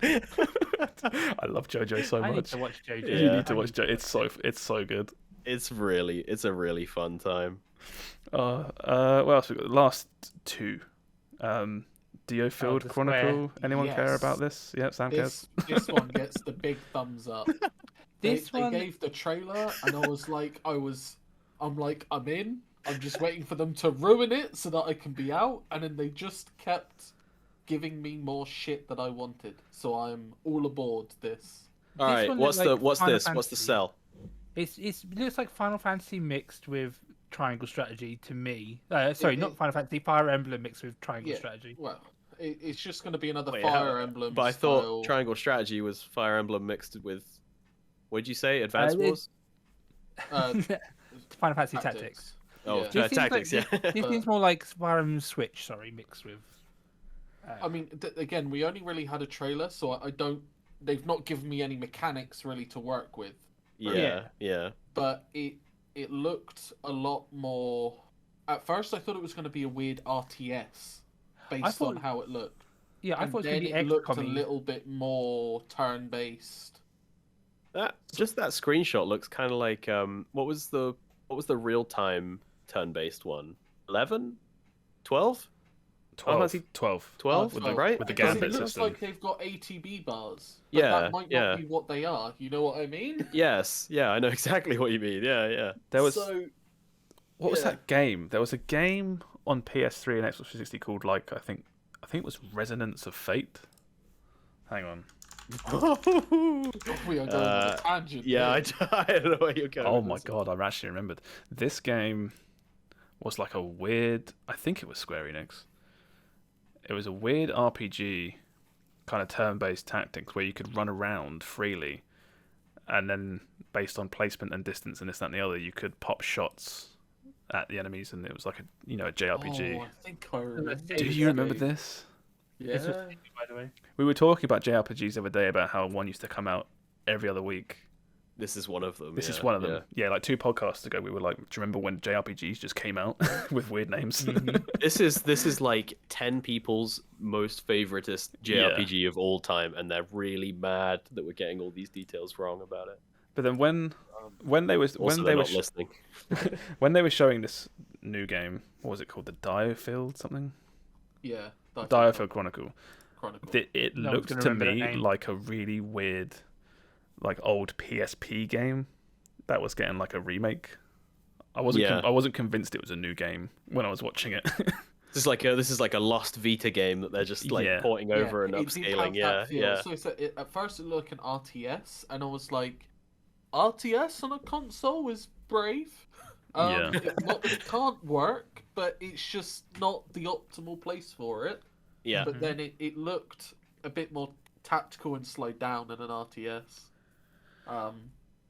I love JoJo so much. I need to watch JoJo. You need to watch JoJo. It's so good. It's a really fun time. What else we got? Last two. Diofield the Chronicle. Square. Anyone care Yes. about this? Yeah, Sam cares. This one gets the big thumbs up. They one- gave the trailer, and I'm in. I'm just waiting for them to ruin it so that I can be out, and then they just kept giving me more shit that I wanted. So I'm all aboard this. All right, one what's looked like what's Final this? What's the Fantasy. sell? It looks like Final Fantasy mixed with Triangle Strategy to me. Sorry, not Final Fantasy. Fire Emblem mixed with Triangle Yeah. Strategy. Well, it's just going to be another Wait, Fire Emblem. But I style... thought Triangle Strategy was Fire Emblem mixed with. What did you say? Advance it- Wars? Final Fantasy Tactics. Oh, Yeah. This seems Tactics. like- Yeah. This seems more like Fire Emblem Switch. Sorry, mixed with. I mean, again, we only really had a trailer, so I don't. They've not given me any mechanics really to work with. Yeah. But it looked a lot more. At first, I thought it was going to be a weird RTS based on how it looked. Yeah, I And thought it was then going to it be looked a XCOM-y. little bit more turn-based. That screenshot looks kind of like what was the real time turn-based one? 11? 12? 12. 12, With the, right? with the Because gambit it looks system. like they've got ATB bars. But Yeah, that might yeah. not be what they are. You know what I mean? Yes, yeah, I know exactly what you mean. Yeah. There was So, what was yeah. that game? There was a game on PS3 and Xbox 360 called I think it was Resonance of Fate. Hang on. we are going on a tangent. Yeah, here. I don't know where you're going. Oh with my this. god, I've actually remembered. This game was like a weird. I think it was Square Enix. It was a weird RPG, kind of turn-based tactics where you could run around freely, and then based on placement and distance and this, that, and the other, you could pop shots at the enemies, and it was like a JRPG. Oh, I think I remember. Do you remember this? Yeah. This was, by the way. We were talking about JRPGs the other day about how one used to come out every other week. This is one of them. This is one of them. Yeah, like 2 podcasts ago, we were like, do you remember when JRPGs just came out with weird names? This is like 10 people's most favoritist JRPG of all time, and they're really mad that we're getting all these details wrong about it. But then when they was Also, when they're they were not listening. when they were showing this new game, what was it called? The Diofield something? Yeah. Diofield Chronicle. Chronicle. It No one's looked gonna to remember that me name. like a really weird, like old PSP game that was getting like a remake. I wasn't convinced it was a new game when I was watching it. This is like a lost Vita game that they're just like porting over and upscaling. Yeah. So at first it looked like an RTS, and I was like, RTS on a console is brave. It can't work, but it's just not the optimal place for it. Yeah. But then it looked a bit more tactical and slowed down than an RTS.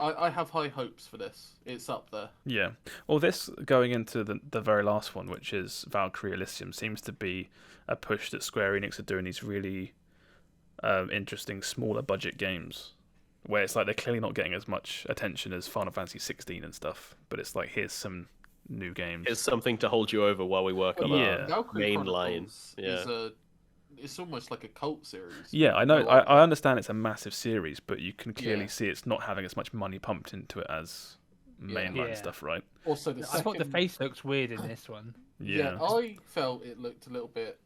I have high hopes for this. It's up there. Yeah. Well, this going into the very last one, which is Valkyrie Elysium, seems to be a push that Square Enix are doing these really interesting, smaller budget games, where it's like they're clearly not getting as much attention as Final Fantasy 16 and stuff, but it's like, here's some new games. It's something to hold you over while we work on our Valkyrie main line. Yeah. It's almost like a cult series. Yeah, I know. I understand it's a massive series, but you can clearly see it's not having as much money pumped into it as mainline stuff, right? Also, I thought the face looks weird in this one. Yeah, I felt it looked a little bit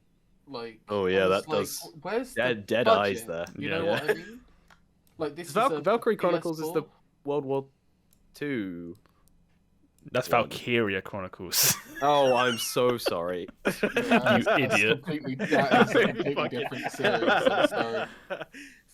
like. Oh yeah, that like, does. Where's dead budget? eyes there. You know what I mean? Like this. Valkyrie Chronicles is PS4. the World War II. That's Valkyria Chronicles. Oh, I'm so sorry. You idiot. That is a completely different series. I'm sorry.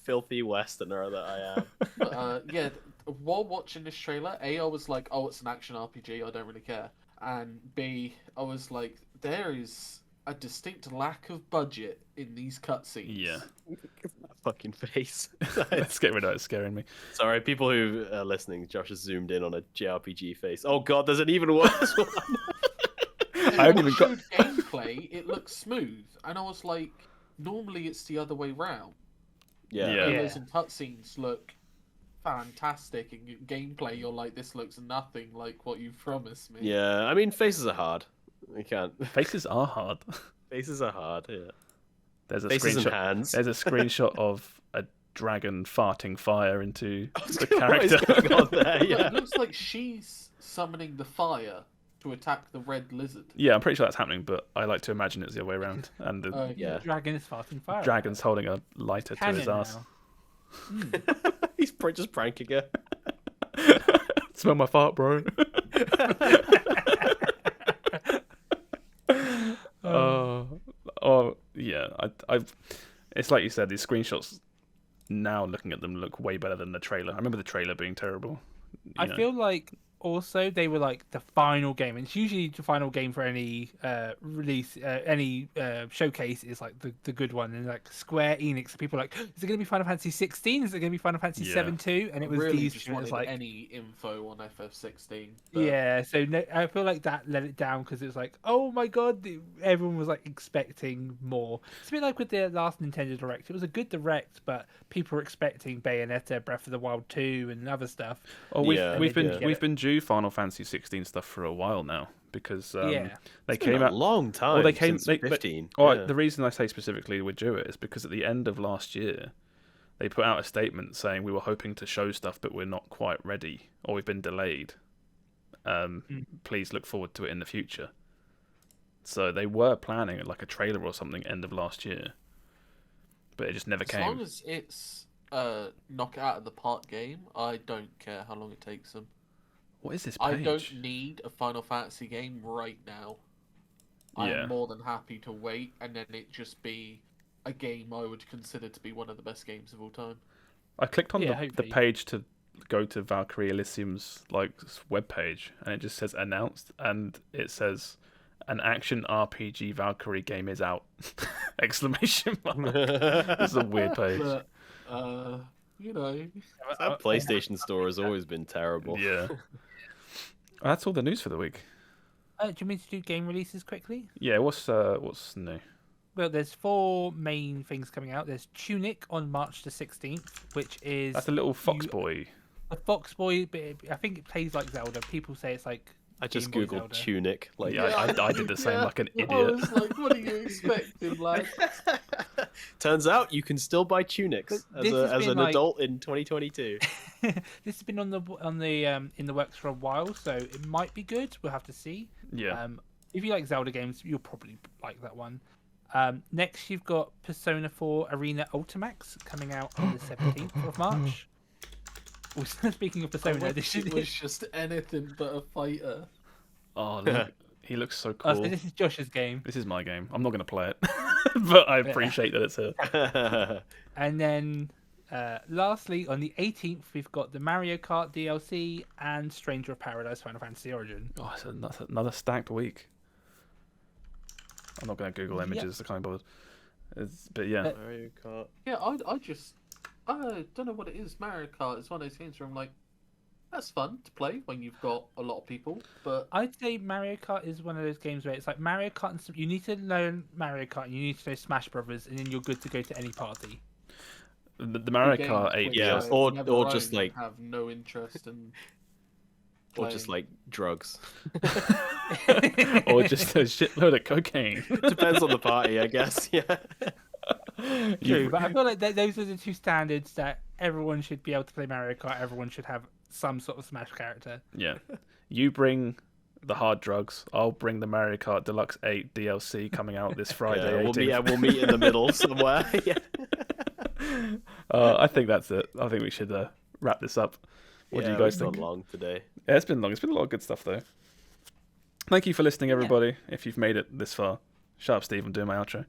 Filthy Westerner that I am. But, while watching this trailer, A, I was like, oh, it's an action RPG, I don't really care. And B, I was like, there is a distinct lack of budget in these cutscenes. Yeah. That fucking face. Let's get rid of it. It's scaring me. Sorry, people who are listening, Josh has zoomed in on a JRPG face. Oh god, there's an even worse one. I haven't even got gameplay. It looks smooth, and I was like, normally it's the other way round. Yeah. Trailers and cutscenes look fantastic, and gameplay, you're like, this looks nothing like what you promised me. Yeah, I mean, faces are hard. You can't. Faces are hard. Faces are hard. Yeah. There's a Faces and screenshot. hands. There's a screenshot of a dragon farting fire into the What is character. going on there? Yeah. It looks like she's summoning the fire to attack the red lizard. Yeah, I'm pretty sure that's happening, but I like to imagine it's the other way around. And the Yeah. Dragon is farting fire. dragon's holding a lighter to his Canon ass. now. He's just pranking her. Smell my fart, bro. Yeah. It's like you said, these screenshots now looking at them look way better than the trailer. I remember the trailer being terrible. I feel like also they were like the final game, and it's usually the final game for any release, any showcase is like the good one. And like Square Enix, people are like, is it going to be Final Fantasy 16? Is it going to be Final Fantasy 7 too? And it was really these just two, and it's wanted like any info on FF16. Yeah, so no, I feel like that let it down because it was like, oh my god, everyone was like expecting more. It's a bit like with the last Nintendo Direct. It was a good Direct, but people were expecting Bayonetta, Breath of the Wild 2, and other stuff. Oh, we've been due Final Fantasy 16 stuff for a while now because they came out a long time. Well, they came since 15. The reason I say specifically we're due it is because at the end of last year, they put out a statement saying we were hoping to show stuff, but we're not quite ready, or we've been delayed. Please look forward to it in the future. So they were planning like a trailer or something end of last year, but it just never came. As long as it's knock it out of the park game, I don't care how long it takes them. What is this page? I don't need a Final Fantasy game right now. I'm more than happy to wait, and then it just be a game I would consider to be one of the best games of all time. I clicked on the page to go to Valkyrie Elysium's webpage, and it just says announced, and it says an action RPG Valkyrie game is out! Exclamation mark. This is a weird page. But, you know, that PlayStation Store has always been terrible. Yeah. That's all the news for the week. Do you mean to do game releases quickly? Yeah, what's new? Well, there's 4 main things coming out. There's Tunic on March the 16th, which is... That's a little fox boy. A fox boy, but I think it plays like Zelda. People say it's like... I just Game Boy googled Zelda. Tunic. Like, I did the same like an I idiot. was like, what are you expecting, lad? Turns out you can still buy tunics as an adult in 2022. This has been on the in the works for a while, so it might be good. We'll have to see. Yeah. If you like Zelda games, you'll probably like that one. Next, you've got Persona 4 Arena Ultimax coming out on the 17th of March. Well, speaking of I Persona, wish it was just anything but a fighter. Oh, look, he looks so Oh, cool. so this is Josh's game. This is my game. I'm not going to play it, but I appreciate that it's here. And then, lastly, on the 18th, we've got the Mario Kart DLC and Stranger of Paradise Final Fantasy Origin. Oh, it's another stacked week. I'm not going to Google images. I can't bother. But yeah. Mario Kart. Yeah, I don't know what it is. Mario Kart is one of those games where I'm like, that's fun to play when you've got a lot of people, but I'd say Mario Kart is one of those games where it's like Mario Kart, and you need to learn Mario Kart, and you need to know Smash Brothers, and then you're good to go to any party. The Mario games Kart 8 which Yeah, I've or never just, owned like- have no interest in. Or just like drugs. or just a shitload of cocaine. Depends on the party, I guess. Yeah. True, but I feel like those are the two standards that everyone should be able to play Mario Kart. Everyone should have some sort of Smash character. Yeah. You bring the hard drugs. I'll bring the Mario Kart Deluxe 8 DLC coming out this Friday. 18th. We'll meet in the middle somewhere. Yeah. I think that's it. I think we should wrap this up. What do you guys think? We've gone long today. Yeah, it's been long. It's been a lot of good stuff, though. Thank you for listening, everybody. If you've made it this far. Shut up, Steve. I'm doing my outro.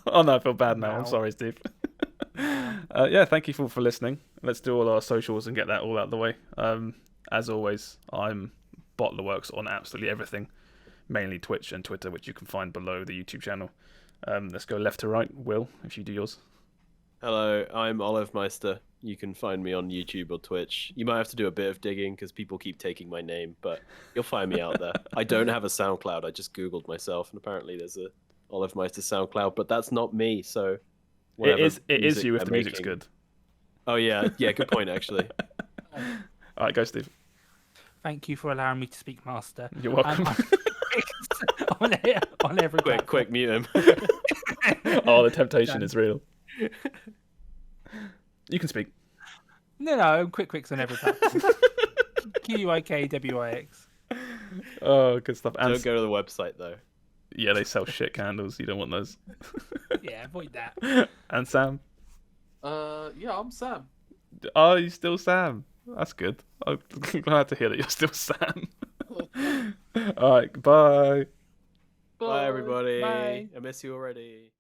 Oh, no, I feel bad now. I'm Wow. sorry, Steve. Yeah, thank you for listening. Let's do all our socials and get that all out of the way. As always, I'm BottlerWorks on absolutely everything. Mainly Twitch and Twitter, which you can find below the YouTube channel. Let's go left to right. Will, if you do yours. Hello, I'm Olive Meister. You can find me on YouTube or Twitch. You might have to do a bit of digging because people keep taking my name, but you'll find me out there. I don't have a SoundCloud. I just Googled myself, and apparently there's a Olive Meister SoundCloud, but that's not me, so... It is you if the music's making- good. Oh, yeah. Yeah, good point, actually. All right, go, Steve. Thank you for allowing me to speak, Master. You're welcome. on every Quick, mute him. Oh, the temptation is real. You can speak. No, Quikwix on every platform. QUIKWIX. Oh, good stuff. And Don't go to the website, though. yeah, they sell shit candles. You don't want those. Yeah, avoid that. And Sam? Yeah, I'm Sam. Oh, you still Sam? That's good. I'm glad to hear that you're still Sam. All right, bye. Bye, everybody. Bye. I miss you already.